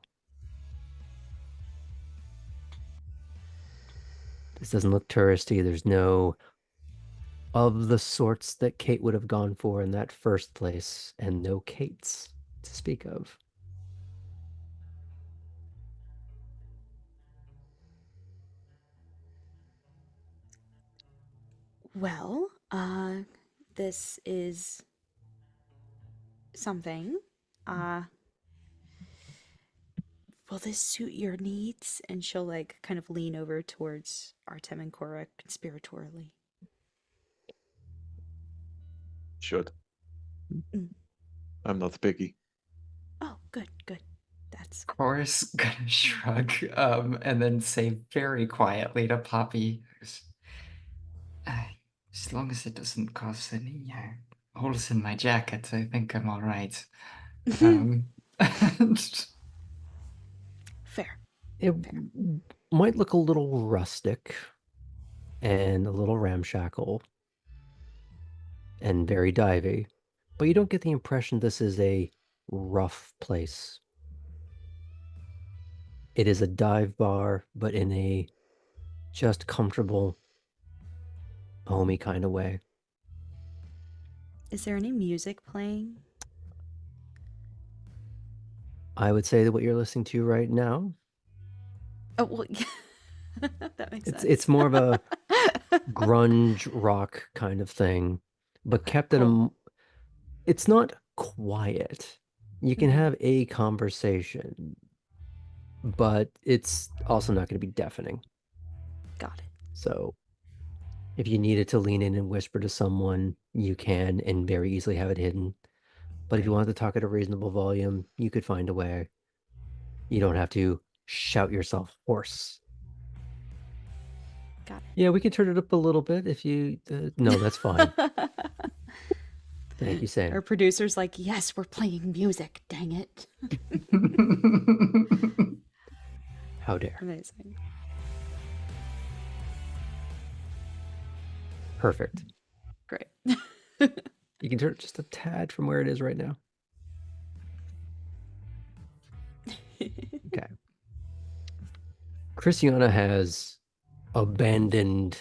This doesn't look touristy. There's no of the sorts that Kate would have gone for in that first place, and no Kates to speak of.
Well, this is something. Will this suit your needs? And she'll like kind of lean over towards Artem and Cora conspiratorially.
Should.
Mm.
I'm not picky.
Oh, good, good. That's
Cora's gonna shrug, and then say very quietly to Poppy, as long as it doesn't cause any holes in my jacket, I think I'm all right.
fair.
It might look a little rustic and a little ramshackle and very divey, but you don't get the impression this is a rough place. It is a dive bar, but in a just comfortable, homey kind of way.
Is there any music playing?
I would say that what you're listening to right now,
Oh, well, that makes sense.
it's more of a grunge rock kind of thing, but
Okay,
kept
cool.
it's not quiet. You can
Mhm.
have a conversation, but it's also not going to be deafening.
Got it.
So if you needed to lean in and whisper to someone, you can and very easily have it hidden. But if you
Great.
wanted to talk at a reasonable volume, you could find a way. You don't have to shout yourself hoarse.
Got it.
Yeah, we can turn it up a little bit if you... no, that's fine. Thank you, Sam.
Our producer's like, yes, we're playing music, dang it.
How dare.
Amazing.
Perfect.
Great.
You can turn it just a tad from where it is right now. Okay. Christiana has abandoned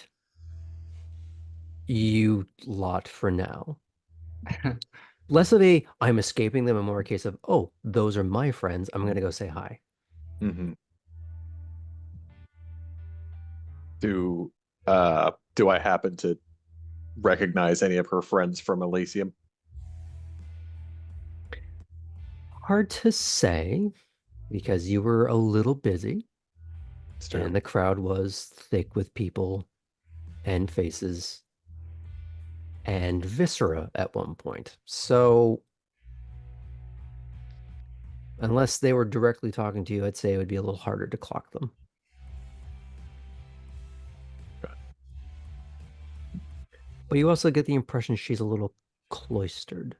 you lot for now. Less of a I'm escaping them and more a case of, oh, those are my friends. I'm gonna go say hi.
Mm-hmm. Do I happen to recognize any of her friends from Elysium?
Hard to say because you were a little busy
It's true.
and the crowd was thick with people and faces and viscera at one point. So unless they were directly talking to you, I'd say it would be a little harder to clock them.
Okay.
But you also get the impression she's a little cloistered.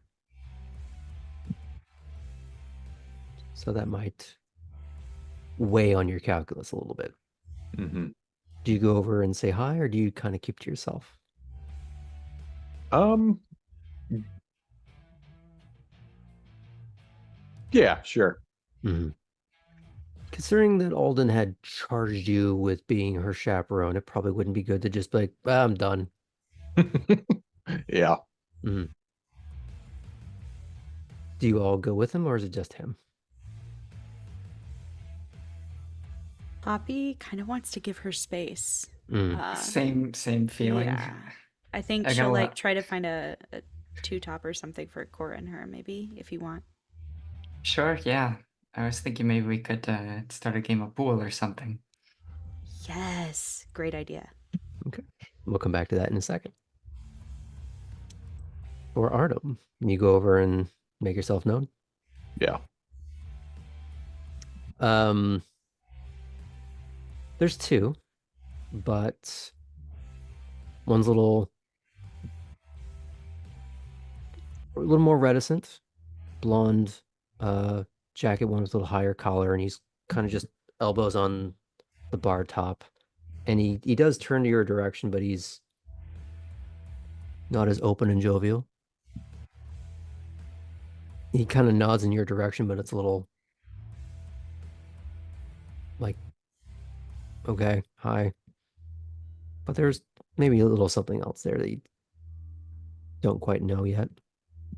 So that might weigh on your calculus a little bit.
Mm-hmm.
Do you go over and say hi, or do you kind of keep to yourself?
Yeah, sure.
Mm-hmm. Considering that Alden had charged you with being her chaperone, it probably wouldn't be good to just be like, I'm done.
Yeah.
Mm-hmm. Do you all go with him, or is it just him?
Poppy kind of wants to give her space.
Mm.
Same feeling.
Yeah. I think
I
she'll
gotta
like try to find a two-top or something for Cora and her, maybe, if you want.
Sure, yeah. I was thinking maybe we could start a game of pool or something.
Yes, great idea.
Okay. We'll come back to that in a second. For Artem, you go over and make yourself known.
Yeah.
There's two, but one's a little more reticent. Blonde jacket, one with a little higher collar, and he's kind of just elbows on the bar top. And he does turn to your direction, but he's not as open and jovial. He kind of nods in your direction, but it's a little like, okay, hi. But there's maybe a little something else there that you don't quite know yet.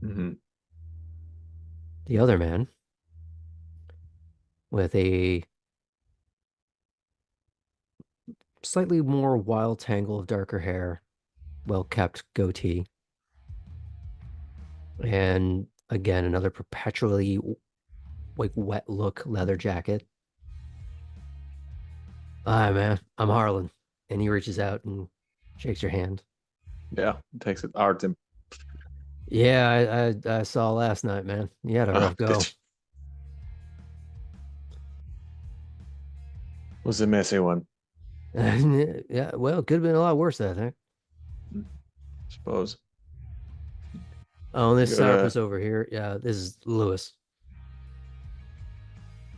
Mm-hmm.
The other man with a slightly more wild tangle of darker hair, well-kept goatee, and again, another perpetually like wet look leather jacket. Hi, man. I'm Harlan. And he reaches out and shakes your hand.
Yeah. Takes it. Artem.
Yeah, I saw last night, man. You had a rough go.
Was a messy one.
Yeah, well, it could have been a lot worse, I think.
Suppose.
Oh, and this
Good,
sourpuss over here. Yeah, this is Lewis.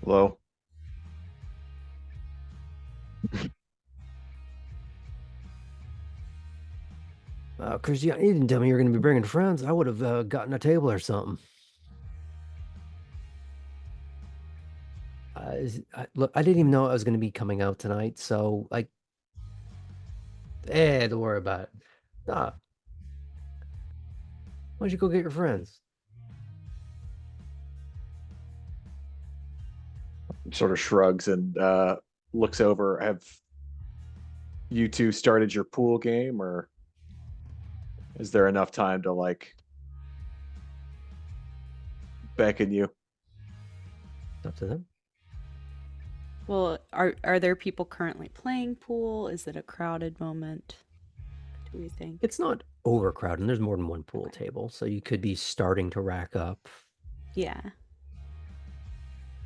Hello.
Chris, you didn't tell me you were going to be bringing friends. I would have gotten a table or something. Look, I didn't even know I was going to be coming out tonight, so like, don't worry about it. Why don't you go get your friends?
Sort of shrugs and looks over. Have you two started your pool game, or is there enough time to like beckon you?
Up to them.
Well, are there people currently playing pool? Is it a crowded moment? Do we think?
It's not overcrowded, and there's more than one pool table, so you could be starting to rack up.
Yeah.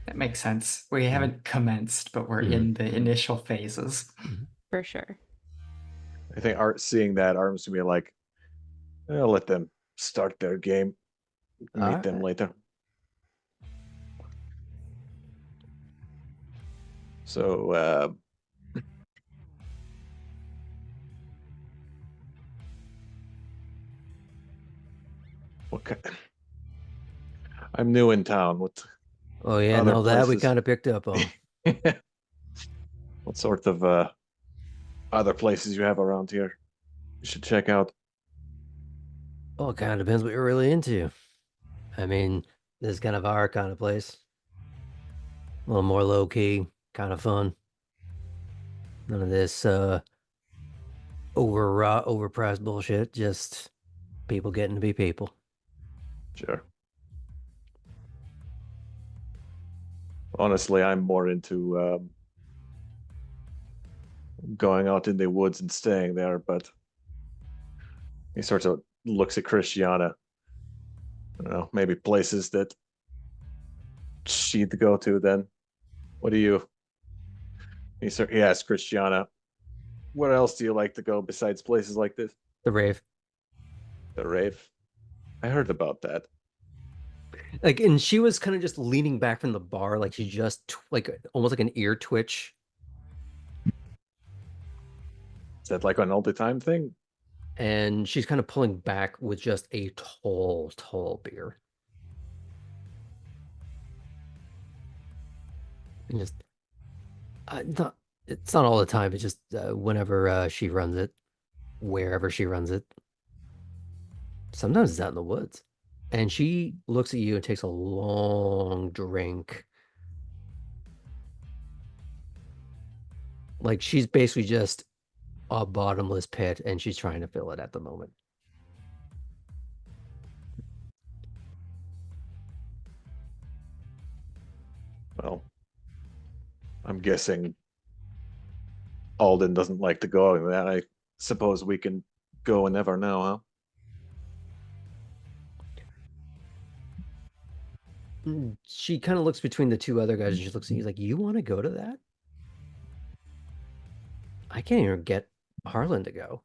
That makes sense. We haven't commenced, but we're in the initial phases.
For sure.
I think Art seeing that, Art's gonna be like, I'll let them start their game. Meet them later. So I'm new in town.
Oh yeah,
other
no, that we
places?
kind of picked up on.
What sort of other places you have around here you should check out?
Well, it kind of depends what you're really into. I mean, this is kind of our kind of place. A little more low key, kind of fun. None of this overpriced bullshit. Just people getting to be people.
Sure. Honestly, I'm more into going out in the woods and staying there, but he sort of looks at Christiana. I don't know, maybe places that she'd go to then. What do you? He asks Christiana, where else do you like to go besides places like this?
The rave.
The rave. I heard about that.
Like, and she was kind of just leaning back from the bar, like she just like almost like an ear twitch.
Is that like an all the time thing?
And she's kind of pulling back with just a tall beer. And just, it's not all the time. It's just whenever she runs it, wherever she runs it. Sometimes it's out in the woods. And she looks at you and takes a long drink. Like she's basically just a bottomless pit and she's trying to fill it at the moment.
Well, I'm guessing Alden doesn't like to go out. That I suppose we can go and never know, huh?
She kind of looks between the two other guys and she looks at you like, you want to go to that? I can't even get Harlan to go.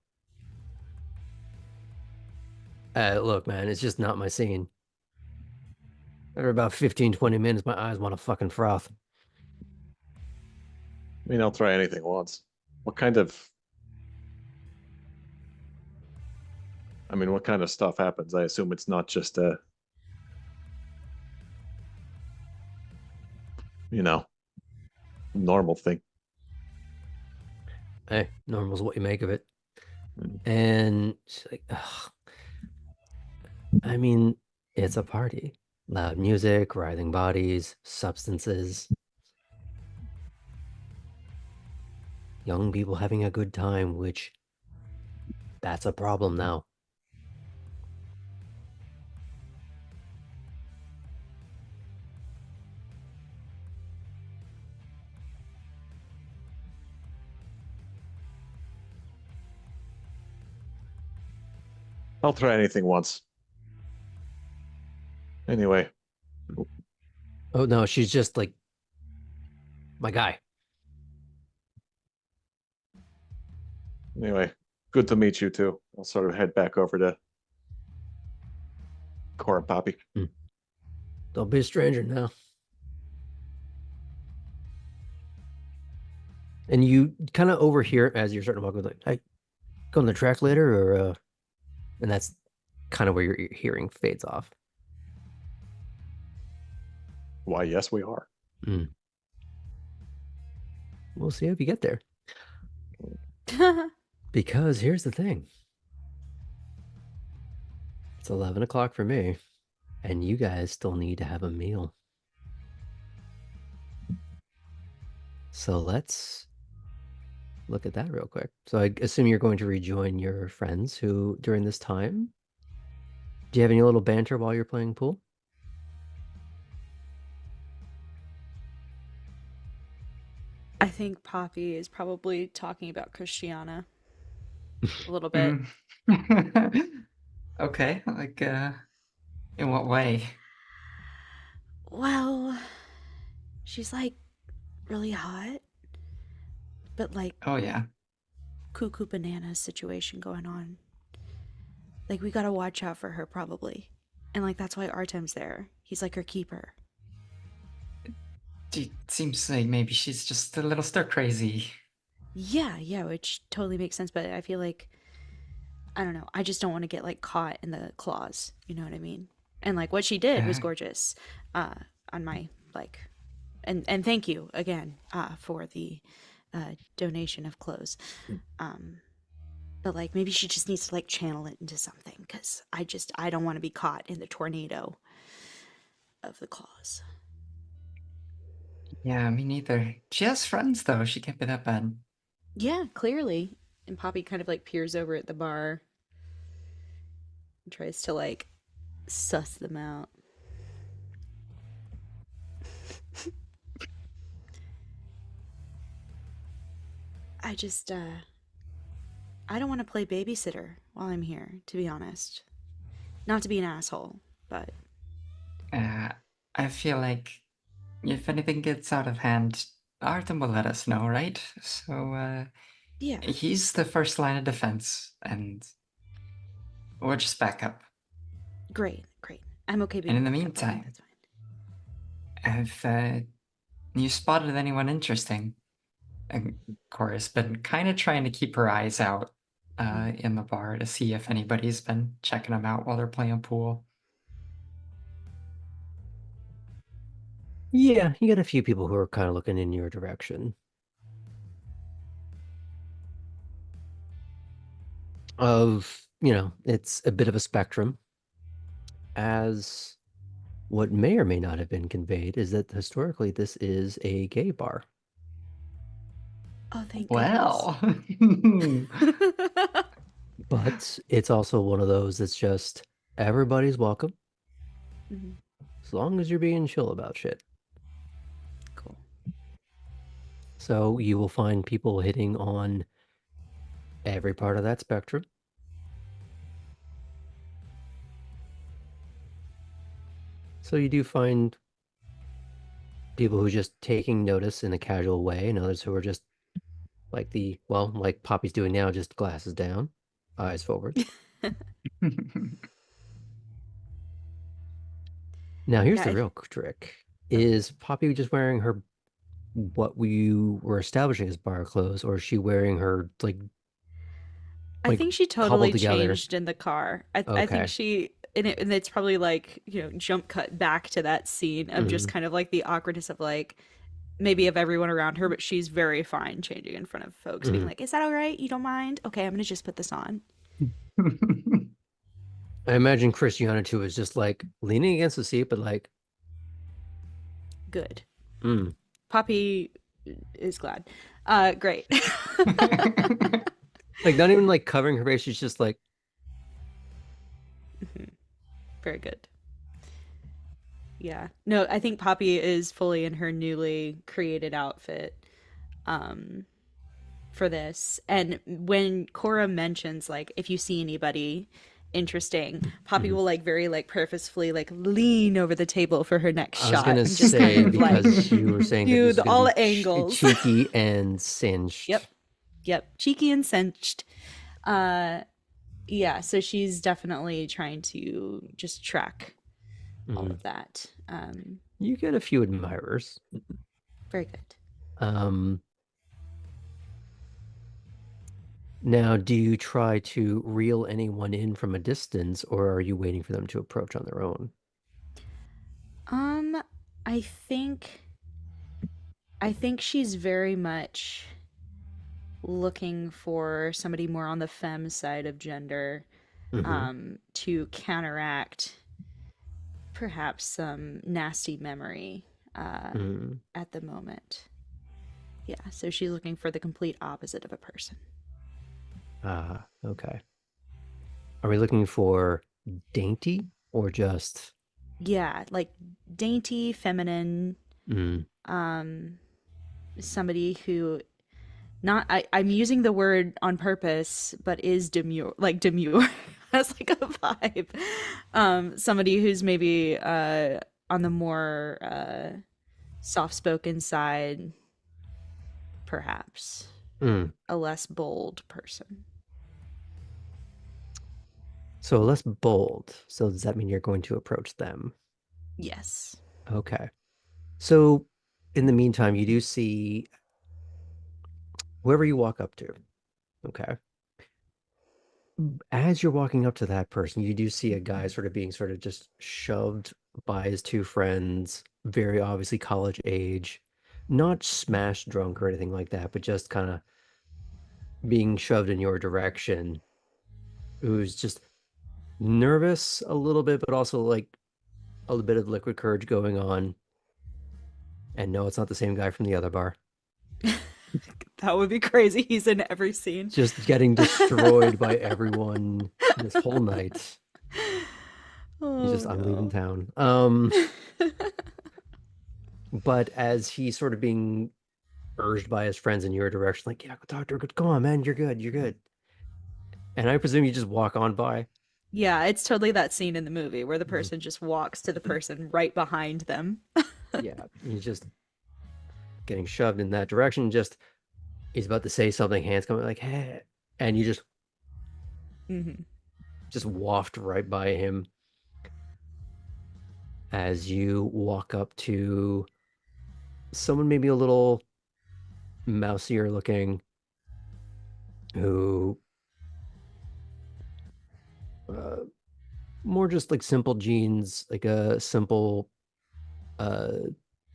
Look, man, it's just not my scene. After about 15, 20 minutes, my eyes want to fucking froth.
I mean, I'll try anything once. What kind of what kind of stuff happens? I assume it's not just a, normal thing.
Hey, normal's what you make of it.
Mm.
And she's like, ugh. I mean, it's a party. Loud music, writhing bodies, substances. Young people having a good time, which that's a problem now.
I'll try anything once. Anyway,
Oh no, she's just like my guy.
good to meet you too. I'll sort of head back over to Cora Poppy.
Don't be a stranger now. And you kind of overhear as you're starting to walk with like, hey, go on the track later, or and that's kind of where your hearing fades off.
Why, yes, we are.
We'll see if you get there. Because here's the thing. It's 11 o'clock for me, and you guys still need to have a meal. So let's look at that real quick. So I assume you're going to rejoin your friends who, during this time, do you have any little banter while you're playing pool?
I think Poppy is probably talking about Christiana a little bit.
Okay, like, in what way?
Well, she's like really hot, but like
Oh, yeah.
cuckoo bananas situation going on. Like we gotta watch out for her probably. And like that's why Artem's there. He's like her keeper.
It seems like maybe she's just a little stir crazy.
Yeah, which totally makes sense, but I feel like I don't know. I just don't want to get like caught in the claws. You know what I mean? And like what she did was gorgeous. On my like and thank you again for the donation of clothes. But like maybe she just needs to like channel it into something because I don't want to be caught in the tornado of the claws.
Yeah, me neither. She has friends, though. She can't be that bad.
Yeah, clearly. And Poppy kind of like peers over at the bar and tries to like suss them out. I just I don't want to play babysitter while I'm here, to be honest. Not to be an asshole, but
I feel like if anything gets out of hand, Artem will let us know, right? So,
yeah.
he's the first line of defense, and we're just backup.
Great. I'm okay being
And in the
backup. I think
meantime,
that's fine.
have you spotted anyone interesting? And Cora's been kind of trying to keep her eyes out in the bar to see if anybody's been checking them out while they're playing pool.
Yeah, you got a few people who are kind of looking in your direction. It's a bit of a spectrum. As what may or may not have been conveyed is that historically this is a gay bar.
Oh, thank
Well,
goodness.
But it's also one of those that's just everybody's welcome
Mhm.
as long as you're being chill about shit.
Cool.
So you will find people hitting on every part of that spectrum. So you do find people who are just taking notice in a casual way, and others who are just like Poppy's doing now, just glasses down, eyes forward. Now here's
Yeah,
the real trick. Is Poppy just wearing her what we were establishing as bar clothes, or is she wearing her
I
like
think she
cobbled
totally
together?
changed in the car. I think
Okay.
she and it's probably like, jump cut back to that scene of just
Mhm.
kind of like the awkwardness of like maybe of everyone around her, but she's very fine changing in front of folks, being
Mhm.
like, "Is that all right? You don't mind? Okay, I'm gonna just put this on."
I imagine Christiana too is just like leaning against the seat, but like,
Good.
mm.
Poppy is glad. Great.
Like not even like covering her face. She's just like,
Very good. Yeah. No, I think Poppy is fully in her newly created outfit for this. And when Cora mentions like if you see anybody interesting, Poppy
Mhm.
will like very like purposefully like lean over the table for her next
I was
shot
gonna
and just kind
say
of like
because you were saying that
do
this is gonna
all
be
the angles.
cheeky and cinched.
Yep. Yep. Cheeky and cinched. Uh yeah, so she's definitely trying to just track all
Mhm.
of that.
You get a few admirers.
Very good.
Um, Now, do you try to reel anyone in from a distance, or are you waiting for them to approach on their own?
Um, I think she's very much looking for somebody more on the femme side of gender,
Hmm.
to counteract perhaps some nasty memory
Mm.
at the moment. Yeah, so she's looking for the complete opposite of a person.
Ah, okay. Are we looking for dainty or just
Yeah, like dainty, feminine,
mm,
um, somebody who not I'm using the word on purpose, but is demure, like demure as like a vibe. Somebody who's maybe on the more soft spoken side, perhaps.
mm.
A less bold person.
So less bold? So does that mean you're going to approach them?
Yes.
Okay. So in the meantime, you do see whoever you walk up to. Okay. As you're walking up to that person, you do see a guy sort of being sort of just shoved by his two friends, very obviously college age, not smashed drunk or anything like that, but just kind of being shoved in your direction, who's just nervous a little bit, but also like a little bit of liquid courage going on. And no, it's not the same guy from the other bar.
That would be crazy. He's in every scene.
Just getting destroyed by everyone this whole night. He's
Oh
just, I'm leaving
no.
town. But as he's sort of being urged by his friends in your direction, like, yeah, go talk to her. Come on, man, you're good, you're good. And I presume you just walk on by.
Yeah, it's totally that scene in the movie where the
Mhm.
person just walks to the person right behind them.
Yeah, he's just getting shoved in that direction. Just he's about to say something, hands coming like, hey, and you
Mm-hmm.
just waft right by him as you walk up to someone maybe a little mousier looking who uh, more just like simple jeans, like a simple uh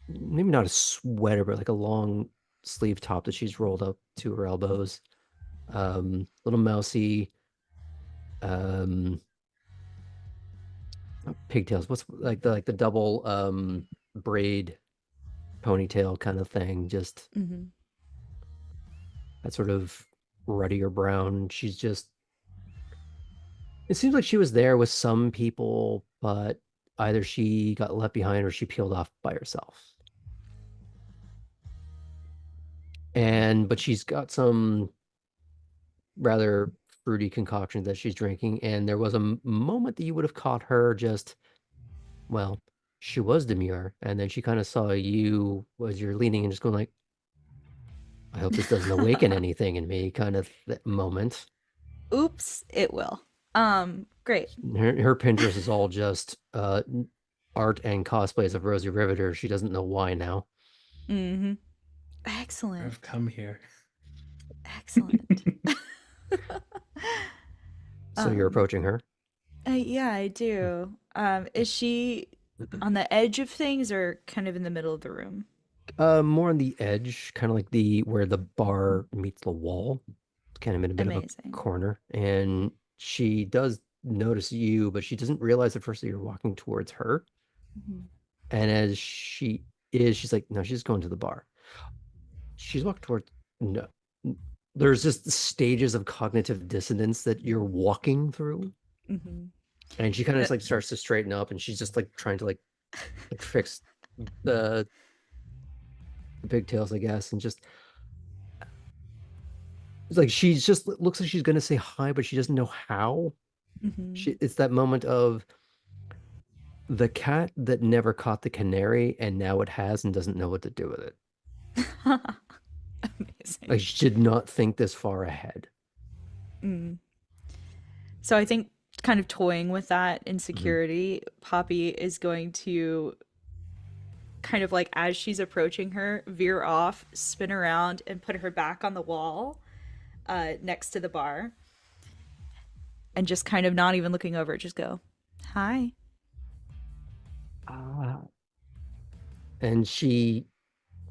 maybe not a sweater, but like a long sleeve top that she's rolled up to her elbows. Little mousy, um, not pigtails. What's like the double braid ponytail kind of thing. Just
Mm-hmm.
that sort of ruddier brown. She's just, it seems like she was there with some people, but either she got left behind or she peeled off by herself. But she's got some rather fruity concoction that she's drinking. And there was a moment that you would have caught her just, well, she was demure. And then she kind of saw you as you're leaning and just going like, I hope this doesn't awaken anything in me, kind of that moment.
Oops, it will. Great.
Her Pinterest is all just art and cosplays of Rosie Riveter. She doesn't know why now.
Mm-hmm. Excellent.
I've come here.
Excellent.
So you're approaching her?
Yeah, I do. Is she on the edge of things or kind of in the middle of the room?
More on the edge, kind of like where the bar meets the wall. It's kind of in a bit of a
Amazing.
corner. And she does notice you, but she doesn't realize at first that you're walking towards her.
Mhm.
And as she's like, no, she's going to the bar. She's walked towards, no. There's just stages of cognitive dissonance that you're walking through.
Mhm.
And she kind of just like starts to straighten up, and she's just like trying to like fix the pigtails, I guess, and just it's like she's just looks like she's gonna say hi, but she doesn't know how.
Mhm.
It's that moment of the cat that never caught the canary, and now it has and doesn't know what to do with it.
Amazing.
Like she did not think this far ahead.
Mm. So I think kind of toying with that insecurity, Poppy is going to kind of like as she's approaching her, veer off, spin around, and put her back on the wall next to the bar. And just kind of not even looking over, just go, hi.
And she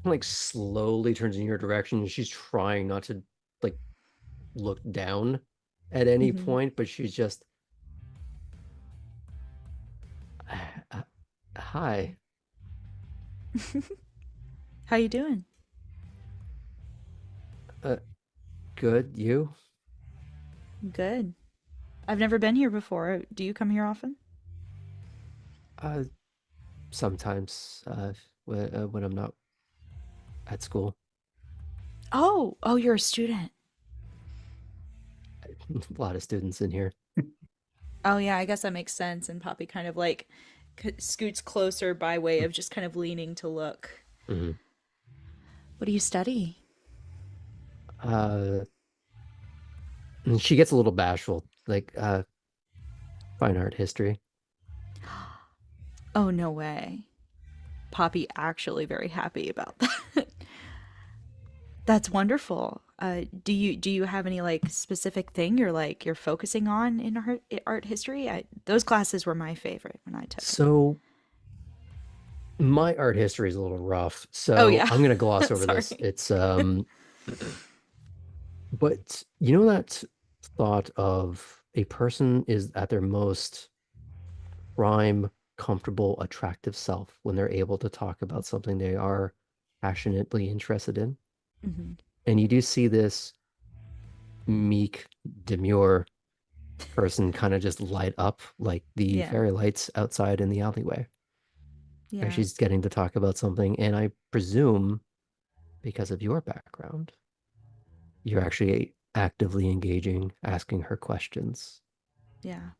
like slowly turns in your direction. She's trying not to like look down at any
Mhm.
point, but she's just hi.
How you doing?
Good, you?
Good. I've never been here before. Do you come here often?
Uh, Sometimes when I'm not at school.
Oh, you're a student.
A lot of students in here.
Oh yeah, I guess that makes sense. And Poppy kind of like scoots closer by way of just kind of leaning to look.
Mm-hmm.
What do you study?
And she gets a little bashful, like fine art history.
Oh, no way. Poppy actually very happy about that. That's wonderful. Do you have any like specific thing you're focusing on in art history? Those classes were my favorite when I took them.
So my art history is a little rough,
Oh
so
yeah.
I'm gonna gloss over
Sorry.
this. It's but you know that thought of a person is at their most prime, comfortable, attractive self when they're able to talk about something they are passionately interested in.
Mhm.
And you do see this meek, demure person kind of just light up like the
Yeah.
fairy lights outside in the alleyway. And
Yeah.
she's getting to talk about something. And I presume, because of your background, you're actually actively engaging, asking her questions,
Yeah.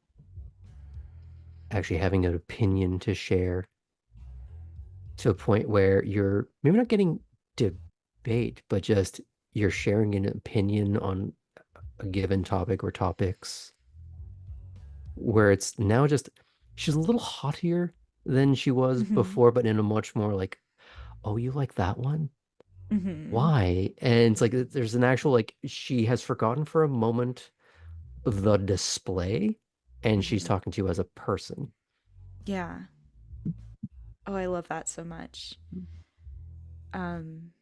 actually having an opinion to share to a point where you're maybe not getting debate, but just you're sharing an opinion on a given topic or topics where it's now just she's a little haughtier than she was
Mhm.
before, but in a much more like, oh, you like that one?
Mhm.
Why? And it's like there's an actual like she has forgotten for a moment the display and she's
Mhm.
talking to you as a person.
Yeah. Oh, I love that so much. Um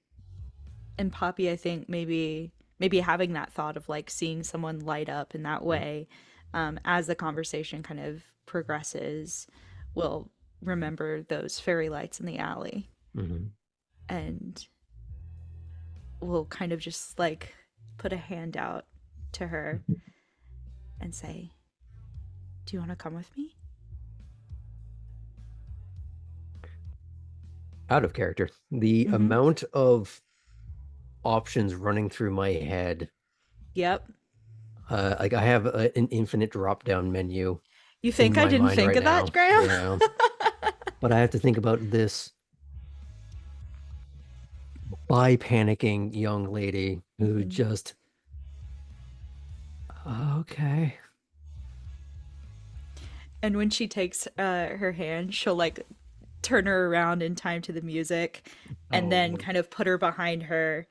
and Poppy, I think maybe having that thought of like seeing someone light up in that way, as the conversation kind of progresses, will remember those fairy lights in the alley
Mm-hmm.
and will kind of just like put a hand out to her and say, "Do you want to come with me?"
Out of character. The
Mhm.
amount of options running through my head,
Yep.
like I have an infinite drop down menu
You
in
think I
my
didn't
mind
think
right
of that,
now.
Graham?
Yeah. But I have to think about this by panicking young lady who
Mhm.
just, okay.
And when she takes her hand, she'll like turn her around in time to the music and then
Oh,
kind of put her behind her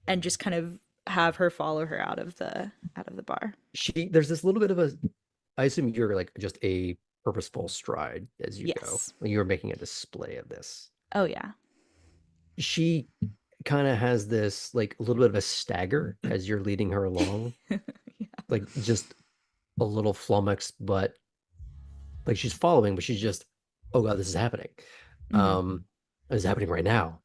and just kind of have her follow her out of the bar.
there's this little bit of a, I assume you're like just a purposeful stride as you go.
Yes.
Like you're making a display of this.
Oh yeah.
She kind of has this like a little bit of a stagger as you're leading her along,
Yeah.
like just a little flummoxed, but like she's following, but she's just, oh God, this is happening.
Mhm.
This is happening right now.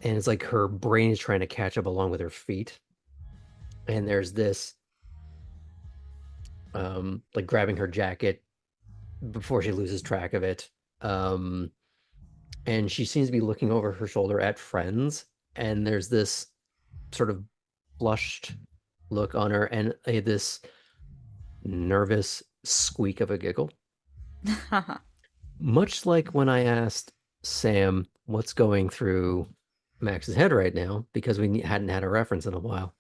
And it's like her brain is trying to catch up along with her feet. And there's this like grabbing her jacket before she loses track of it. And she seems to be looking over her shoulder at friends, and there's this sort of flushed look on her and this nervous squeak of a giggle. Much like when I asked Sam what's going through Max's head right now, because we hadn't had a reference in a while.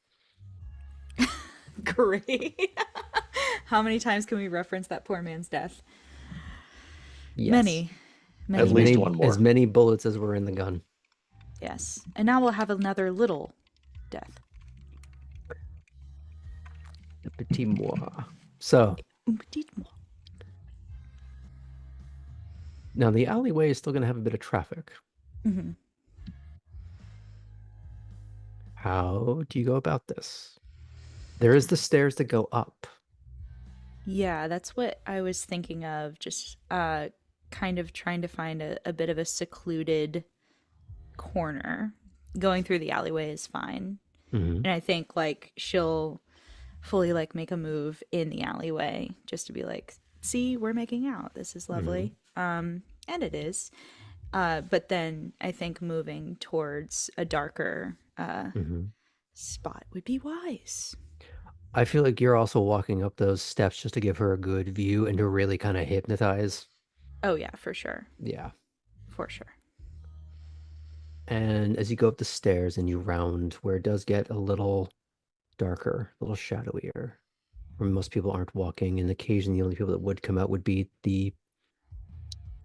Great. How many times can we reference that poor man's death?
Yes.
Many. Many.
At least
many,
one more.
as many bullets as were in the gun.
Yes. And now we'll have another little death.
Le petit moi. So now the alleyway is still going to have a bit of traffic.
Mm-hmm.
How do you go about this? There is the stairs that go up.
Yeah, that's what I was thinking of. Just kind of trying to find a bit of a secluded corner. Going through the alleyway is fine.
Mhm.
And I think like she'll fully like make a move in the alleyway just to be like, see, we're making out. This is lovely. And it is. But then I think moving towards a darker
Mhm.
spot would be wise.
I feel like you're also walking up those steps just to give her a good view and to really kind of hypnotize.
Oh yeah, for sure.
Yeah.
For sure.
And as you go up the stairs and you round where it does get a little darker, a little shadowier, where most people aren't walking, and occasionally the only people that would come out would be the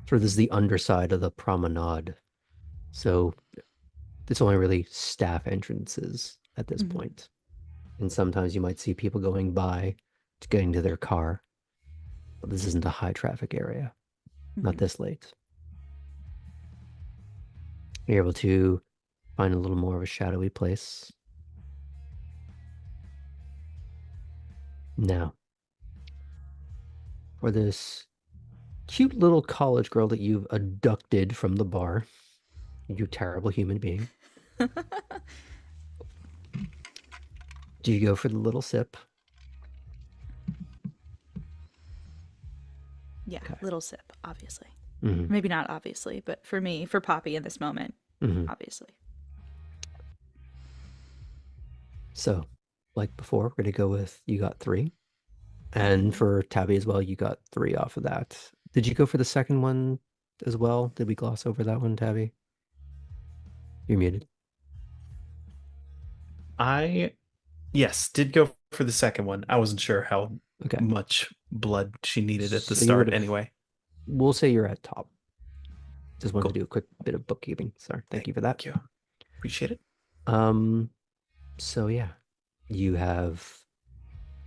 sort of this is the underside of the promenade. So it's only really staff entrances at this
Mhm.
point. And sometimes you might see people going by to getting to their car. But this isn't a high traffic area. Not
Mhm.
this late. You're able to find a little more of a shadowy place. Now, for this cute little college girl that you've abducted from the bar, you terrible human being, do you go for the little sip?
Yeah,
Okay.
little sip, obviously.
Mhm.
Maybe not obviously, but for me, for Poppy in this moment,
Mhm.
obviously.
So, like before, we're going to go with you got 3. And for Tabby as well, you got 3 off of that. Did you go for the second one as well? Did we gloss over that one, Tabby? You're muted.
Yes, did go for the second one. I wasn't sure how
Okay.
much blood she needed at the
So you
start
would've-
anyway.
We'll say you're at top. Just wanted
Cool.
to do a quick bit of bookkeeping. Sorry. Thank you for that.
Thank you. Appreciate it.
So yeah, you have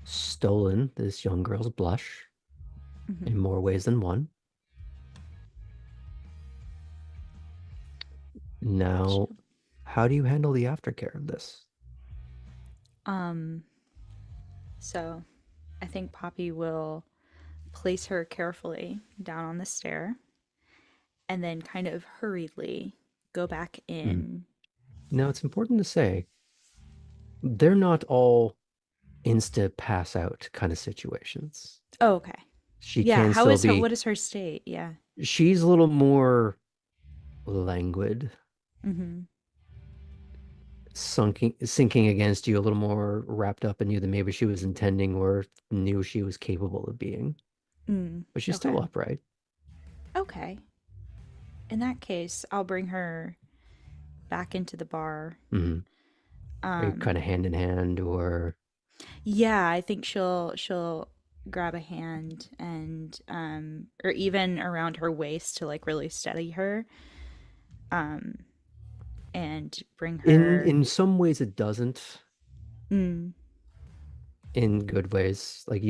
stolen this young girl's blush
Mhm.
in more ways than one. Now, how do you handle the aftercare of this?
So I think Poppy will place her carefully down on the stair and then kind of hurriedly go back in.
Now, it's important to say they're not all insta pass out kind of situations.
Oh, okay.
She
Yeah,
can
how
still
is her,
be,
what is her state? Yeah.
she's a little more languid,
Mm-hmm.
sinking against you, a little more wrapped up in you than maybe she was intending or knew she was capable of being. But she's
Okay.
still upright.
Okay. In that case, I'll bring her back into the bar.
Hmm. Are you kind
Um,
of hand in hand or?
yeah, I think she'll grab a hand and or even around her waist to like really steady her. Um, and bring
In
her.
in some ways it doesn't,
Mm,
in good ways. Like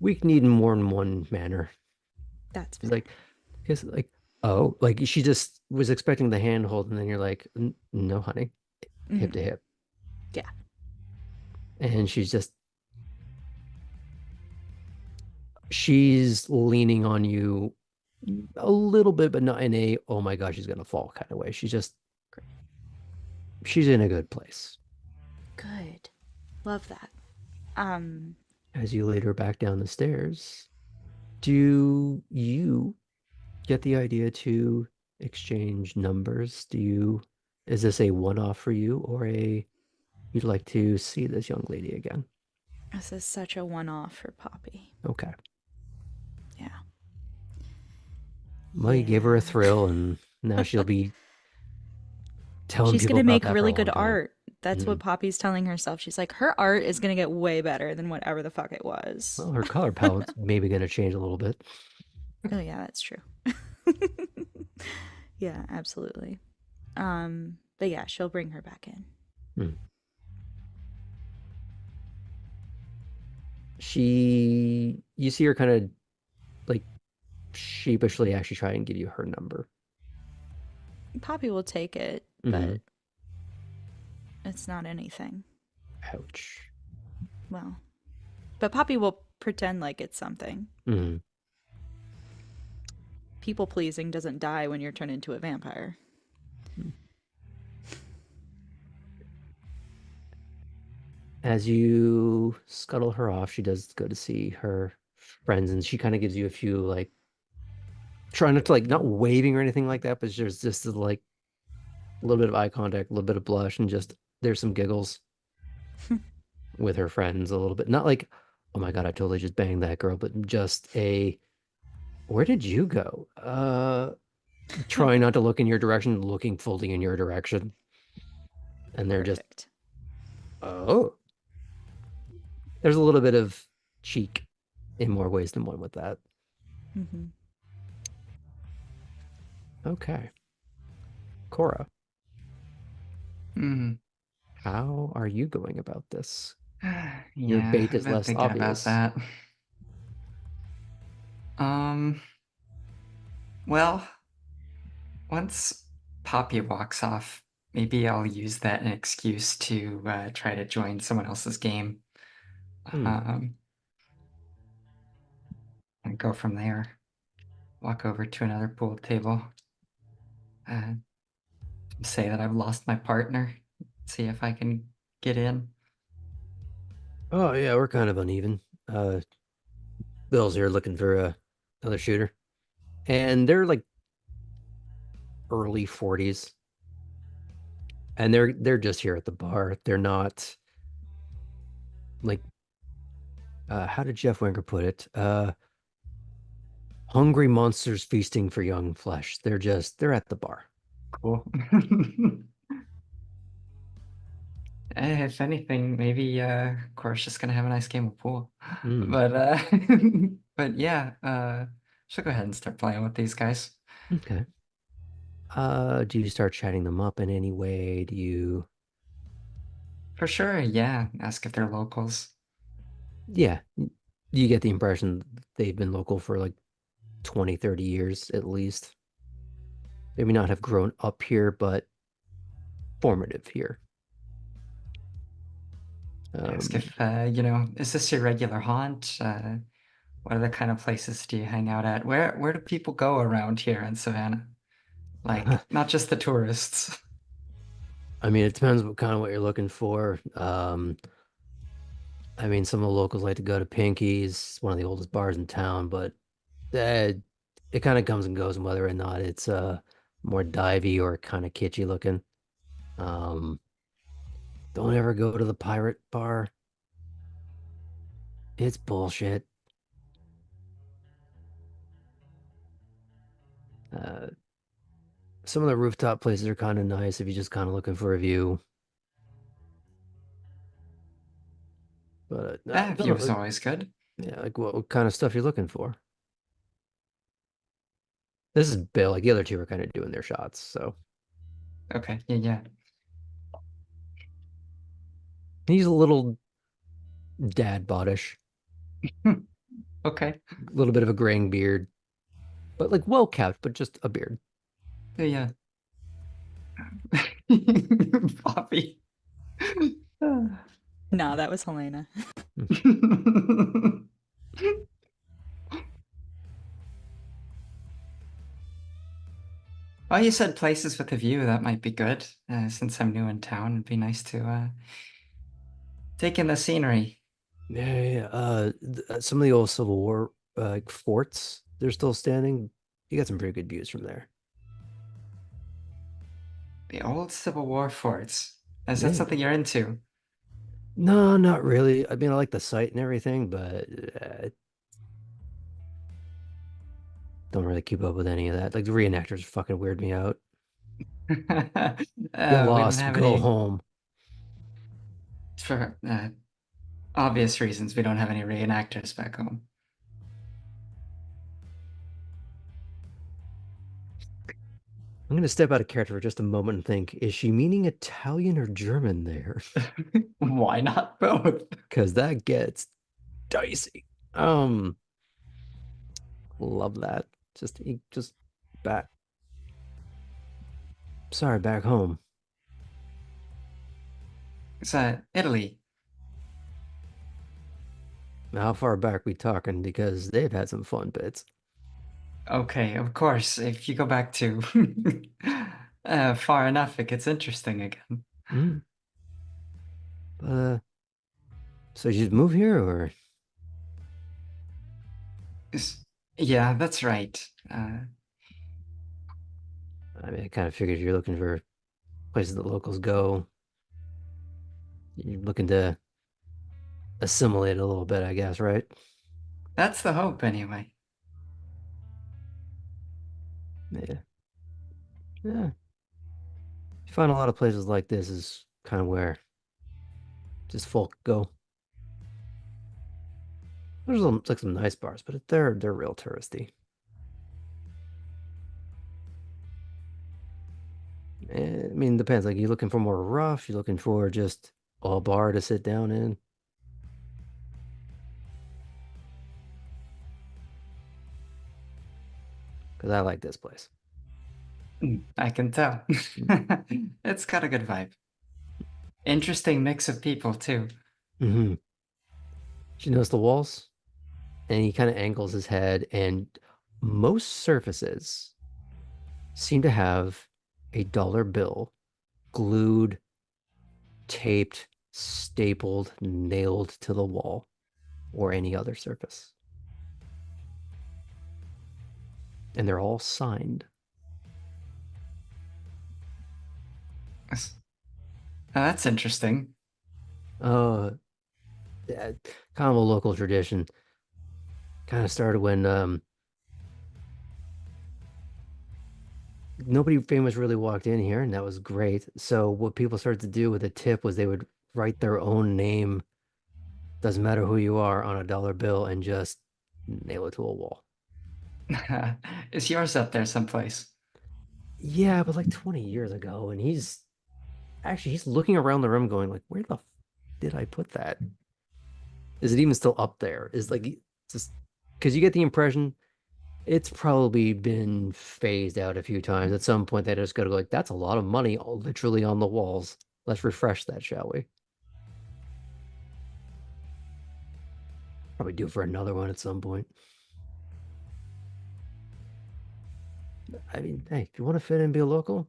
we need more in one manner.
that's
It's
fair.
like, because like, oh, like she just was expecting the handhold, and then you're like, No, honey, hip to
Mm-hmm.
hip."
Yeah.
And she's leaning on you a little bit, but not in a, oh my gosh, she's gonna fall kind of way.
Great.
She's in a good place.
Good. Love that. Um,
As you lead her back down the stairs, do you get the idea to exchange numbers? Is this a one-off for you, or you'd like to see this young lady again?
this is such a one-off for Poppy.
Okay.
Yeah.
Well, you gave her a
Yeah.
thrill, and now she'll be telling
She's
people
gonna
about
make
that for
really
a
good
long time.
art. That's what
Mhm.
Poppy's telling herself. She's like, her art is gonna get way better than whatever the fuck it was.
Well, her color palette's maybe going to change a little bit.
Oh yeah, that's true. Yeah, absolutely. But yeah, she'll bring her back in.
Hmm. You see her kind of like sheepishly actually try and give you her number.
Poppy will take it,
Hmm.
but it's not anything.
Ouch.
Well, but Poppy will pretend like it's something.
Hmm.
People pleasing doesn't die when you're turned into a vampire.
As you scuttle her off, she does go to see her friends, and she kind of gives you a few like trying not to like not waving or anything like that, but there's just like a little bit of eye contact, a little bit of blush, and just there's some giggles with her friends a little bit. Not like, oh my God, I totally just banged that girl, but just a, where did you go? Trying not to look in your direction, looking fully in your direction. And they're just,
Perfect.
oh, there's a little bit of cheek in more ways than one with that.
Mm-hmm.
Okay. Cora,
Hmm.
how are you going about this? Your
Yeah,
bait
I've
is
been
less
thinking about
obvious.
that. Um, well, once Poppy walks off, maybe I'll use that an excuse to try to join someone else's game.
Hmm.
Um, and go from there. Walk over to another pool table. Uh, say that I've lost my partner. See if I can get in.
Oh yeah, we're kind of uneven. Bill's here looking for another shooter. And they're like early 40s. And they're just here at the bar. They're not like how did Jeff Winger put it? Hungry monsters feasting for young flesh. They're at the bar.
Cool. If anything, maybe Cora's just gonna have a nice game of pool.
Mm,
But but yeah, she'll go ahead and start playing with these guys.
okay. Do you start chatting them up in any way? Do you
For sure, yeah. Ask if they're locals.
Yeah, you get the impression they've been local for like 20, 30 years at least. Maybe not have grown up here, but formative here.
Ask
Um,
if is this your regular haunt? What other kind of places do you hang out at? Where do people go around here in Savannah? Like, not just the tourists.
I mean, it depends what you're looking for. I mean, some of the locals like to go to Pinky's, one of the oldest bars in town, but uh, it kind of comes and goes on whether or not it's more divey or kind of kitschy looking. Um, don't ever go to the pirate bar. It's bullshit. Uh, some of the rooftop places are kind of nice if you're just kind of looking for a view. But
That view is always good.
yeah, like what kind of stuff you're looking for. This is Bill. Like the other two are kind of doing their shots, so
Okay, yeah.
he's a little dad bodish,
Okay,
a little bit of a graying beard, but like well kept, but just a beard.
yeah. Bobby.
No, that was Helena.
Well, you said places with a view. That might be good. Since I'm new in town, it'd be nice to take in the scenery.
Yeah. Some of the old Civil War like forts, they're still standing. You got some pretty good views from there.
The old Civil War forts. Is that
Yeah.
something you're into?
No, not really. I mean, I like the site and everything, but don't really keep up with any of that. Like the reenactors fucking weird me out. Get
We don't
lost,
have
go
any,
home.
for obvious reasons, we don't have any reenactors back home.
I'm gonna step out of character for just a moment and think, is she meaning Italian or German there?
Why not both?
Because that gets dicey. Love that. Just back. Sorry, back home.
It's Italy.
How far back we talking? Because they've had some fun bits.
Okay, of course. If you go back to far enough, it gets interesting again.
Mm. So you just move here, or
Yeah, that's right.
I mean, I kind of figured you're looking for places that locals go. You're looking to assimilate a little bit, I guess, right?
That's the hope, anyway.
Yeah, yeah. You find a lot of places like this is kind of where just folk go. There's like some nice bars, but they're real touristy. I mean, depends. Like, you looking for more rough? You looking for just a bar to sit down in? Because I like this place.
I can tell. It's got a good vibe. Interesting mix of people, too.
Mm-hmm. Did you notice the walls? And he kind of angles his head, and most surfaces seem to have a dollar bill glued, taped, stapled, nailed to the wall or any other surface. And they're all signed.
That's interesting.
Yeah, kind of a local tradition. Kind of started when nobody famous really walked in here, and that was great. So what people started to do with a tip was they would write their own name, doesn't matter who you are, on a dollar bill and just nail it to a wall.
Is yours up there someplace?
Yeah, but like 20 years ago, and he's looking around the room going like, where the did I put that? Is it even still up there? Is like just because you get the impression it's probably been phased out a few times. At some point, they just got to go like, that's a lot of money literally on the walls. Let's refresh that, shall we? Probably due for another one at some point. I mean, hey, if you want to fit in and be a local,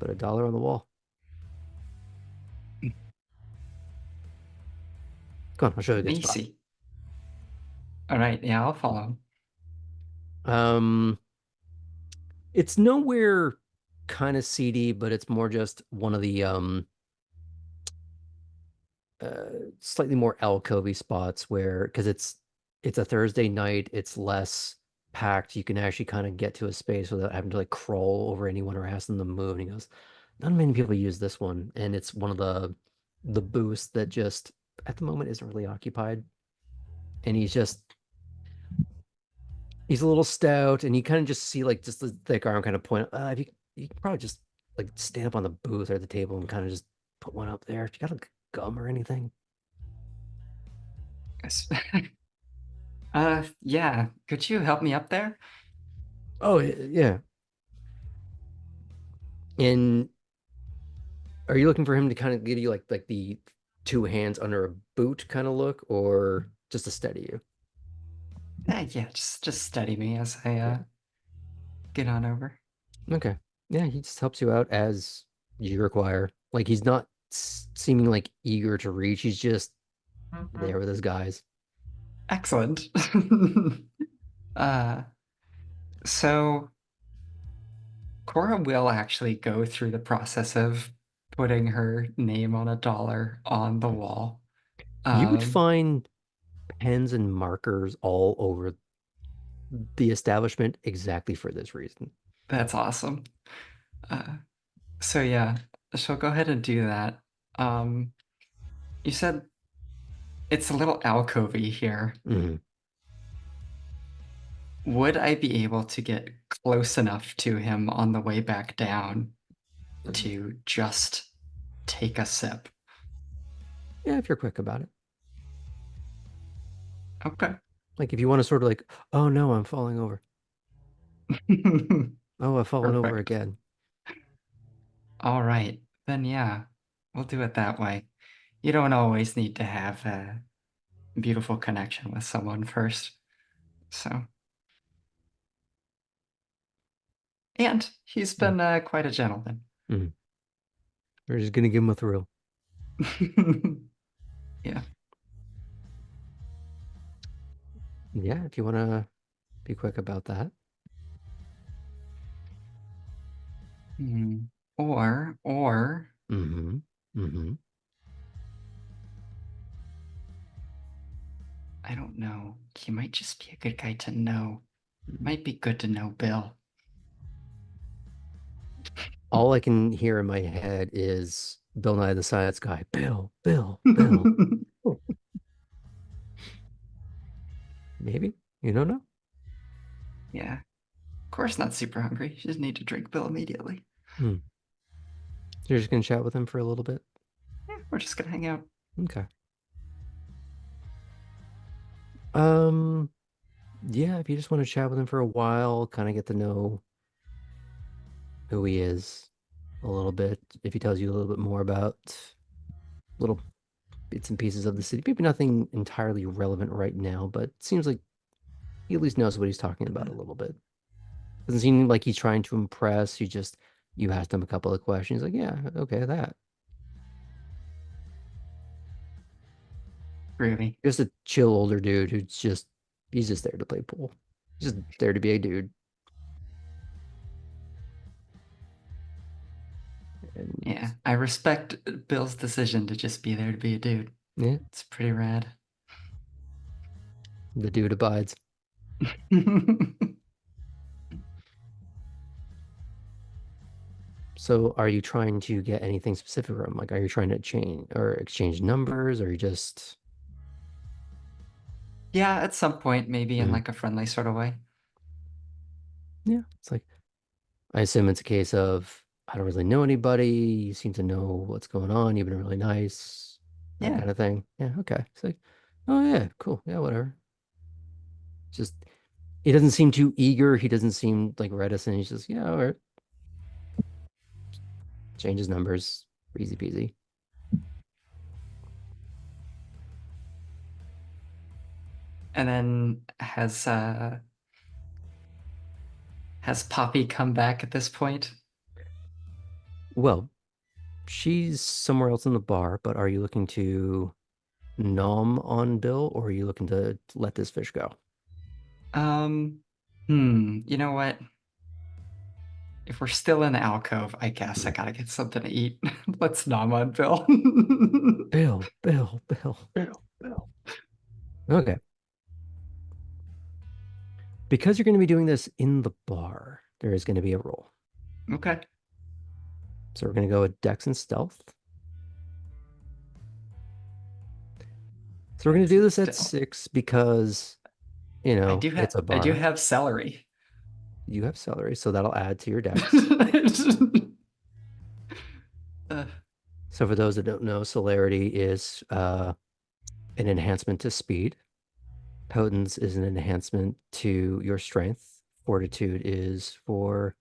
Put $1 on the wall. Come on, I'll show you a good spot.
Easy. All right, yeah, I'll follow.
Um, it's nowhere kind of seedy, but it's more just one of the slightly more alcovey spots where because it's a Thursday night, it's less packed. You can actually kind of get to a space without having to like crawl over anyone or ask them to move. And he goes, not many people use this one, and it's one of the booths that just at the moment isn't really occupied. And he's a little stout, and you kind of just see like just the thick arm kind of point. If you can probably just like stand up on the booth or the table and kind of just put one up there. If you got like gum or anything.
Yes. Yeah. Could you help me up there?
Oh yeah. And are you looking for him to kind of give you like the two hands under a boot kind of look, or just to steady you?
Yeah, just steady me as I
Yeah.
get on over.
Okay. Yeah, he just helps you out as you require. Like he's not seeming like eager to reach. He's just there with his guys.
Excellent. uh, so Cora will actually go through the process of putting her name on $1 on the wall.
You would find pens and markers all over the establishment exactly for this reason.
That's awesome. So yeah, she'll go ahead and do that. You said it's a little alcovey here.
Mhm.
Would I be able to get close enough to him on the way back down to just take a sip?
Yeah, if you're quick about it.
Okay.
Like if you want to sort of like, oh no, I'm falling over. Oh, I've fallen over
Perfect.
again.
All right. Then yeah, we'll do it that way. You don't always need to have a beautiful connection with someone first. So, and he's been quite a gentleman.
Mhm. We're just gonna give him a thrill.
Yeah.
Yeah, if you want to be quick about that.
Or
Mm-hmm. Mm-hmm.
I don't know. He might just be a good guy to know. Might be good to know Bill.
All I can hear in my head is Bill Nye the Science Guy. Bill, Bill, Bill. Maybe. You don't know?
Yeah. Of course not super hungry. You just need to drink Bill immediately.
Hmm. You're just gonna chat with him for a little bit?
Yeah, we're just gonna hang out.
Okay. Yeah, if you just want to chat with him for a while, kind of get to know who he is a little bit, if he tells you a little bit more about little bits and pieces of the city. Maybe nothing entirely relevant right now, but it seems like he at least knows what he's talking about a little bit. Doesn't seem like he's trying to impress. You asked him a couple of questions, like, yeah, okay, that.
Groovy.
Just a chill older dude he's just there to play pool. He's just there to be a dude. And
Yeah, I respect Bill's decision to just be there to be a dude.
yeah,
It's pretty rad.
the dude abides. So are you trying to get anything specific from him? Like, are you trying to change or exchange numbers, or are you just
Yeah, at some point, maybe in
Mhm.
like a friendly sort of way.
Yeah, it's like I assume it's a case of I don't really know anybody. You seem to know what's going on. You've been really nice, that
Yeah.
kind of thing. Yeah, okay. It's like, oh yeah, cool. Yeah, whatever. Just he doesn't seem too eager. He doesn't seem like reticent. He's just, yeah, all right. Changes numbers. Easy peasy.
And then has Poppy come back at this point?
Well, she's somewhere else in the bar, but are you looking to nom on Bill, or are you looking to let this fish go?
You know what? If we're still in the alcove, I guess I gotta get something to eat. Let's nom on Bill.
Bill, Bill, Bill.
Bill, Bill.
Okay. Because you're going to be doing this in the bar, there is going to be a roll.
Okay.
So we're going to go with Dex and Stealth. So we're going to do this at 6 because, you know, it's a bar.
I do have celery.
You have celery, so that'll add to your Dex. So for those that don't know, celerity is an enhancement to speed. Potence is an enhancement to your strength. Fortitude is for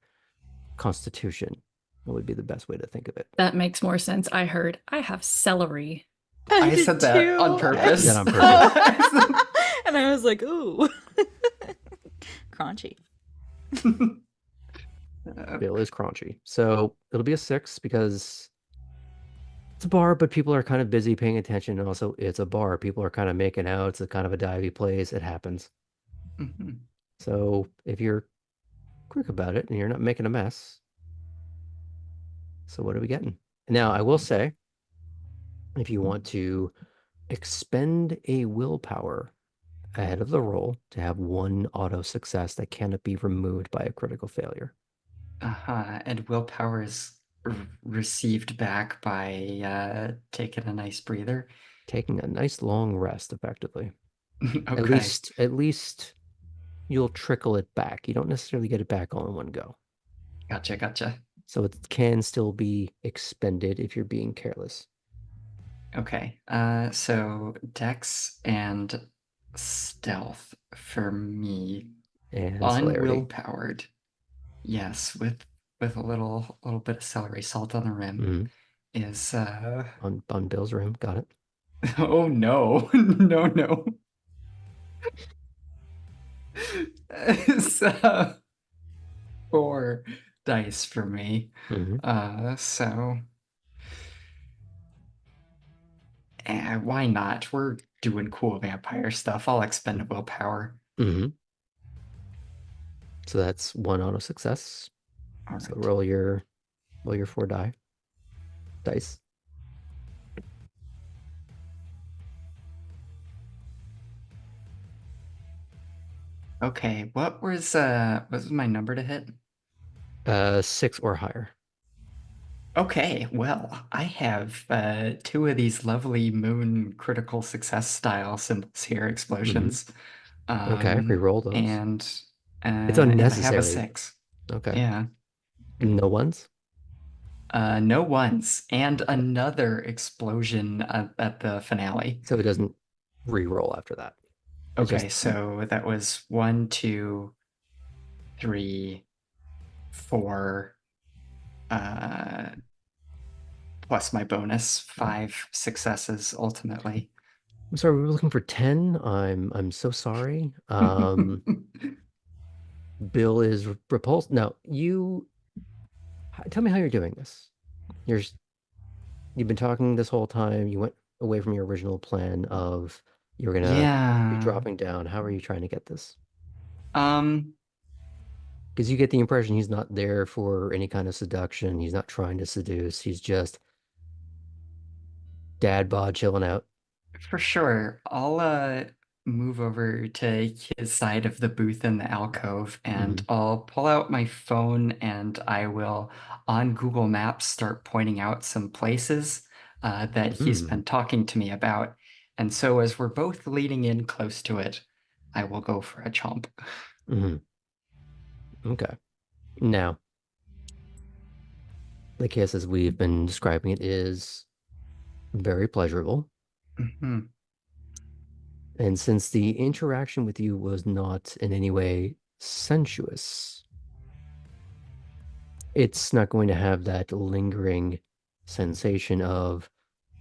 constitution. That would be the best way to think of it.
That makes more sense. I heard I have celery.
I
did
said that on
too.
purpose.
That on purpose.
And I was like, ooh. Crunchy.
Bill is crunchy. So it'll be a 6 because it's a bar, but people are kind of busy paying attention. And also, it's a bar. People are kind of making out. It's a kind of a divey place. It happens.
Mhm.
So if you're quick about it and you're not making a mess. So what are we getting? Now, I will say, if you want to expend a willpower ahead of the roll to have one auto success that cannot be removed by a critical failure.
And willpower is received back by taking a nice breather.
Taking a nice long rest, effectively.
Okay.
At least you'll trickle it back. You don't necessarily get it back all in one go.
Gotcha.
So it can still be expended if you're being careless.
Okay. So Dex and Stealth for me.
And celerity.
Unwillpowered. Yes, with a little bit of celery salt on the rim is
on Bill's rim. Got it.
Oh no. No. It's 4 dice for me. So why not? We're doing cool vampire stuff. I'll expend a willpower.
So that's 1 auto success.
All
So
right.
roll your 4 dice.
Okay, what was my number to hit?
6 or higher.
Okay, well, I have 2 of these lovely moon critical success style symbols here, explosions.
Okay, re-roll those.
And
it's
and I
unnecessary.
have a 6.
Okay.
Yeah.
No ones?
No ones, and another explosion at the finale.
So it doesn't re-roll after that.
Okay, so that was 1, 2, 3, 4, plus my bonus, 5 successes ultimately.
I'm sorry, we were looking for 10. I'm so sorry. Bill is repulsed. No, tell me how you're doing this. You've been talking this whole time. You went away from your original plan of you're gonna be dropping down. How are you trying to get this? Because you get the impression he's not there for any kind of seduction. He's not trying to seduce. He's just dad bod chilling out.
For sure. I'll move over to his side of the booth in the alcove and I'll pull out my phone and I will, on Google Maps, start pointing out some places that he's been talking to me about. And so as we're both leaning in close to it, I will go for a chomp.
Okay. Now, the kiss as we've been describing it is very pleasurable. And since the interaction with you was not in any way sensuous, it's not going to have that lingering sensation of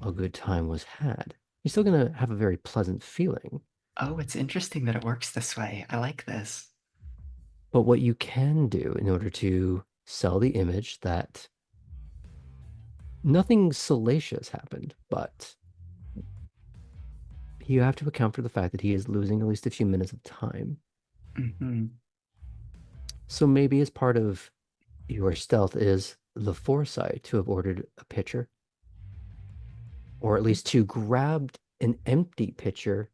a good time was had. You're still going to have a very pleasant feeling.
Oh, it's interesting that it works this way. I like this.
But what you can do in order to sell the image that Nothing salacious happened, but you have to account for the fact that he is losing at least a few minutes of time.
Mm-hmm.
So maybe as part of your stealth is the foresight to have ordered a pitcher, or at least to grab an empty pitcher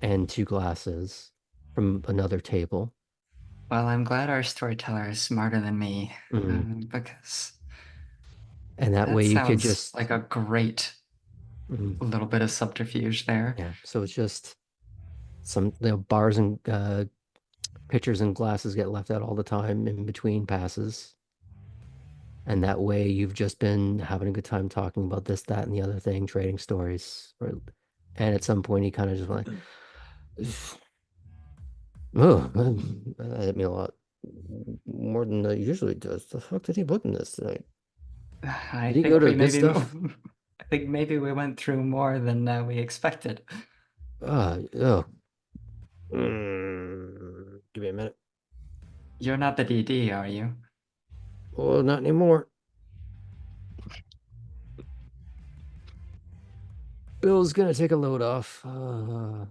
and 2 glasses from another table.
Well, I'm glad our storyteller is smarter than me, because
And that way
that
you could
sounds
just
like a great little bit of subterfuge there.
yeah. So it's just some bars and pitchers and glasses get left out all the time in between passes. And that way you've just been having a good time talking about this, that, and the other thing, trading stories. And at some point he kind of just went like, oh, that hit me a lot more than it usually does. The fuck did he book in this tonight?
I
Did he
think
go to
we
good
maybe
stuff?
I think maybe we went through more than we expected.
Oh. Give me a minute.
You're not the DD, are you?
Oh, not anymore. Bill's gonna take a load off. Oh,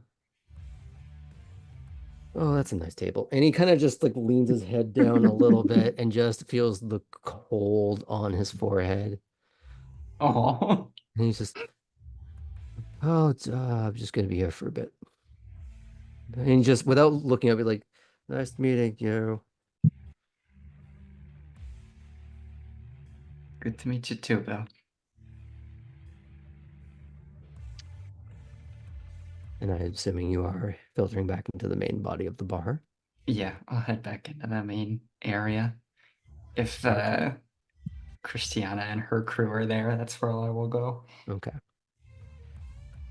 that's a nice table. And he kind of just like leans his head down a little bit and just feels the cold on his forehead.
Oh,
And he's just, oh, I'm just gonna be here for a bit. And he just, without looking at me, like, nice meeting you.
good to meet you too, Bill.
And I'm assuming you are filtering back into the main body of the bar.
Yeah, I'll head back into the main area. If Christiana and her crew are there, that's where I will go.
Okay.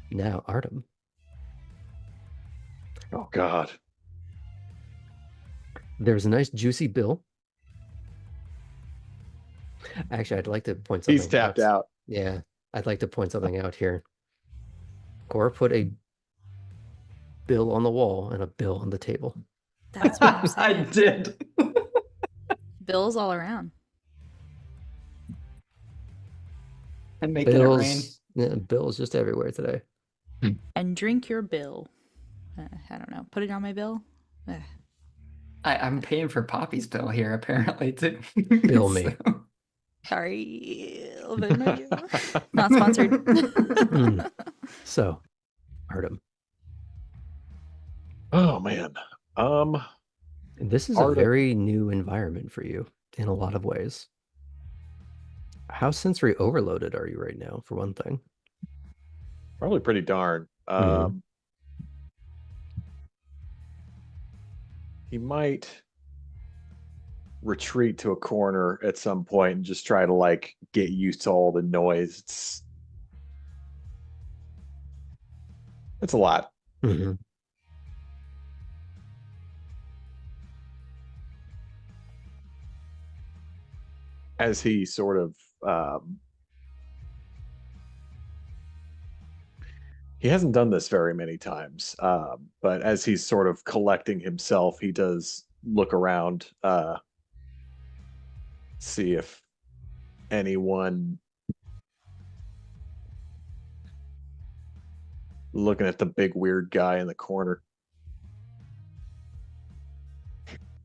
Now, Artem.
Oh God.
There's a nice juicy bill. Actually, I'd like to point something
He's tapped out.
Yeah, I'd like to point something out here. Cora put a bill on the wall and a bill on the table.
That's what I'm
I
saying.
did.
Bills all around.
I'm making it rain.
Bills just everywhere today.
And drink your bill. I don't know. Put it on my bill.
I'm paying for Poppy's bill here, apparently, too.
Bill me.
Sorry. Not sponsored.
So, Artem.
Oh man.
This is
Artem.
a very new environment for you in a lot of ways. How sensory overloaded are you right now, for one thing?
Probably pretty darn. He might retreat to a corner at some point and just try to like get used to all the noise. It's a lot. As he sort of he hasn't done this very many times, but as he's sort of collecting himself, he does look around, see if anyone looking at the big weird guy in the corner.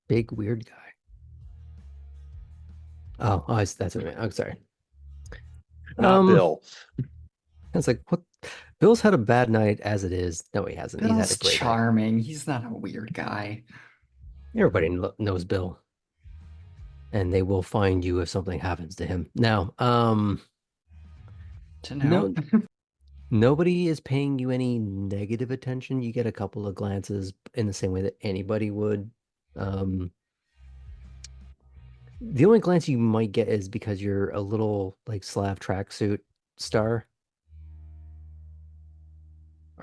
Big weird guy. Oh, that's what I meant. I'm sorry.
Not Bill.
It's like, what? Bill's had a bad night as it is. No, he hasn't. He's had a
Bill's
great night.
charming. He's not a weird guy.
Everybody knows Bill. And they will find you if something happens to him. Now,
No.
Nobody is paying you any negative attention. You get a couple of glances in the same way that anybody would. The only glance you might get is because you're a little like Slav tracksuit star.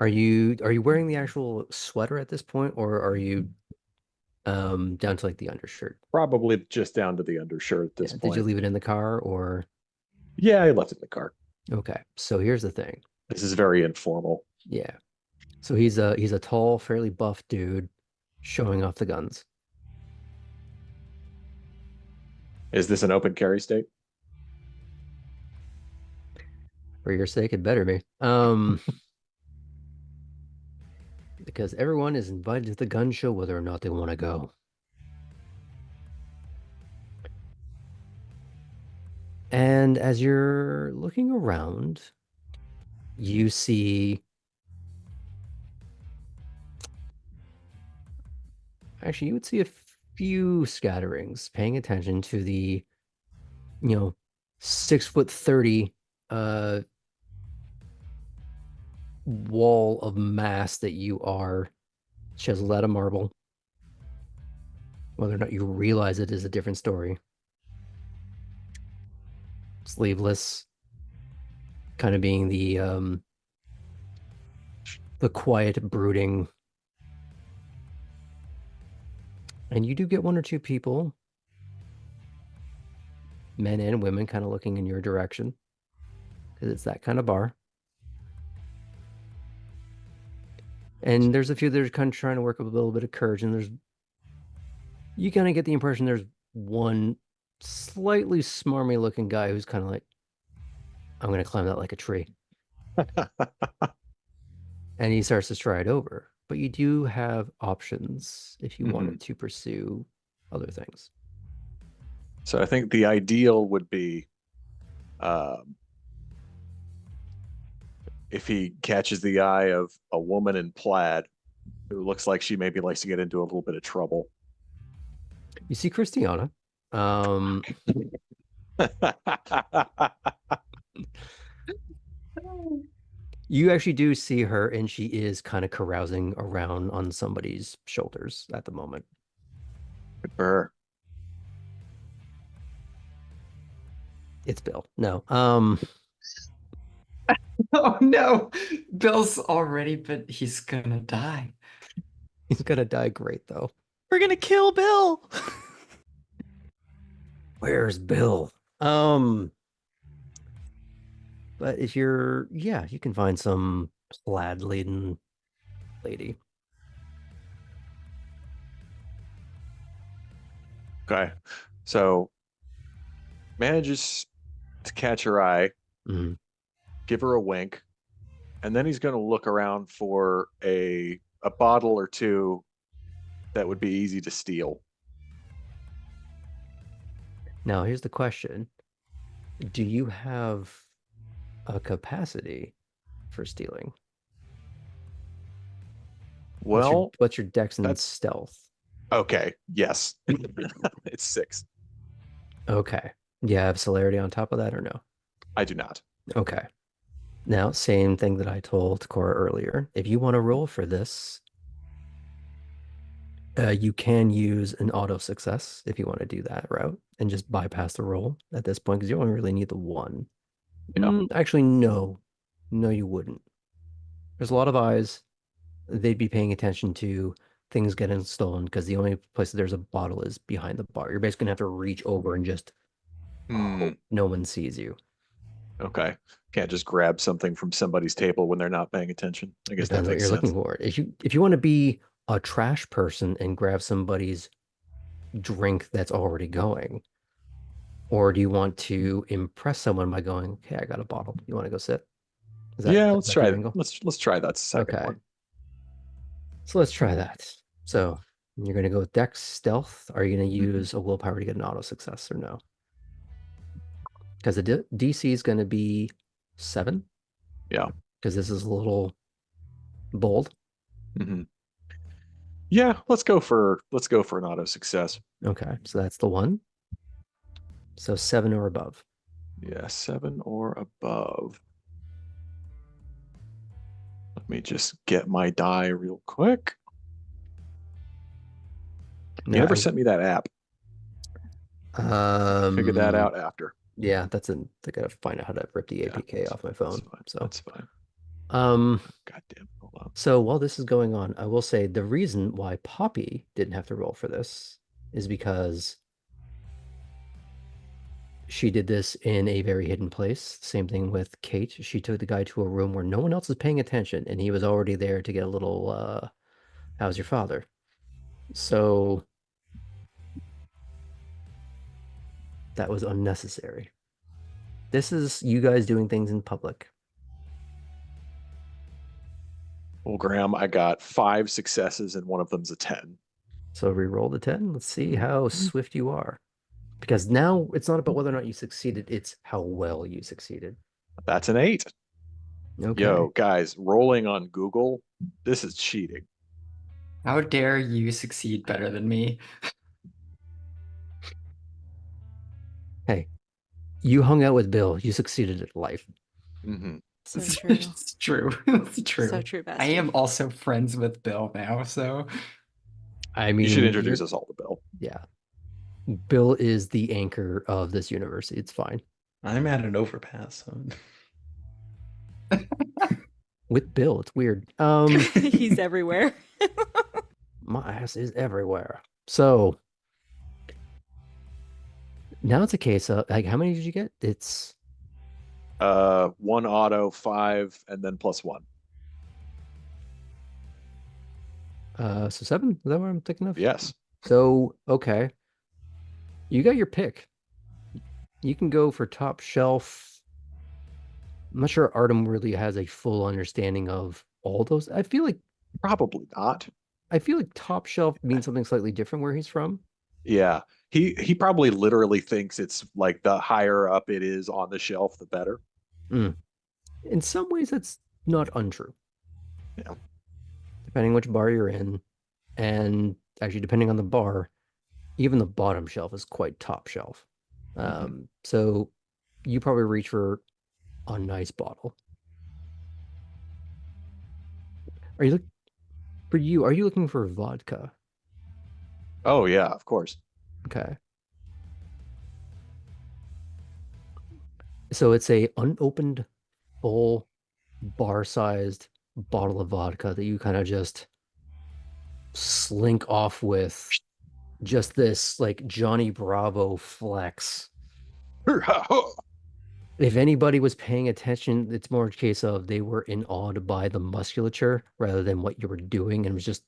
Are you wearing the actual sweater at this point, or are you down to like the undershirt?
Probably just down to the undershirt at this point.
Did you leave it in the car or?
Yeah, I left it in the car.
Okay, so here's the thing.
This is very informal.
Yeah. So he's a tall, fairly buff dude showing off the guns.
Is this an open carry state?
For your sake, it better be. Because everyone is invited to the gun show whether or not they want to go. And as you're looking around, you see. Actually, you would see a few scatterings paying attention to the, 6'30" uh wall of mass that you are. Chiseled out of marble. Whether or not you realize it is a different story. Sleeveless, kind of being the quiet brooding. And you do get one or two people, men and women, kind of looking in your direction, because it's that kind of bar. And there's a few that are kind of trying to work up a little bit of courage, and you kind of get the impression there's one slightly smarmy looking guy who's kind of like, I'm going to climb that like a tree. And he starts to stride over. But you do have options if you wanted to pursue other things.
So I think the ideal would be if he catches the eye of a woman in plaid who looks like she maybe likes to get into a little bit of trouble.
You see Christiana. You actually do see her, and she is kind of carousing around on somebody's shoulders at the moment.
Good for her.
It's Bill. No.
Oh no, Bill's already, but he's gonna die.
He's gonna die great though.
We're gonna kill Bill.
Where's Bill? But if you can find some plaid-laden lady.
Okay. So manages to catch her eye, give her a wink, and then he's going to look around for a bottle or two that would be easy to steal.
Now, here's the question. Do you have a capacity for stealing?
Well,
what's your dex and
that's
stealth?
Okay, yes. It's 6.
Okay. Do you have celerity on top of that or no?
I do not.
Okay. Now, same thing that I told Cora earlier. If you want to roll for this, you can use an auto success if you want to do that route and just bypass the roll at this point because you only really need the one.
Yeah.
Actually, no. No, you wouldn't. There's a lot of eyes. They'd be paying attention to things getting stolen because the only place that there's a bottle is behind the bar. You're basically gonna have to reach over and just hope no one sees you.
Okay. Can't just grab something from somebody's table when they're not paying attention. I guess
Depends
that
what
makes
you're
sense.
looking for. If you want to be a trash person and grab somebody's drink that's already going, or do you want to impress someone by going, "Okay, I got a bottle. You want to go sit?"
Let's try it. Let's try that second one.
So let's try that. So you're gonna go with Dex Stealth. Are you gonna use a willpower to get an auto success or no? Because the DC is gonna be 7.
Yeah.
Because this is a little bold.
Yeah, let's go for an auto success.
Okay, so that's the one. So 7 or above.
Yeah, 7 or above. Let me just get my die real quick. You never sent me that app. Figure that out after.
Yeah, I gotta find out how to rip the APK off my phone.
That's fine.
Goddamn.
Hold on.
So while this is going on, I will say the reason why Poppy didn't have to roll for this is because she did this in a very hidden place. Same thing with Kate. She took the guy to a room where no one else is paying attention, and he was already there to get a little, how's your father? So that was unnecessary. This is you guys doing things in public.
Well, Graham, I got 5 successes and one of them's a 10.
So re-roll the 10. Let's see how swift you are. Because now it's not about whether or not you succeeded, it's how well you succeeded.
That's an 8.
Okay.
Yo, guys, rolling on Google, this is cheating.
How dare you succeed better than me?
Hey, you hung out with Bill. You succeeded at life.
Hmm.
So true.
It's true. It's true.
So true,
I am
bestie.
also friends with Bill now, so
I
You should
mean,
introduce us all to Bill.
yeah. Bill is the anchor of this universe. It's fine.
I'm at an overpass. So.
With Bill, it's weird.
He's everywhere.
My ass is everywhere. So now it's a case of like, how many did you get? It's
1 auto, 5, and then +1.
so 7. Is that what I'm thinking of?
Yes.
So okay, you got your pick. You can go for top shelf. I'm not sure Artem really has a full understanding of all those.
Probably not.
I feel like top shelf means something slightly different where he's from.
Yeah. He probably literally thinks it's like the higher up it is on the shelf, the better.
In some ways, that's not untrue.
Yeah.
Depending which bar you're in, and actually depending on the bar, even the bottom shelf is quite top shelf. So you probably reach for a nice bottle. Are you are you looking for vodka?
Oh yeah, of course.
Okay. So it's a unopened, full, bar-sized bottle of vodka that you kind of just slink off with just this like Johnny Bravo flex. If anybody was paying attention, it's more a case of they were in awe by the musculature rather than what you were doing, and it was just,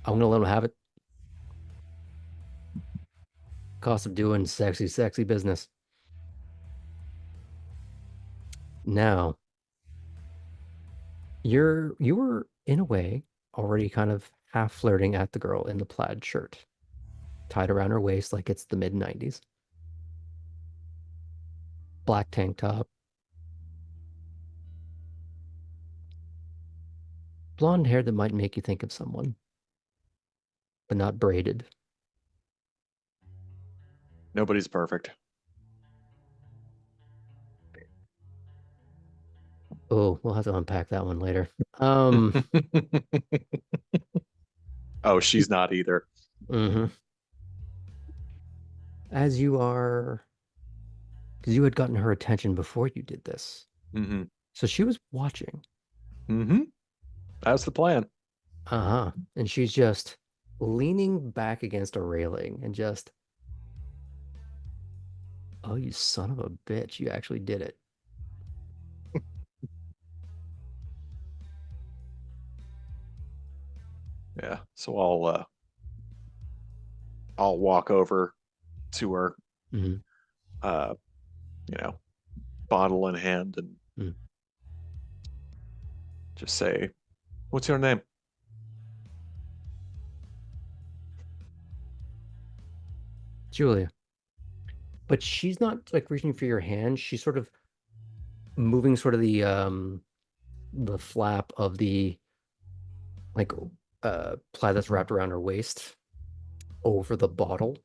I'm gonna let them have it. Cost of doing sexy, sexy business. Now, you were in a way already kind of half flirting at the girl in the plaid shirt, tied around her waist like it's the mid 90s. Black tank top, blonde hair that might make you think of someone, but not braided.
Nobody's perfect.
Oh, we'll have to unpack that one later.
Oh, she's not either.
Mhm. As you are, because you had gotten her attention before you did this.
Hmm.
So she was watching.
Hmm. That's the plan.
Uh-huh. And she's just leaning back against a railing and just, oh, you son of a bitch, you actually did it.
Yeah. So I'll walk over to her,
Mhm.
uh, bottle in hand and
Mm.
just say, "What's your name?"
Julia. But she's not like reaching for your hand. She's sort of moving sort of the flap of the like plaid that's wrapped around her waist over the bottle.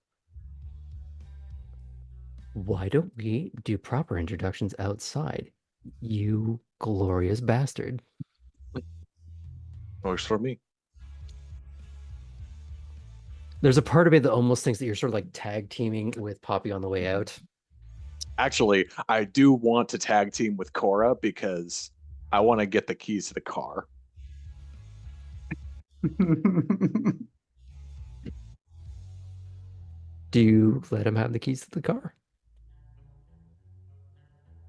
Why don't we do proper introductions outside? You glorious bastard.
Works for me.
There's a part of me that almost thinks that you're sort of like tag teaming with Poppy on the way out.
Actually, I do want to tag team with Cora because I want to get the keys to the car.
Do you let him have the keys to the car?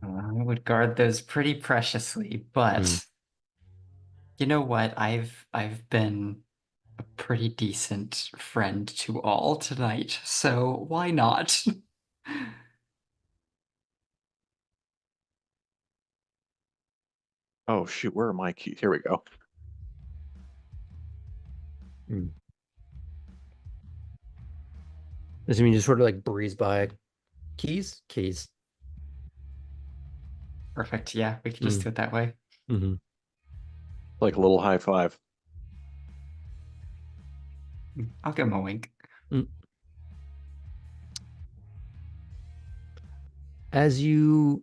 I would guard those pretty preciously, but you know what? I've been a pretty decent friend to all tonight, so why not?
Oh shoot, where are my keys? Here we go.
Does it mean just sort of like breeze by? Keys? Keys.
Perfect. Yeah, we could just do it that way.
Mm-hmm.
Like a little high five.
I'll give him a wink.
As you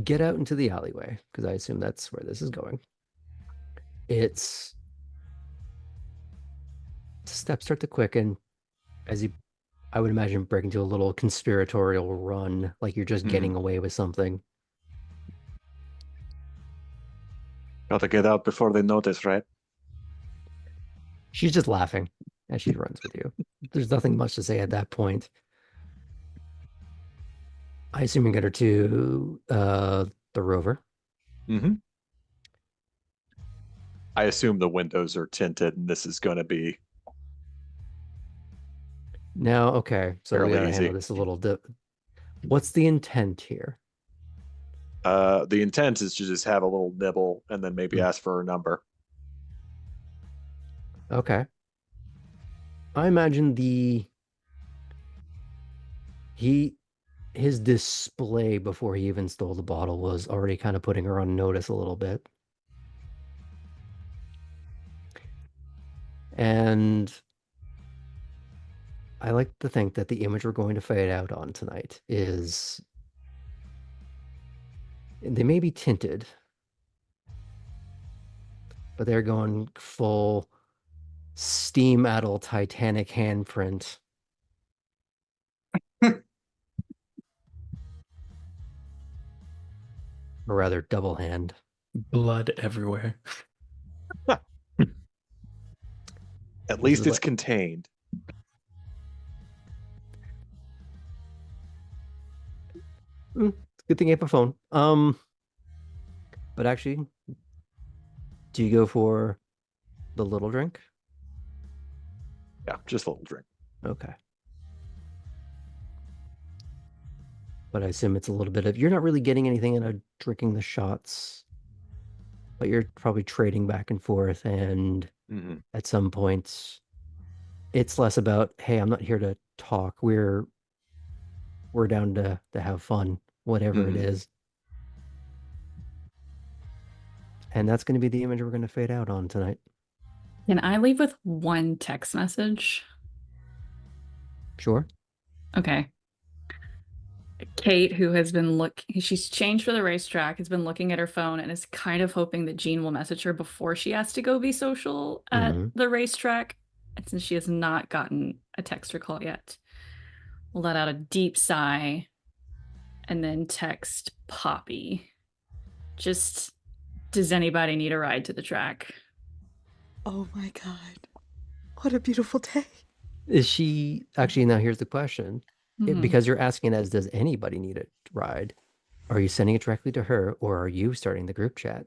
get out into the alleyway, because I assume that's where this is going, steps start to quicken as you, I would imagine, break into a little conspiratorial run, like you're just getting away with something.
Gotta get out before they notice, right?
She's just laughing as she runs with you. There's nothing much to say at that point. I assume you get her to the rover.
Mm-hmm. I assume the windows are tinted and this is going to be
Now, okay, so we
fairly
gotta
easy.
handle this a little dip. What's the intent here?
The intent is to just have a little nibble and then maybe ask for a number.
Okay. I imagine his display before he even stole the bottle was already kind of putting her on notice a little bit. And I like to think that the image we're going to fade out on tonight is they may be tinted, but they're going full steam addle Titanic handprint. Or rather, double hand.
Blood everywhere.
At least it's contained.
Good thing you have a phone. But actually, do you go for the little drink?
Yeah, just a little drink.
Okay. But I assume it's a little bit of, you're not really getting anything out of drinking the shots, but you're probably trading back and forth. And at some points, it's less about, hey, I'm not here to talk. We're down to have fun, whatever it is. And that's going to be the image we're going to fade out on tonight.
Can I leave with one text message?
Sure.
Okay. Kate, who has been she's changed for the racetrack, has been looking at her phone and is kind of hoping that Jean will message her before she has to go be social at the racetrack. And since she has not gotten a text or call yet, we'll let out a deep sigh and then text Poppy. Just, does anybody need a ride to the track?
Oh my God. What a beautiful day.
Is she actually, now here's the question. Because you're asking as does anybody need a ride? Are you sending it directly to her or are you starting the group chat?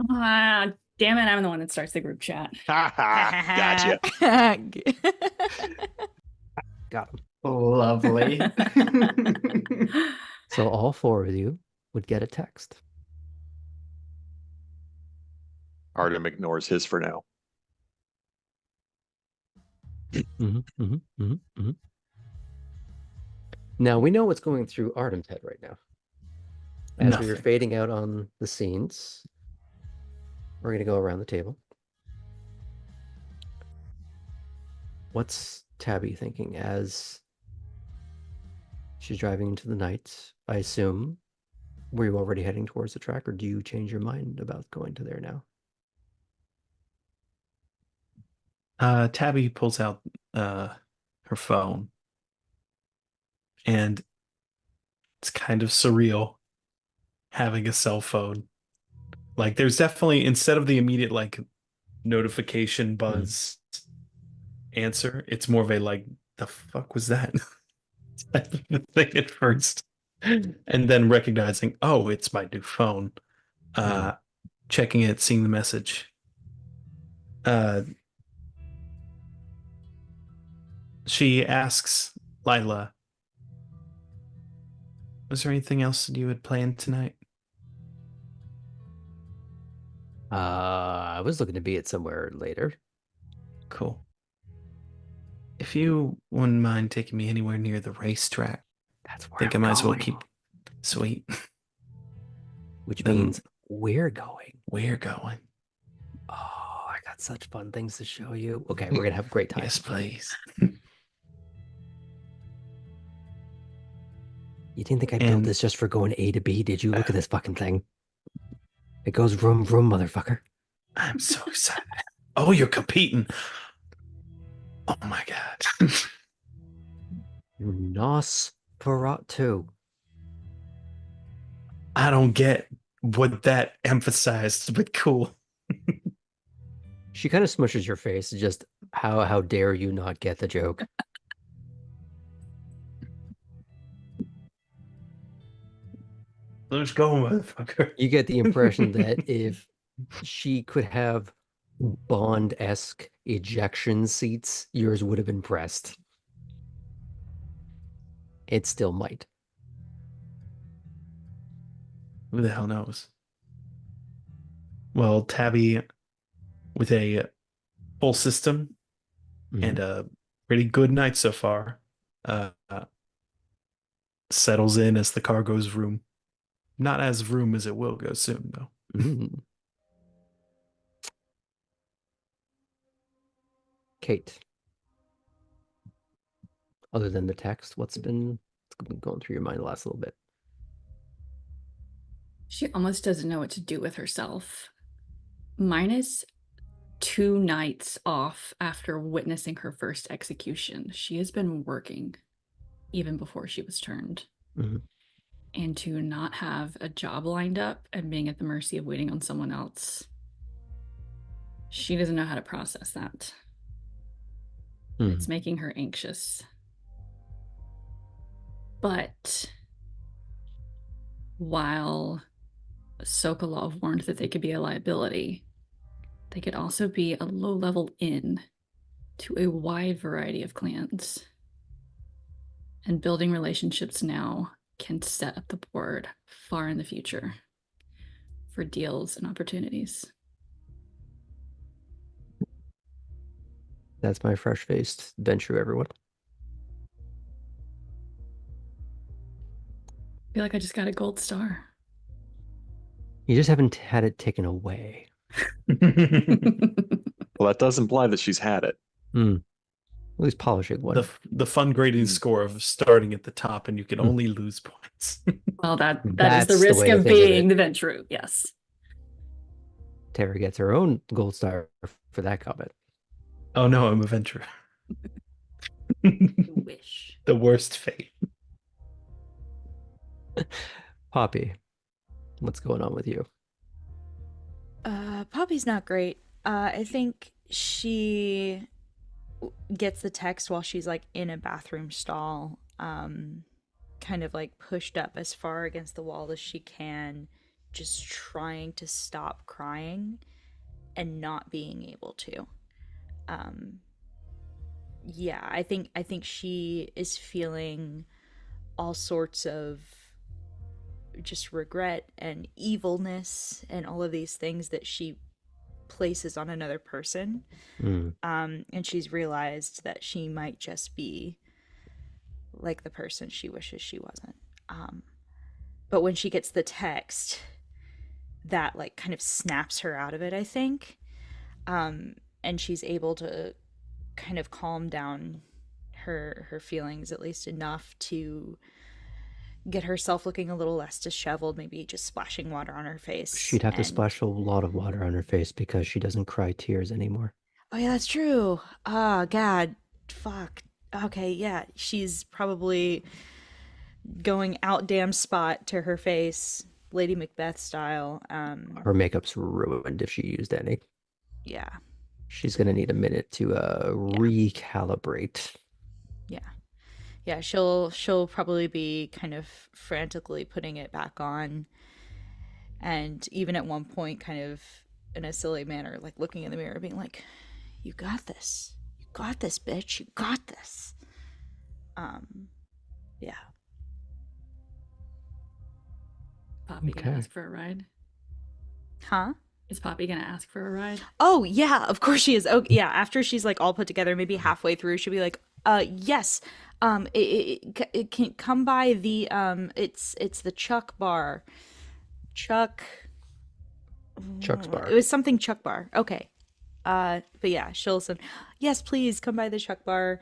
Damn it, I'm the one that starts the group chat.
Gotcha.
Got him.
Lovely.
So all four of you would get a text.
Artem ignores his for now.
Now we know what's going through Artem's head right now. As
Nothing.
we were fading out on the scenes, we're going to go around the table. What's Tabby thinking as she's driving into the night? I assume, were you already heading towards the track, or do you change your mind about going to there now?
Tabby pulls out her phone, and it's kind of surreal having a cell phone. Like, there's definitely, instead of the immediate like notification buzz answer, it's more of a like, the fuck was that type of thing at first, and then recognizing, oh, it's my new phone. Checking it, seeing the message. She asks Lila, Was there anything else that you had planned tonight?
I was looking to be at somewhere later.
Cool. If you wouldn't mind taking me anywhere near the racetrack,
That's
I
where
think I
I'm
might as well
going.
keep. Sweet.
Which
Then
means we're going.
we're going.
Oh, I got such fun things to show you. Okay, we're gonna have a great time.
Yes, please.
You didn't think I built
And
this just for going A to B, did you? Look at this fucking thing. It goes vroom vroom, motherfucker.
I'm so excited. Oh, you're competing. Oh my god.
Nosferatu.
I don't get what that emphasized, but cool.
She kind of smushes your face. Just how dare you not get the joke?
Let's go, motherfucker.
You get the impression that if she could have Bond-esque ejection seats, yours would have been pressed. It still might.
Who the hell knows? Well, Tabby, with a full system and a pretty good night so far, settles in as the car goes vroom. Not as vroom as it will go soon, though.
Mm. Kate, other than the text, what's been going through your mind the last little bit?
She almost doesn't know what to do with herself. Minus 2 nights off after witnessing her first execution. She has been working even before she was turned.
Mhm.
And to not have a job lined up and being at the mercy of waiting on someone else, she doesn't know how to process that. It's making her anxious. But while Sokolov warned that they could be a liability, they could also be a low-level in to a wide variety of clans. And building relationships now can set up the board far in the future for deals and opportunities.
That's my fresh-faced venture, everyone.
I feel like I just got a gold star.
You just haven't had it taken away.
Well, that does imply that she's had it.
At least polishing one.
The fun grading score of starting at the top and you can only lose points.
Well, that is
That's
the
the
risk
way to
of
think of
being
it.
the Ventru, yes.
Tara gets her own gold star for that comment.
Oh no, I'm a venturer.
Wish.
The worst fate.
Poppy, what's going on with you?
Poppy's not great. I think she gets the text while she's like in a bathroom stall, kind of like pushed up as far against the wall as she can, just trying to stop crying and not being able to. Yeah, I think she is feeling all sorts of just regret and evilness and all of these things that she places on another person. And she's realized that she might just be like the person she wishes she wasn't. But when she gets the text, that like kind of snaps her out of it, I think. And she's able to kind of calm down her feelings at least enough to get herself looking a little less disheveled, maybe just splashing water on her face.
She'd have to splash a lot of water on her face because she doesn't cry tears anymore.
Oh yeah, that's true. Oh God, fuck. Okay, yeah, she's probably going out damn spot to her face, Lady Macbeth style.
Her makeup's ruined if she used any.
Yeah.
She's gonna need a minute to recalibrate.
Yeah, she'll probably be kind of frantically putting it back on, and even at one point kind of in a silly manner, like looking in the mirror being like, you got this, bitch, you got this. Yeah.
Poppy
Okay.
gonna ask for a ride?
Huh?
Is Poppy gonna ask for a ride?
Oh yeah, of course she is. Oh yeah, after she's like all put together, maybe halfway through, she'll be like, yes, it can come by the it's the Chuck bar, Chuck.
Chuck's
It
bar.
was something Chuck bar. Okay. But yeah, she'll send, yes, please come by the Chuck bar.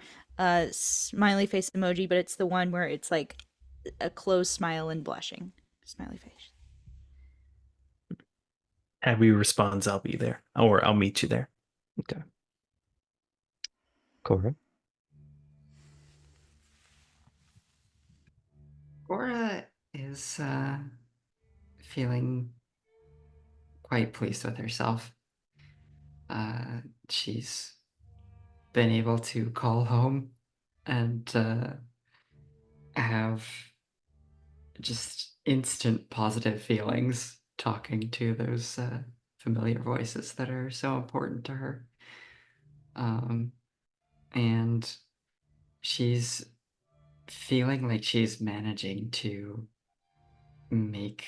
Smiley face emoji, but it's the one where it's like a closed smile and blushing smiley face.
Abby responds, I'll be there, or I'll meet you there.
Okay. Cora.
Cora is feeling quite pleased with herself. She's been able to call home and have just instant positive feelings talking to those familiar voices that are so important to her. And she's feeling like she's managing to make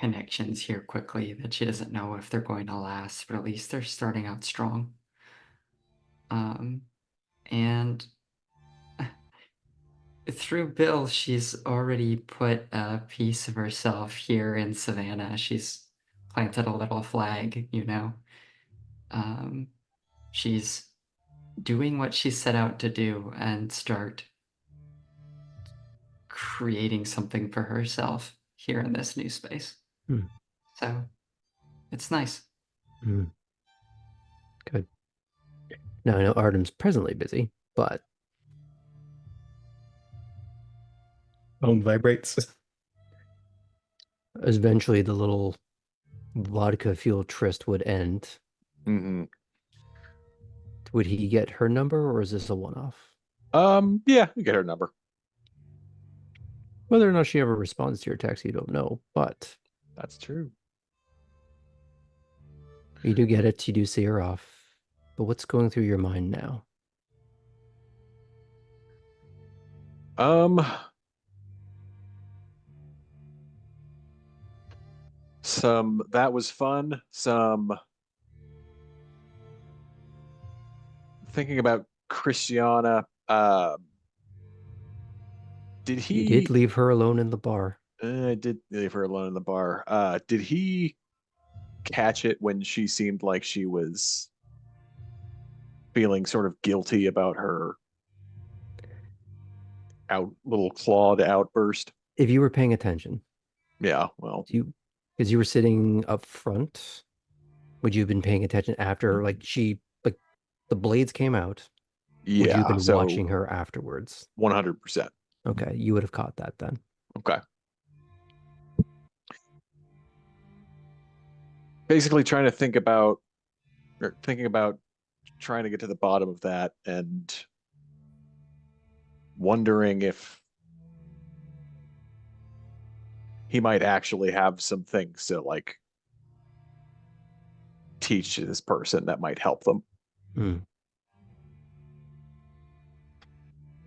connections here quickly that she doesn't know if they're going to last, but at least they're starting out strong. And through Bill, she's already put a piece of herself here in Savannah. She's planted a little flag, you know. She's doing what she set out to do and start creating something for herself here in this new space. So it's nice.
Good. Now I know Artem's presently busy, but
Phone vibrates.
eventually the little vodka fuel tryst would end.
Mm-hmm.
Would he get her number, or is this a one-off?
Yeah, you get her number.
Whether or not she ever responds to your text, you don't know, but
That's true.
you do get it. You do see her off. But what's going through your mind now?
That was fun. Some thinking about Christiana. Did
You did
he?
leave her alone in the bar.
I did leave her alone in the bar. Did he catch it when she seemed like she was feeling sort of guilty about her little clawed outburst?
If you were paying attention,
Yeah, well,
because you were sitting up front, would you have been paying attention after, like the blades came out? Would you have
yeah.
been
So
watching her afterwards?
100%.
Okay, you would have caught that then.
Okay. Basically trying to thinking about trying to get to the bottom of that and wondering if he might actually have some things to like teach this person that might help them.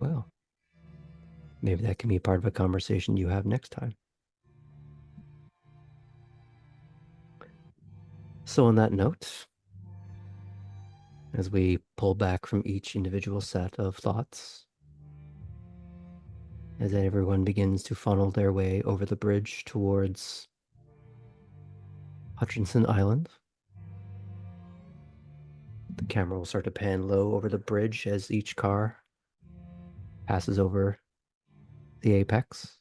Well, maybe that can be part of a conversation you have next time. So on that note, as we pull back from each individual set of thoughts, as everyone begins to funnel their way over the bridge towards Hutchinson Island, the camera will start to pan low over the bridge as each car passes over the apex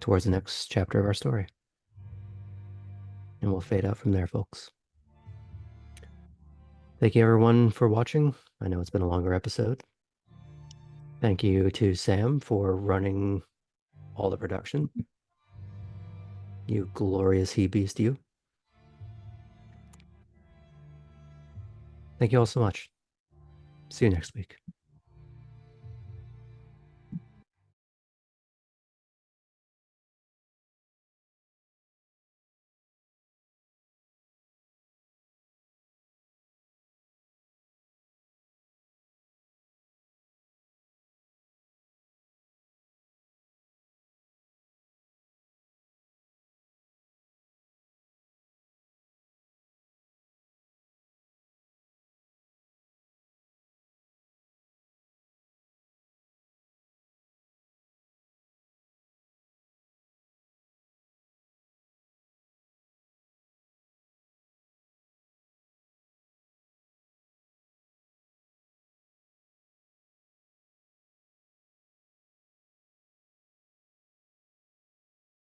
towards the next chapter of our story. And we'll fade out from there, folks. Thank you, everyone, for watching. I know it's been a longer episode. Thank you to Sam for running all the production. You glorious he-beast, you. Thank you all so much. See you next week.